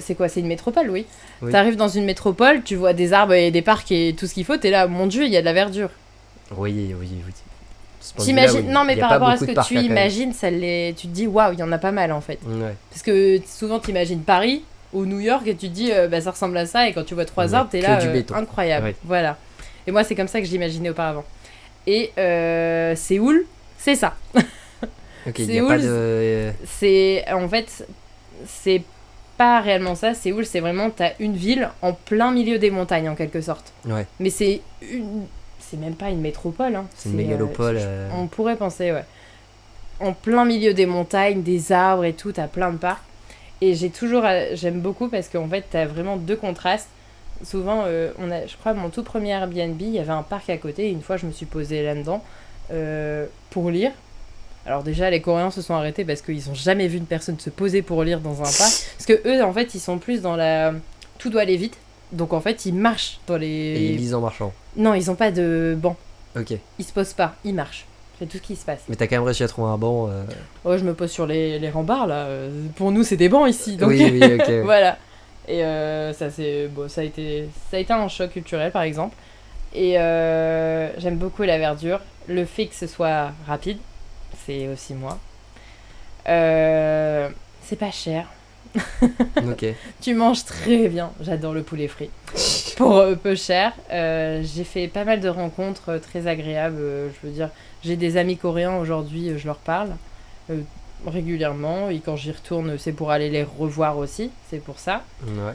C'est quoi? C'est une métropole, oui. Oui. T'arrives dans une métropole, tu vois des arbres et des parcs et tout ce qu'il faut, t'es là, mon Dieu, il y a de la verdure. Oui. Ce point de T'imagines. vue-là, oui. Non, mais Il y a par pas rapport à beaucoup ce de que parcs, tu là, quand même. imagines, tu te dis, waouh, il y en a pas mal en fait. Ouais. Parce que souvent, t'imagines Paris ou New York et tu te dis, ça ressemble à ça, et quand tu vois 3 Ouais, arbres, t'es que là, du béton. incroyable. Ouais. Voilà. Et moi, c'est comme ça que je l'imaginais auparavant. Et Séoul, c'est ça. Ok, il n'y a Séoul, pas de. En fait, c'est pas réellement ça. Séoul, c'est vraiment, t'as une ville en plein milieu des montagnes en quelque sorte. Ouais. Mais c'est même pas une métropole. Hein. C'est une mégalopole. On pourrait penser, ouais. En plein milieu des montagnes, des arbres et tout, t'as plein de parcs. Et j'aime beaucoup parce qu'en fait, t'as vraiment 2 contrastes. Souvent, je crois, mon tout premier Airbnb, il y avait un parc à côté. Et une fois, je me suis posée là-dedans pour lire. Alors déjà, les Coréens se sont arrêtés parce qu'ils ont jamais vu une personne se poser pour lire dans un parc. Parce que eux, en fait, ils sont plus dans la... Tout doit aller vite. Donc en fait, ils marchent dans les... Et ils lisent en marchant. Non, ils ont pas de banc. Ok. Ils se posent pas, ils marchent. C'est tout ce qui se passe. Mais t'as quand même réussi à trouver un banc. Oh, je me pose sur les remparts, là. Pour nous, c'est des bancs ici. Donc... Oui, ok. voilà. Et ça, ça a été un choc culturel, par exemple. Et j'aime beaucoup la verdure. Le fait que ce soit rapide, c'est aussi moi. C'est pas cher. Ok. Tu manges très bien. J'adore le poulet frit. Pour peu cher. J'ai fait pas mal de rencontres très agréables. Je veux dire, j'ai des amis coréens aujourd'hui, je leur parle régulièrement. Et quand j'y retourne, c'est pour aller les revoir aussi. C'est pour ça. Ouais.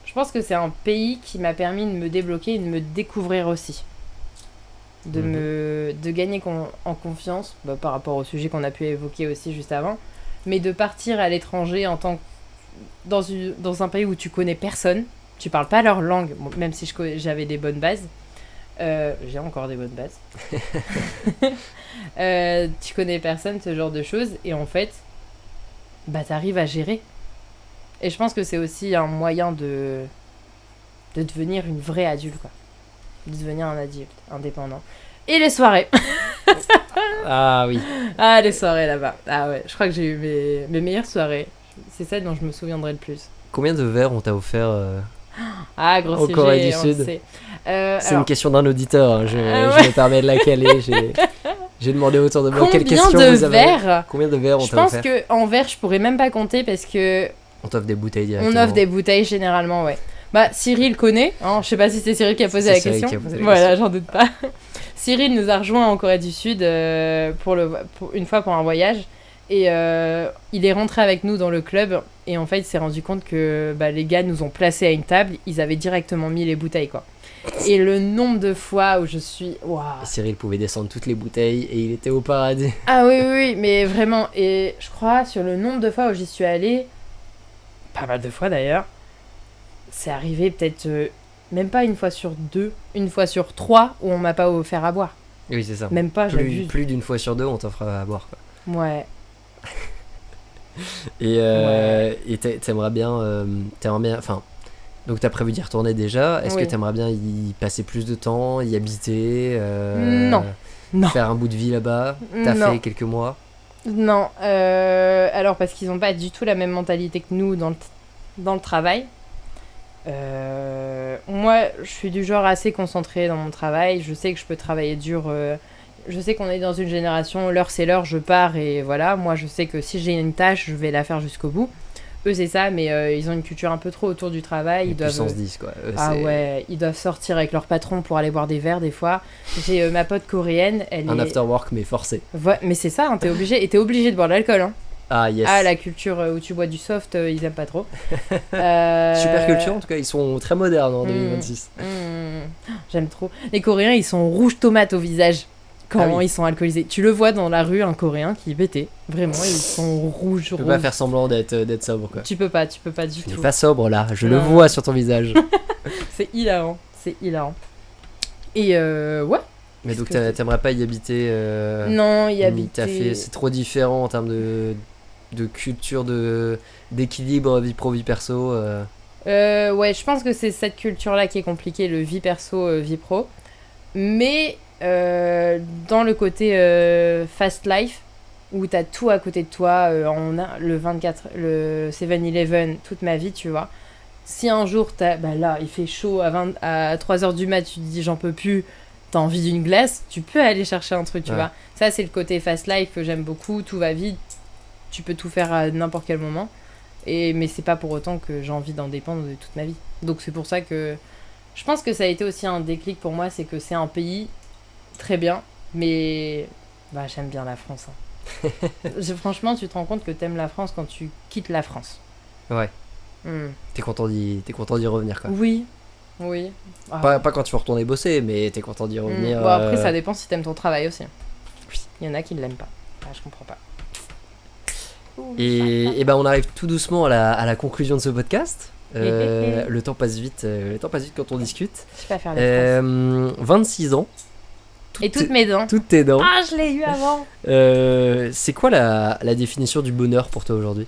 Je pense que c'est un pays qui m'a permis de me débloquer et de me découvrir aussi. de gagner en confiance, par rapport au sujet qu'on a pu évoquer aussi juste avant, mais de partir à l'étranger dans un pays où tu connais personne, tu parles pas leur langue, même si j'avais des bonnes bases, j'ai encore des bonnes bases, tu connais personne, ce genre de choses, et en fait, t'arrives à gérer. Et je pense que c'est aussi un moyen de devenir une vraie adulte, quoi. De devenir un adulte indépendant. Et les soirées. Ah oui. Ah, les soirées là-bas. Ah ouais, je crois que j'ai eu mes meilleures soirées. C'est celle dont je me souviendrai le plus. Combien de verres on t'a offert Ah, gros en sujet, Corée du on Sud. le sait. C'est une question d'un auditeur, hein. Je me permets de la caler. J'ai demandé autour de moi quelle question vous avez. Combien de verres on t'a offert? Je pense qu'en verre, je pourrais même pas compter parce que... On t'offre des bouteilles directement. On offre des bouteilles généralement, ouais. Cyril connaît, hein, je sais pas si c'est Cyril qui a posé la question. Voilà, j'en doute pas. Cyril nous a rejoint en Corée du Sud une fois pour un voyage. Et il est rentré avec nous dans le club. Et en fait, il s'est rendu compte que les gars nous ont placés à une table. Ils avaient directement mis les bouteilles, quoi. Et le nombre de fois où je suis... Waouh. Cyril pouvait descendre toutes les bouteilles et il était au paradis. Ah oui, mais vraiment. Et je crois, sur le nombre de fois où j'y suis allée, pas mal de fois d'ailleurs, c'est arrivé peut-être même pas une fois sur 2, une fois sur 3 où on m'a pas offert à boire. Oui, c'est ça. Même pas, j'abuse. Plus d'une fois sur 2, on t'offre à boire, quoi. Ouais. Et t'aimerais bien... Enfin, donc t'as prévu d'y retourner déjà. Est-ce que t'aimerais bien y passer plus de temps, y habiter Non. Faire un bout de vie là-bas? T'as fait quelques mois? Non. Alors, parce qu'ils ont pas du tout la même mentalité que nous dans le travail. Moi, je suis du genre assez concentrée dans mon travail. Je sais que je peux travailler dur. Je sais qu'on est dans une génération, l'heure c'est l'heure, je pars et voilà. Moi, je sais que si j'ai une tâche, je vais la faire jusqu'au bout. Eux, c'est ça, mais ils ont une culture un peu trop autour du travail. Ils doivent... Puissance 10, quoi. Ouais, ils doivent sortir avec leur patron pour aller boire des verres des fois. J'ai ma pote coréenne, un after work, mais forcé. Ouais, mais c'est ça, hein, t'es obligé. Et t'es obligé de boire de l'alcool, hein. Ah, yes. Ah, la culture où tu bois du soft, ils aiment pas trop. Super culture, en tout cas, ils sont très modernes en 2026. J'aime trop. Les Coréens, ils sont rouges tomates au visage quand ils sont alcoolisés. Tu le vois dans la rue, un Coréen qui est pété. Vraiment, ils sont rouges. Tu peux pas faire semblant d'être sobre, quoi. Tu peux pas du tout. Tu n'es pas sobre, là. Je le vois sur ton visage. C'est hilarant. Et ouais. Mais donc, t'aimerais pas y habiter Non, y habiter... C'est trop différent en termes de culture, d'équilibre vie pro, vie perso. Ouais, je pense que c'est cette culture-là qui est compliquée, le vie perso, vie pro. Mais dans le côté fast life, où t'as tout à côté de toi, le 7-Eleven, toute ma vie, tu vois. Si un jour, là, il fait chaud à 3h du mat, tu te dis j'en peux plus, t'as envie d'une glace, tu peux aller chercher un truc, tu vois. Ça, c'est le côté fast life que j'aime beaucoup, tout va vite, tu peux tout faire à n'importe quel moment. Mais c'est pas pour autant que j'ai envie d'en dépendre de toute ma vie. Donc c'est pour ça que je pense que ça a été aussi un déclic pour moi, c'est que c'est un pays très bien, mais j'aime bien la France. Hein. Franchement, tu te rends compte que t'aimes la France quand tu quittes la France. Ouais. T'es content d'y revenir, quoi. Oui. Pas quand tu vas retourner bosser, mais t'es content d'y revenir. Bon, après, ça dépend si t'aimes ton travail aussi. Oui. Il y en a qui ne l'aiment pas. Je comprends pas. Et on arrive tout doucement à la conclusion de ce podcast. Le temps passe vite quand on discute. Je sais pas faire les phrases. 26 ans. Toutes mes dents. Toutes tes dents. Ah, je l'ai eu avant. C'est quoi la définition du bonheur pour toi aujourd'hui?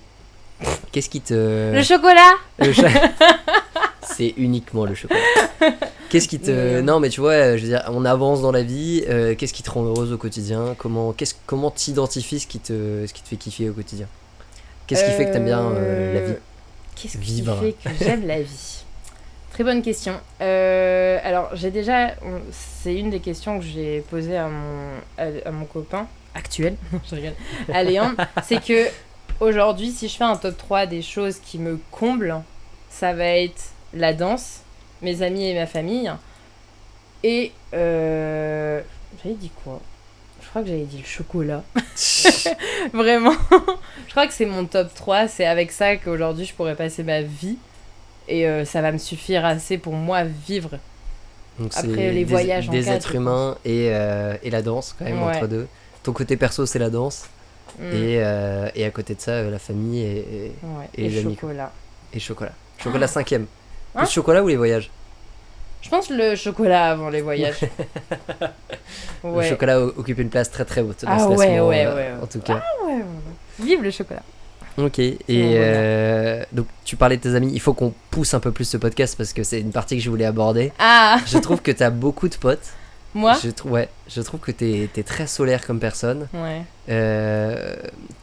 Qu'est-ce qui te... Le chocolat. C'est uniquement le chocolat. Qu'est-ce qui te... Non, mais tu vois, je veux dire, on avance dans la vie. Qu'est-ce qui te rend heureuse au quotidien? Comment t'identifies ce qui te fait kiffer au quotidien? Qu'est-ce qui fait que t'aimes bien la vie? Qu'est-ce qui fait que j'aime la vie? Très bonne question. Alors, c'est une des questions que j'ai posées à mon copain actuel. Je rigole. À Léon. C'est que aujourd'hui, si je fais un top 3 des choses qui me comblent, ça va être la danse, mes amis et ma famille. Et j'avais dit quoi? Je crois que j'avais dit le chocolat. Vraiment. Je crois que c'est mon top 3. C'est avec ça qu'aujourd'hui je pourrais passer ma vie. Et ça va me suffire assez pour moi vivre. Donc Après, c'est les voyages en des 4, êtres je humains et la danse quand même Ouais. entre deux. Ton côté perso c'est la danse et à côté de ça la famille Ouais. et les amis, quoi. chocolat. Et chocolat. Chocolat cinquième. Hein Plus chocolat ou les voyages? Je pense le chocolat avant les voyages. Le chocolat occupe une place très très haute dans Ah ce ouais, classement, ouais. en tout cas. Ouais. Vive le chocolat. Ok, et mon bonheur. donc tu parlais de tes amis, il faut qu'on pousse un peu plus ce podcast parce que c'est une partie que je voulais aborder. Ah, Je trouve que t'as beaucoup de potes. moi Je trouve que t'es très solaire comme personne. Ouais.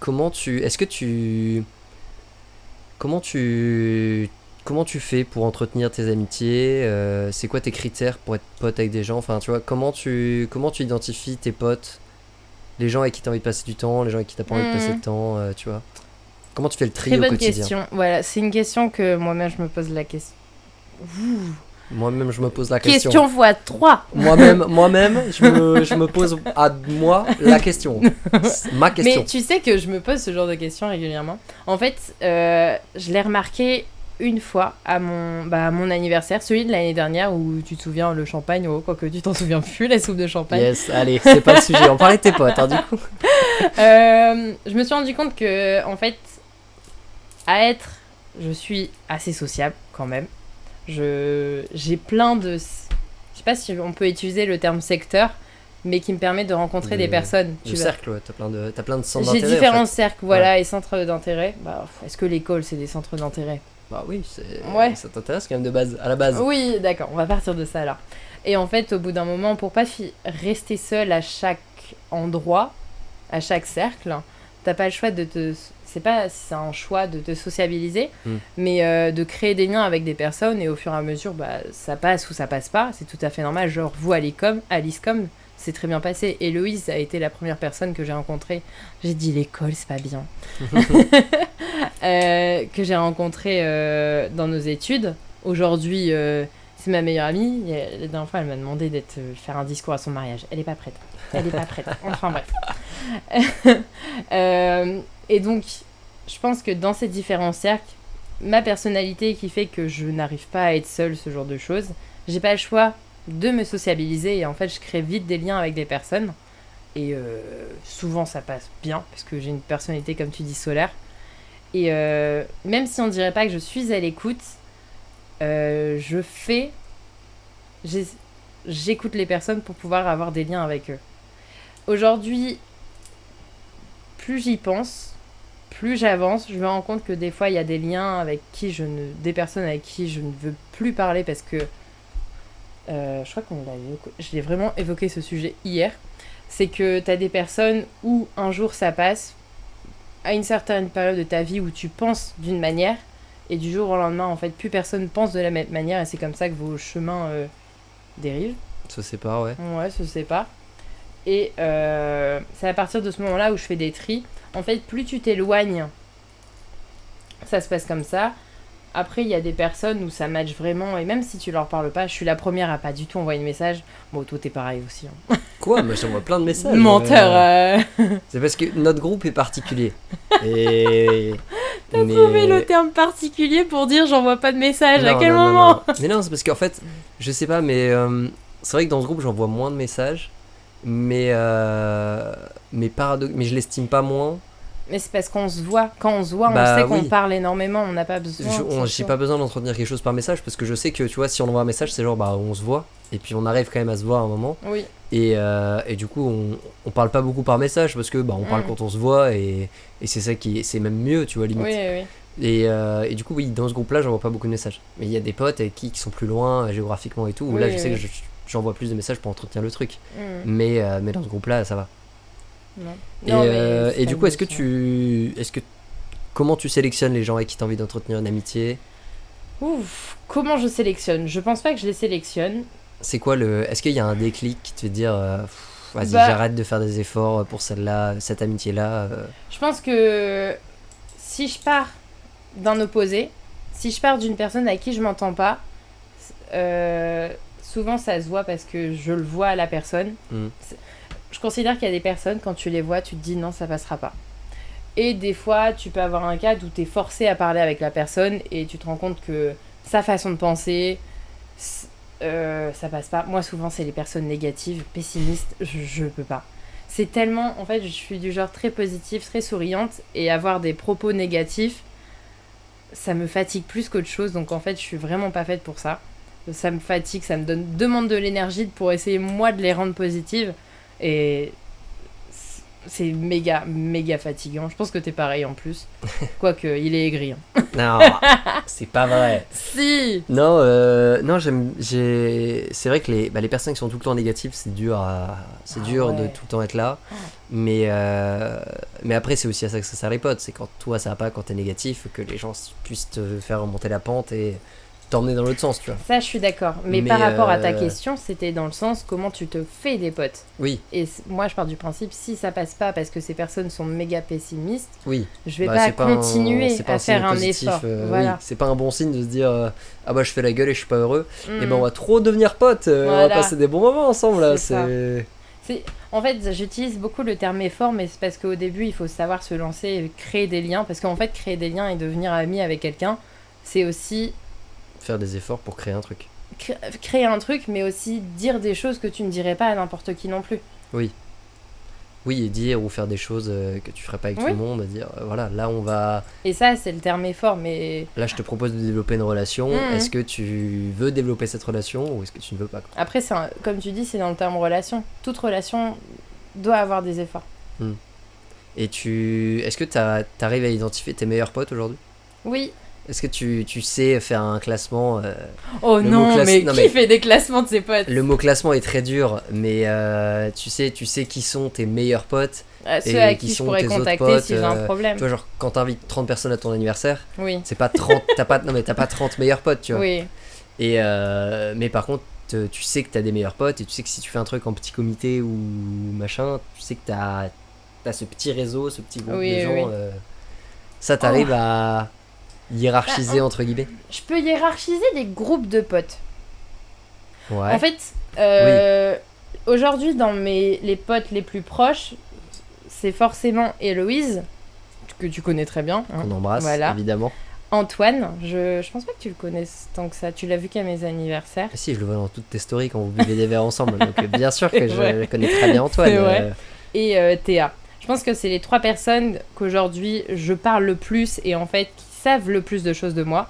Comment tu fais pour entretenir tes amitiés? C'est quoi tes critères pour être pote avec des gens? Enfin, tu vois, comment tu identifies tes potes? Les gens avec qui t'as envie de passer du temps, les gens avec qui t'as pas envie de passer de temps, tu vois. Comment tu fais le tri Très au bonne quotidien? question. Voilà, c'est une question que moi-même je me pose la question. Moi-même, je me pose la question. Question x3. Moi-même, je me pose à moi la question. C'est ma question. Mais tu sais que je me pose ce genre de questions régulièrement. En fait, je l'ai remarqué une fois à mon anniversaire, celui de l'année dernière où tu te souviens le champagne, quoique tu t'en souviens plus, la soupe de champagne. Yes, allez, c'est pas le sujet. On parlait de tes potes, hein, du coup. Je me suis rendu compte que, en fait, je suis assez sociable quand même. J'ai plein de... Je sais pas si on peut utiliser le terme secteur, mais qui me permet de rencontrer des personnes. Le cercle, ouais, t'as plein de centres d'intérêt. J'ai différents en fait. cercles, voilà, et centres d'intérêt. Est-ce que l'école, c'est des centres d'intérêt? Bah oui, Ouais. Ça t'intéresse quand même à la base. Oui, d'accord, on va partir de ça alors. Et en fait, au bout d'un moment, pour pas rester seul à chaque endroit, à chaque cercle, t'as pas le choix de te... C'est pas si c'est un choix de te sociabiliser, mais de créer des liens avec des personnes et au fur et à mesure, ça passe ou ça passe pas. C'est tout à fait normal. Genre, vous à l'ISCOM, c'est très bien passé. Héloïse a été la première personne que j'ai rencontrée. J'ai dit l'école, c'est pas bien. Que j'ai rencontrée dans nos études. Aujourd'hui, c'est ma meilleure amie. La dernière fois, elle m'a demandé faire un discours à son mariage. Elle est pas prête. Enfin bref. Et donc, je pense que dans ces différents cercles, ma personnalité qui fait que je n'arrive pas à être seule, ce genre de choses, j'ai pas le choix de me sociabiliser et en fait, je crée vite des liens avec des personnes. Et souvent, ça passe bien parce que j'ai une personnalité, comme tu dis, solaire. Et même si on dirait pas que je suis à l'écoute, j'écoute les personnes pour pouvoir avoir des liens avec eux. Aujourd'hui, plus j'y pense, plus j'avance, je me rends compte que des fois, il y a des liens des personnes avec qui je ne veux plus parler parce que je crois je l'ai vraiment évoqué ce sujet hier. C'est que tu as des personnes où un jour ça passe, à une certaine période de ta vie où tu penses d'une manière, et du jour au lendemain, en fait, plus personne pense de la même manière, et c'est comme ça que vos chemins dérivent. Se séparent, ouais. Ouais, se séparent. Et c'est à partir de ce moment-là où je fais des tris. En fait, plus tu t'éloignes, ça se passe comme ça. Après, il y a des personnes où ça match vraiment, et même si tu leur parles pas, je suis la première à pas du tout envoyer de message. Bon, toi, t'es pareil aussi. Hein. Quoi? Moi, j'envoie plein de messages. Menteur. C'est parce que notre groupe est particulier. Et... T'as trouvé le terme particulier pour dire j'envoie pas de message. Non, à quel non, moment? non. Mais non, c'est parce qu'en fait, je sais pas, mais c'est vrai que dans ce groupe, j'envoie moins de messages. Mais je l'estime pas moins. Mais c'est parce qu'on se voit. Quand on se voit, on sait qu'on parle énormément. On n'a pas besoin. J'ai pas besoin d'entretenir quelque chose par message parce que je sais que, tu vois, si on envoie un message, c'est genre, on se voit. Et puis on arrive quand même à se voir à un moment. Oui. Et du coup, on parle pas beaucoup par message parce que on parle quand on se voit et c'est ça c'est même mieux, tu vois, limite. Oui. Et du coup, oui, dans ce groupe-là, j'envoie pas beaucoup de messages. Mais il y a des potes avec qui sont plus loin géographiquement et tout, où là, je sais que j'envoie plus de messages pour entretenir le truc. Mais dans ce groupe-là, ça va. Non. Et du coup, comment tu sélectionnes les gens avec qui tu as envie d'entretenir une amitié? Ouf, comment je sélectionne? Je pense pas que je les sélectionne. C'est quoi est-ce qu'il y a un déclic qui te fait dire vas-y, j'arrête de faire des efforts pour celle-là, cette amitié-là Je pense que si je pars d'un opposé, si je pars d'une personne avec qui je m'entends pas, souvent ça se voit parce que je le vois à la personne. Je considère qu'il y a des personnes, quand tu les vois, tu te dis non, ça passera pas. Et des fois, tu peux avoir un cas où tu es forcé à parler avec la personne et tu te rends compte que sa façon de penser, ça passe pas. Moi, souvent, c'est les personnes négatives, pessimistes, je peux pas. C'est tellement... En fait, je suis du genre très positive, très souriante, et avoir des propos négatifs, ça me fatigue plus qu'autre chose, donc en fait, je suis vraiment pas faite pour ça. Ça me fatigue, ça me demande de l'énergie pour essayer, moi, de les rendre positives, et c'est méga, méga fatigant. Je pense que t'es pareil en plus. Quoique, il est aigri. Hein. Non, c'est pas vrai. Si. Non, non, c'est vrai que les personnes qui sont tout le temps négatives, c'est dur Ouais. de tout le temps être là. Mais après, c'est aussi à ça que ça sert les potes. C'est quand toi ça va pas, quand t'es négatif, que les gens puissent te faire remonter la pente et t'emmener dans l'autre sens, tu vois. Ça, je suis d'accord. Mais par rapport à ta question, c'était dans le sens comment tu te fais des potes. Oui, Et moi, je pars du principe, si ça passe pas parce que ces personnes sont méga pessimistes, oui. je vais Bah, pas c'est continuer c'est pas à signe faire un positif, effort. oui, Voilà. c'est pas un bon signe de se dire ah bah je fais la gueule et je suis pas heureux. Et ben on Mhm. va trop devenir potes, on va Voilà. passer des bons moments ensemble là. C'est ça. C'est En fait, j'utilise beaucoup le terme effort, mais c'est parce qu'au début, il faut savoir se lancer et créer des liens. Parce qu'en fait, créer des liens et devenir ami avec quelqu'un, c'est aussi faire des efforts pour créer un truc. créer un truc, mais aussi dire des choses que tu ne dirais pas à n'importe qui non plus. Oui. Oui, et dire ou faire des choses que tu ferais pas avec tout Oui. le monde, dire voilà, là on va Et ça, c'est le terme effort, mais là je te propose de développer une relation, Mhm. est-ce que tu veux développer cette relation ou est-ce que tu ne veux pas quoi. après, comme tu dis, c'est dans le terme relation. Toute relation doit avoir des efforts. Et est-ce que t'arrives à identifier tes meilleurs potes aujourd'hui? Oui. Est-ce que tu sais faire un classement Oh Le non, mot mais non, qui mais- fait des classements de ses potes? Le mot classement est très dur, mais tu sais qui sont tes meilleurs potes. Ceux et à qui qui je sont pourrais tes autres contacter potes, si j'ai un problème. Tu vois, genre quand t'invites 30 personnes à ton anniversaire, Oui. c'est pas 30, t'as pas 30 meilleurs potes, tu vois. Oui. Et mais par contre, tu sais que t'as des meilleurs potes et tu sais que si tu fais un truc en petit comité ou machin, tu sais que t'as ce petit réseau, ce petit groupe Oui, de gens. oui. Ça t'arrive à hiérarchiser entre guillemets. Je peux hiérarchiser des groupes de potes. Ouais. En fait, aujourd'hui, dans les potes les plus proches, c'est forcément Héloïse, que tu connais très bien. Hein. On embrasse, Voilà. évidemment. Antoine, je pense pas que tu le connaisses tant que ça. Tu l'as vu qu'à mes anniversaires. Ah si, je le vois dans toutes tes stories quand vous buvez des verres ensemble. Donc bien sûr que C'est vrai. je connais très bien Antoine. C'est vrai. Et Théa. Je pense que c'est les 3 personnes qu'aujourd'hui je parle le plus et en fait qui savent le plus de choses de moi.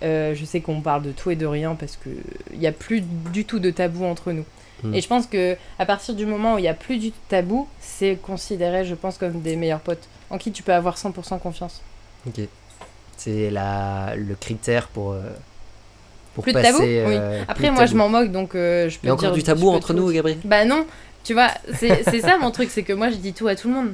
Je sais qu'on parle de tout et de rien parce que il n'y a plus du tout de tabou entre nous. Mm. Et je pense que à partir du moment où il n'y a plus du tabou, c'est considéré, je pense, comme des meilleurs potes en qui tu peux avoir 100% confiance. Ok. C'est le critère pour Plus de passer. tabou Oui. plus Après, de moi, je tabou. m'en moque, donc je peux Il y a encore dire... du je tabou peux entre tout. nous, Gabriel. Bah non, tu vois, c'est ça mon truc, c'est que moi, je dis tout à tout le monde.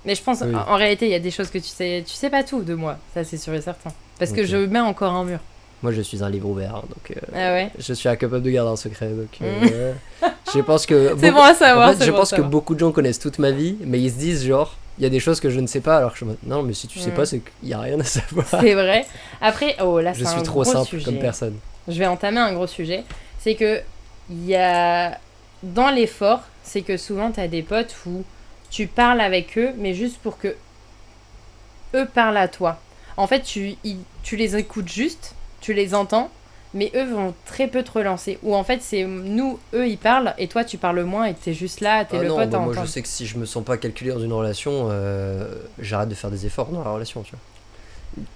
Mais je pense, Oui. en réalité, il y a des choses que tu sais pas tout de moi, ça c'est sûr et certain. Parce que Ok. je mets encore un mur. Moi, je suis un livre ouvert, hein, donc Ah ouais. je suis incapable de garder un secret. Donc, je pense que C'est bon à savoir, en fait, c'est je bon à pense que savoir. beaucoup de gens connaissent toute ma vie, mais ils se disent genre, il y a des choses que je ne sais pas, alors que je me non, mais si tu sais Mm. pas, c'est qu'il y a rien à savoir. C'est vrai. Après, oh là, Je c'est suis un trop gros simple sujet. comme personne. Je vais entamer un gros sujet. C'est que il y a dans l'effort, c'est que souvent t'as des potes où tu parles avec eux, mais juste pour que eux parlent à toi. En fait, tu les écoutes juste, tu les entends, mais eux vont très peu te relancer. Ou en fait, c'est nous, eux, ils parlent, et toi, tu parles moins, et t'es juste là, t'es Ah le non, pote bah à moi je entendre. sais que si je me sens pas calculé dans une relation, j'arrête de faire des efforts dans la relation, tu vois.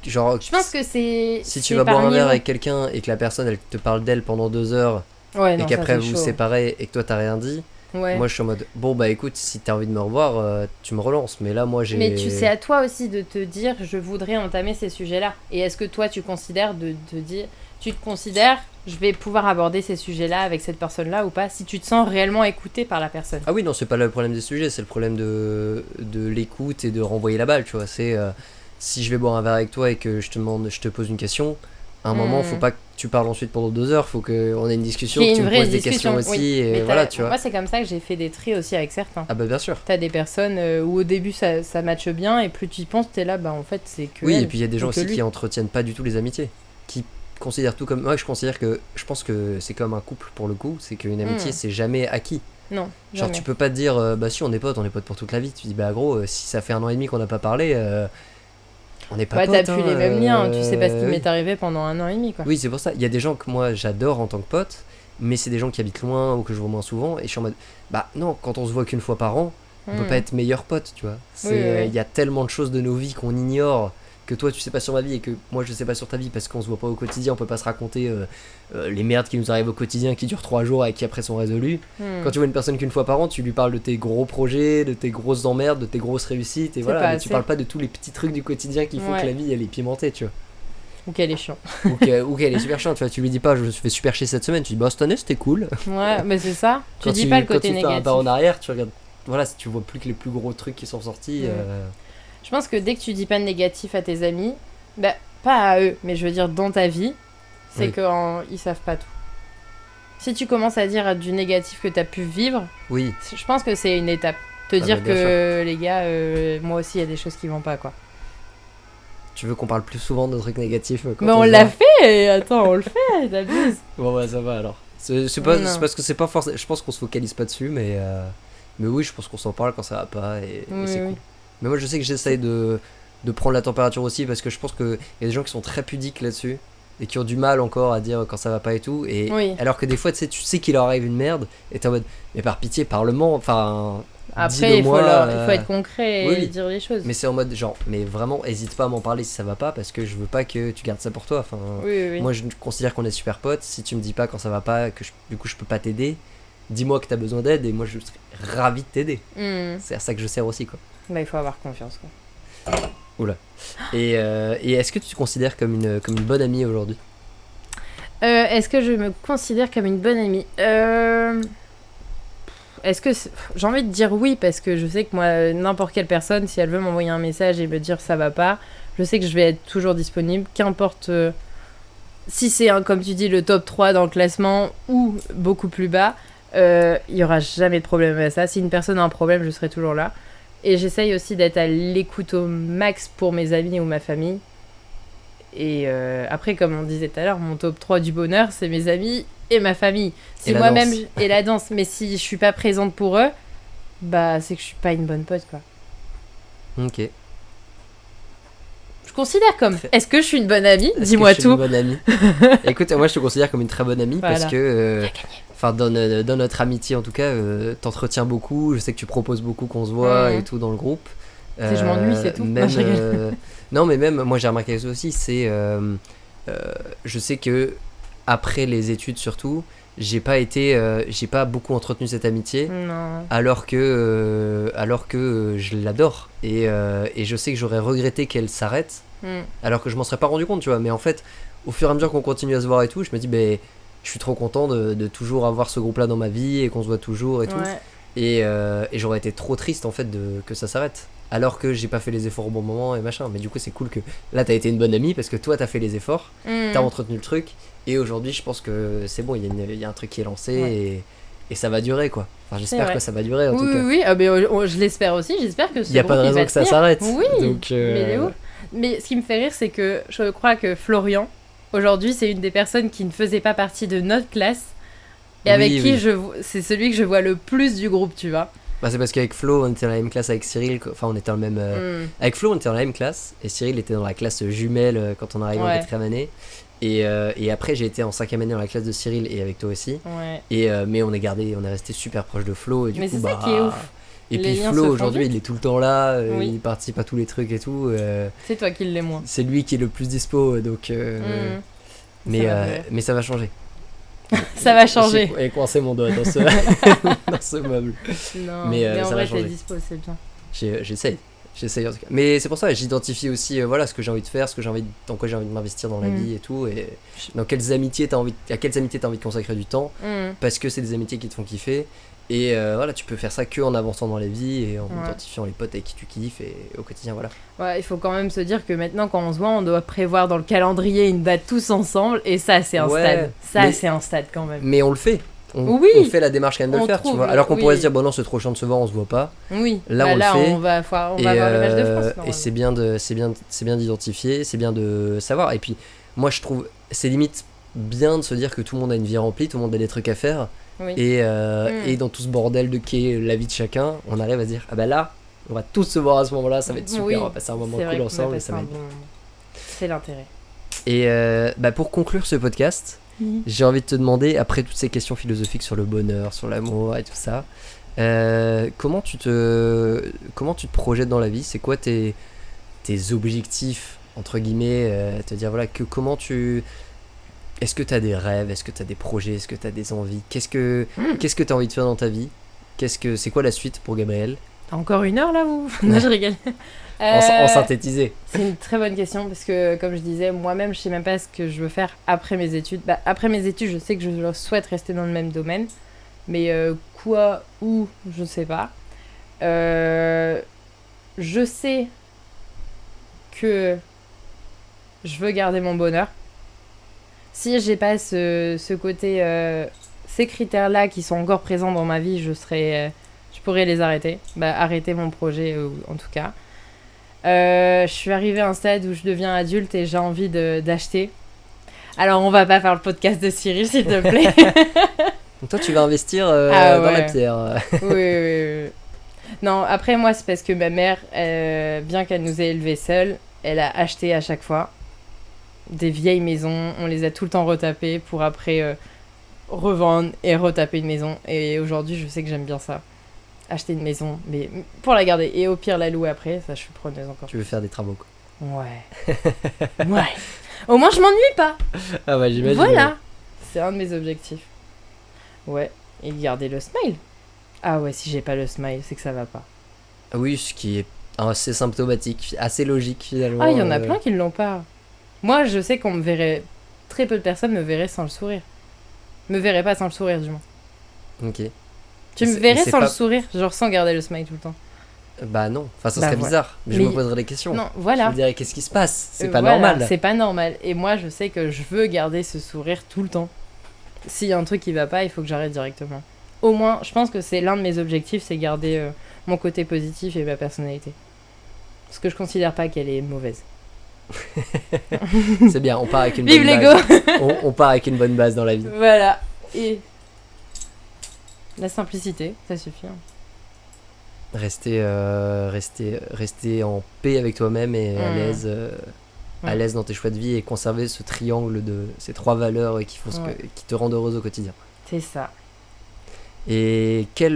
Genre, Je pense que c'est. si c'est tu vas par boire un verre niveau. avec quelqu'un et que la personne elle te parle d'elle pendant 2 heures Ouais, et non, qu'après ça, vous c'est vous chaud. séparez et que toi t'as rien dit, Ouais. moi je suis en mode bon bah écoute, si t'as envie de me revoir, tu me relances, mais là moi j'ai. Mais tu sais à toi aussi de te dire je voudrais entamer ces sujets-là. Et est-ce que toi tu considères de te dire tu te considères je vais pouvoir aborder ces sujets-là avec cette personne-là ou pas si tu te sens réellement écouté par la personne. Ah oui, non, c'est pas le problème des sujets, c'est le problème de l'écoute et de renvoyer la balle, tu vois. C'est si je vais boire un verre avec toi et que je te pose une question, à un moment, faut pas que tu parles ensuite pendant 2 heures, faut qu'on ait une discussion, Qu'il y ait que tu une me vraie poses des discussion, questions aussi, oui. et Mais voilà, tu vois. moi c'est comme ça que j'ai fait des tris aussi avec certains. Ah bah bien sûr. T'as des personnes où au début ça matche bien et plus tu y penses t'es là bah en fait c'est que Oui, elle, et puis il y a des gens ou que aussi lui. qui entretiennent pas du tout les amitiés, qui considèrent tout comme. Moi, je pense que c'est comme un couple pour le coup, c'est qu'une amitié, c'est jamais acquis. Non, Genre, jamais. tu peux pas te dire, bah si, on est potes pour toute la vie. Tu dis, bah gros, si ça fait 1 an et demi qu'on n'a pas parlé, on n'est pas Ouais, potes. t'as plus les mêmes liens, tu sais pas ce qui oui. m'est arrivé pendant 1 an et demi quoi. Oui, c'est pour ça. Il y a des gens que moi j'adore en tant que pote, mais c'est des gens qui habitent loin ou que je vois moins souvent, et je suis en mode, bah non, quand on se voit qu'une fois par an, on peut pas être meilleurs potes, tu vois. Il y a tellement de choses de nos vies qu'on ignore, que toi tu sais pas sur ma vie et que moi je sais pas sur ta vie parce qu'on se voit pas au quotidien, on peut pas se raconter les merdes qui nous arrivent au quotidien qui durent 3 jours et qui après sont résolues. Quand tu vois une personne qu'une fois par an, tu lui parles de tes gros projets, de tes grosses emmerdes, de tes grosses réussites, et voilà, mais tu parles pas de tous les petits trucs du quotidien qui font que la vie elle est pimentée, tu vois. Ou qu'elle est chiant. ou qu'elle est super chiante, tu vois. Tu lui dis pas, je me suis fait super chier cette semaine, tu dis, bah cette année c'était cool. Ouais, mais c'est ça. Tu dis pas le côté négatif. Quand tu fais un pas en arrière, tu regardes, voilà, si tu vois plus que les plus gros trucs qui sont sortis. Je pense que dès que tu dis pas de négatif à tes amis, bah, pas à eux, mais je veux dire dans ta vie, c'est qu'ils savent pas tout. Si tu commences à dire du négatif que t'as pu vivre, je pense que c'est une étape. Te dire que les gars, moi aussi il y a des choses qui vont pas, quoi. Tu veux qu'on parle plus souvent de trucs négatifs mais on l'a fait. Attends, on le fait, t'abuses. Bon bah ça va alors. C'est parce que c'est pas forcément. Je pense qu'on se focalise pas dessus, mais oui, je pense qu'on s'en parle quand ça va pas et c'est cool. Mais moi je sais que j'essaye de prendre la température aussi, parce que je pense qu'il y a des gens qui sont très pudiques là-dessus et qui ont du mal encore à dire quand ça va pas et tout, et alors que des fois tu sais qu'il leur arrive une merde et t'es en mode, mais par pitié parle-moi, enfin après il faut être concret et dire les choses, mais c'est en mode genre, mais vraiment hésite pas à m'en parler si ça va pas, parce que je veux pas que tu gardes ça pour toi, enfin moi je considère qu'on est super potes. Si tu me dis pas quand ça va pas, que du coup je peux pas t'aider, dis-moi que t'as besoin d'aide et moi je serais ravi de t'aider. C'est à ça que je sers aussi, quoi. Bah il faut avoir confiance, quoi. Oula. Et est-ce que tu te considères comme une bonne amie aujourd'hui ? Est-ce que je me considère comme une bonne amie ? Est-ce que j'ai envie de dire oui, parce que je sais que moi, n'importe quelle personne, si elle veut m'envoyer un message et me dire ça va pas, je sais que je vais être toujours disponible, qu'importe si c'est comme tu dis le top 3 dans le classement ou beaucoup plus bas, il y aura jamais de problème avec ça. Si une personne a un problème, je serai toujours là. Et j'essaye aussi d'être à l'écoute au max pour mes amis ou ma famille. Et après, comme on disait tout à l'heure, mon top 3 du bonheur, c'est mes amis et ma famille. Si moi-même et la danse. Mais si je suis pas présente pour eux, bah c'est que je suis pas une bonne pote, quoi. Ok. Je considère comme. Est-ce que je suis une bonne amie ? Dis-moi tout. Je suis une bonne amie. Écoute, moi je te considère comme une très bonne amie, parce que enfin dans notre amitié en tout cas, t'entretiens beaucoup. Je sais que tu proposes beaucoup qu'on se voit et tout dans le groupe. Je m'ennuie, c'est tout. Même, non, mais même moi j'ai remarqué ça aussi. C'est je sais que après les études surtout, j'ai pas beaucoup entretenu cette amitié. Non. Alors que je l'adore, et je sais que j'aurais regretté qu'elle s'arrête, alors que je m'en serais pas rendu compte, tu vois. Mais en fait, au fur et à mesure qu'on continue à se voir et tout, je me dis, je suis trop content de toujours avoir ce groupe là dans ma vie et qu'on se voit toujours et tout. Et j'aurais été trop triste en fait que ça s'arrête, alors que j'ai pas fait les efforts au bon moment et machin. Mais du coup c'est cool que là t'as été une bonne amie, parce que toi t'as fait les efforts, t'as entretenu le truc, et aujourd'hui je pense que c'est bon, il y a un truc qui est lancé, et ça va durer, quoi. Enfin j'espère que ça va durer en tout cas. Oui, mais je l'espère aussi, j'espère que il y a pas de raison que ça s'arrête. Oui, donc, mais ce qui me fait rire, c'est que je crois que Florian aujourd'hui c'est une des personnes qui ne faisait pas partie de notre classe, et avec qui c'est celui que je vois le plus du groupe, tu vois. Bah c'est parce qu'avec Flo on était dans la même classe avec Cyril, enfin on était dans le même avec Flo on était dans la même classe, et Cyril était dans la classe jumelle quand on arrivait en 4ème année, et après j'ai été en 5ème année dans la classe de Cyril et avec toi aussi, et mais on est resté super proche de Flo, et du mais coup c'est ça qui est ouf. Et puis Flo aujourd'hui il est tout le temps là, il participe à tous les trucs et tout, c'est toi qui l'es moins, c'est lui qui est le plus dispo, donc mais ça va changer. Ça va changer. J'ai coincé mon doigt dans ce, dans ce meuble. Non, mais en vrai, t'es dispo, c'est bien. J'essaye en tout cas. Mais c'est pour ça, j'identifie aussi ce que j'ai envie de faire, dans quoi j'ai envie de m'investir dans la vie et tout. Et à quelles amitiés t'as envie de consacrer du temps, parce que c'est des amitiés qui te font kiffer. Et tu peux faire ça que en avançant dans la vie et en identifiant les potes avec qui tu kiffes, et au quotidien, voilà. Ouais, il faut quand même se dire que maintenant, quand on se voit, on doit prévoir dans le calendrier une date tous ensemble, et ça, c'est un stade. C'est un stade quand même. Mais on le fait. On fait la démarche quand même de le faire, tu vois. Alors qu'on pourrait se dire, bon non, c'est trop chiant de se voir, on se voit pas. Oui. Là, on le fait. On va voir le match de France. Et c'est bien d'identifier, c'est bien de savoir. Et puis, moi, je trouve, c'est limite bien de se dire que tout le monde a une vie remplie, tout le monde a des trucs à faire. Et dans tout ce bordel de qu'est la vie de chacun, on arrive à se dire, ah bah là, on va tous se voir à ce moment-là, ça va être super, on va passer un moment cool ensemble, et ça va être bien. C'est l'intérêt. Et pour conclure ce podcast, j'ai envie de te demander, après toutes ces questions philosophiques sur le bonheur, sur l'amour et tout ça, comment tu te projettes dans la vie? C'est quoi tes objectifs, entre guillemets, te dire voilà, est-ce que tu as des rêves, est-ce que tu as des projets, est-ce que tu as des envies? Qu'est-ce que tu as envie de faire dans ta vie? C'est quoi la suite pour Gabrielle? Encore 1 heure là, vous? Non, je rigole. En synthétisé. C'est une très bonne question parce que, comme je disais, moi-même, je sais même pas ce que je veux faire après mes études. Bah, après mes études, je sais que je souhaite rester dans le même domaine, mais quoi, où, je ne sais pas. Je sais que je veux garder mon bonheur. Si j'ai pas ce côté, ces critères-là qui sont encore présents dans ma vie, je pourrais les arrêter. Arrêter mon projet, en tout cas. Je suis arrivée à un stade où je deviens adulte et j'ai envie d'acheter. Alors, on va pas faire le podcast de Cyril, s'il te plaît. Donc toi, tu vas investir dans la pierre. Oui. Non, après, moi, c'est parce que ma mère, bien qu'elle nous ait élevés seuls, elle a acheté à chaque fois des vieilles maisons. On les a tout le temps retapées pour après revendre et retaper une maison. Et aujourd'hui, je sais que j'aime bien ça. Acheter une maison, mais pour la garder. Et au pire, la louer après. Ça, je suis preneuse encore. Tu veux faire des travaux, quoi. Ouais. Ouais. Au moins, je m'ennuie pas. Ah ouais, j'imagine. Voilà. C'est un de mes objectifs. Ouais. Et garder le smile. Ah ouais, si j'ai pas le smile, c'est que ça va pas. Oui, ce qui est assez symptomatique, assez logique finalement. Ah, il y en a plein qui ne l'ont pas. Moi, je sais qu'on me verrait... Très peu de personnes me verraient sans le sourire. Me verraient pas sans le sourire, du moins. Ok. Tu me verrais sans le sourire, genre sans garder le smile tout le temps. Bah non, enfin ça serait bizarre, mais je me poserais des questions. Non, voilà. Je me dirais qu'est-ce qui se passe? C'est pas voilà, normal. C'est pas normal. Et moi, je sais que je veux garder ce sourire tout le temps. S'il y a un truc qui va pas, il faut que j'arrête directement. Au moins, je pense que c'est l'un de mes objectifs, c'est garder mon côté positif et ma personnalité. Parce que je considère pas qu'elle est mauvaise. C'est bien, on part avec une Vive bonne l'ego. base. On part avec une bonne base dans la vie. Voilà. Et la simplicité, ça suffit. Hein. Rester en paix avec toi-même et à l'aise dans tes choix de vie et conserver ce triangle de ces 3 valeurs qui te rendent heureuse au quotidien. C'est ça. Et quel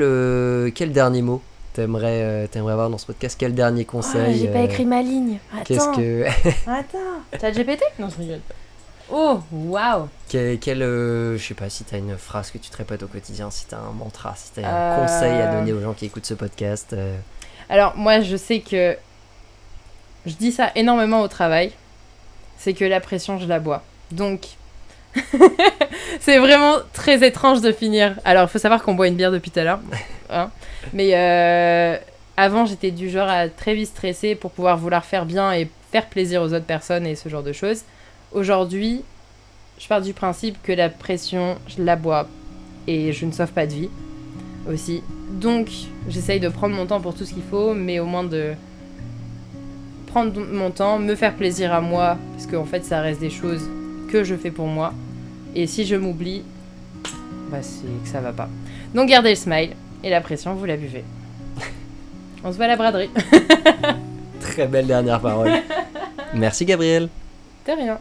dernier mot t'aimerais avoir dans ce podcast? Quel dernier conseil? J'ai pas écrit ma ligne. Attends. Attends. T'as GPT? Non, je rigole. Oh, waouh. Je sais pas si t'as une phrase que tu te répètes au quotidien, si t'as un mantra, si t'as un conseil à donner aux gens qui écoutent ce podcast. Alors, moi, je sais que je dis ça énormément au travail. C'est que la pression, je la bois. Donc, c'est vraiment très étrange de finir. Alors, il faut savoir qu'on boit une bière depuis tout à l'heure. Hein. Mais avant, j'étais du genre à très vite stresser pour pouvoir vouloir faire bien et faire plaisir aux autres personnes et ce genre de choses. Aujourd'hui, je pars du principe que la pression, je la bois et je ne sauve pas de vie aussi. Donc, j'essaye de prendre mon temps pour tout ce qu'il faut, mais au moins de prendre mon temps, me faire plaisir à moi, parce qu'en fait, ça reste des choses que je fais pour moi. Et si je m'oublie, c'est que ça va pas. Donc, gardez le smile et la pression, vous la buvez. On se voit à la braderie. Très belle dernière parole. Merci Gabrielle. De rien.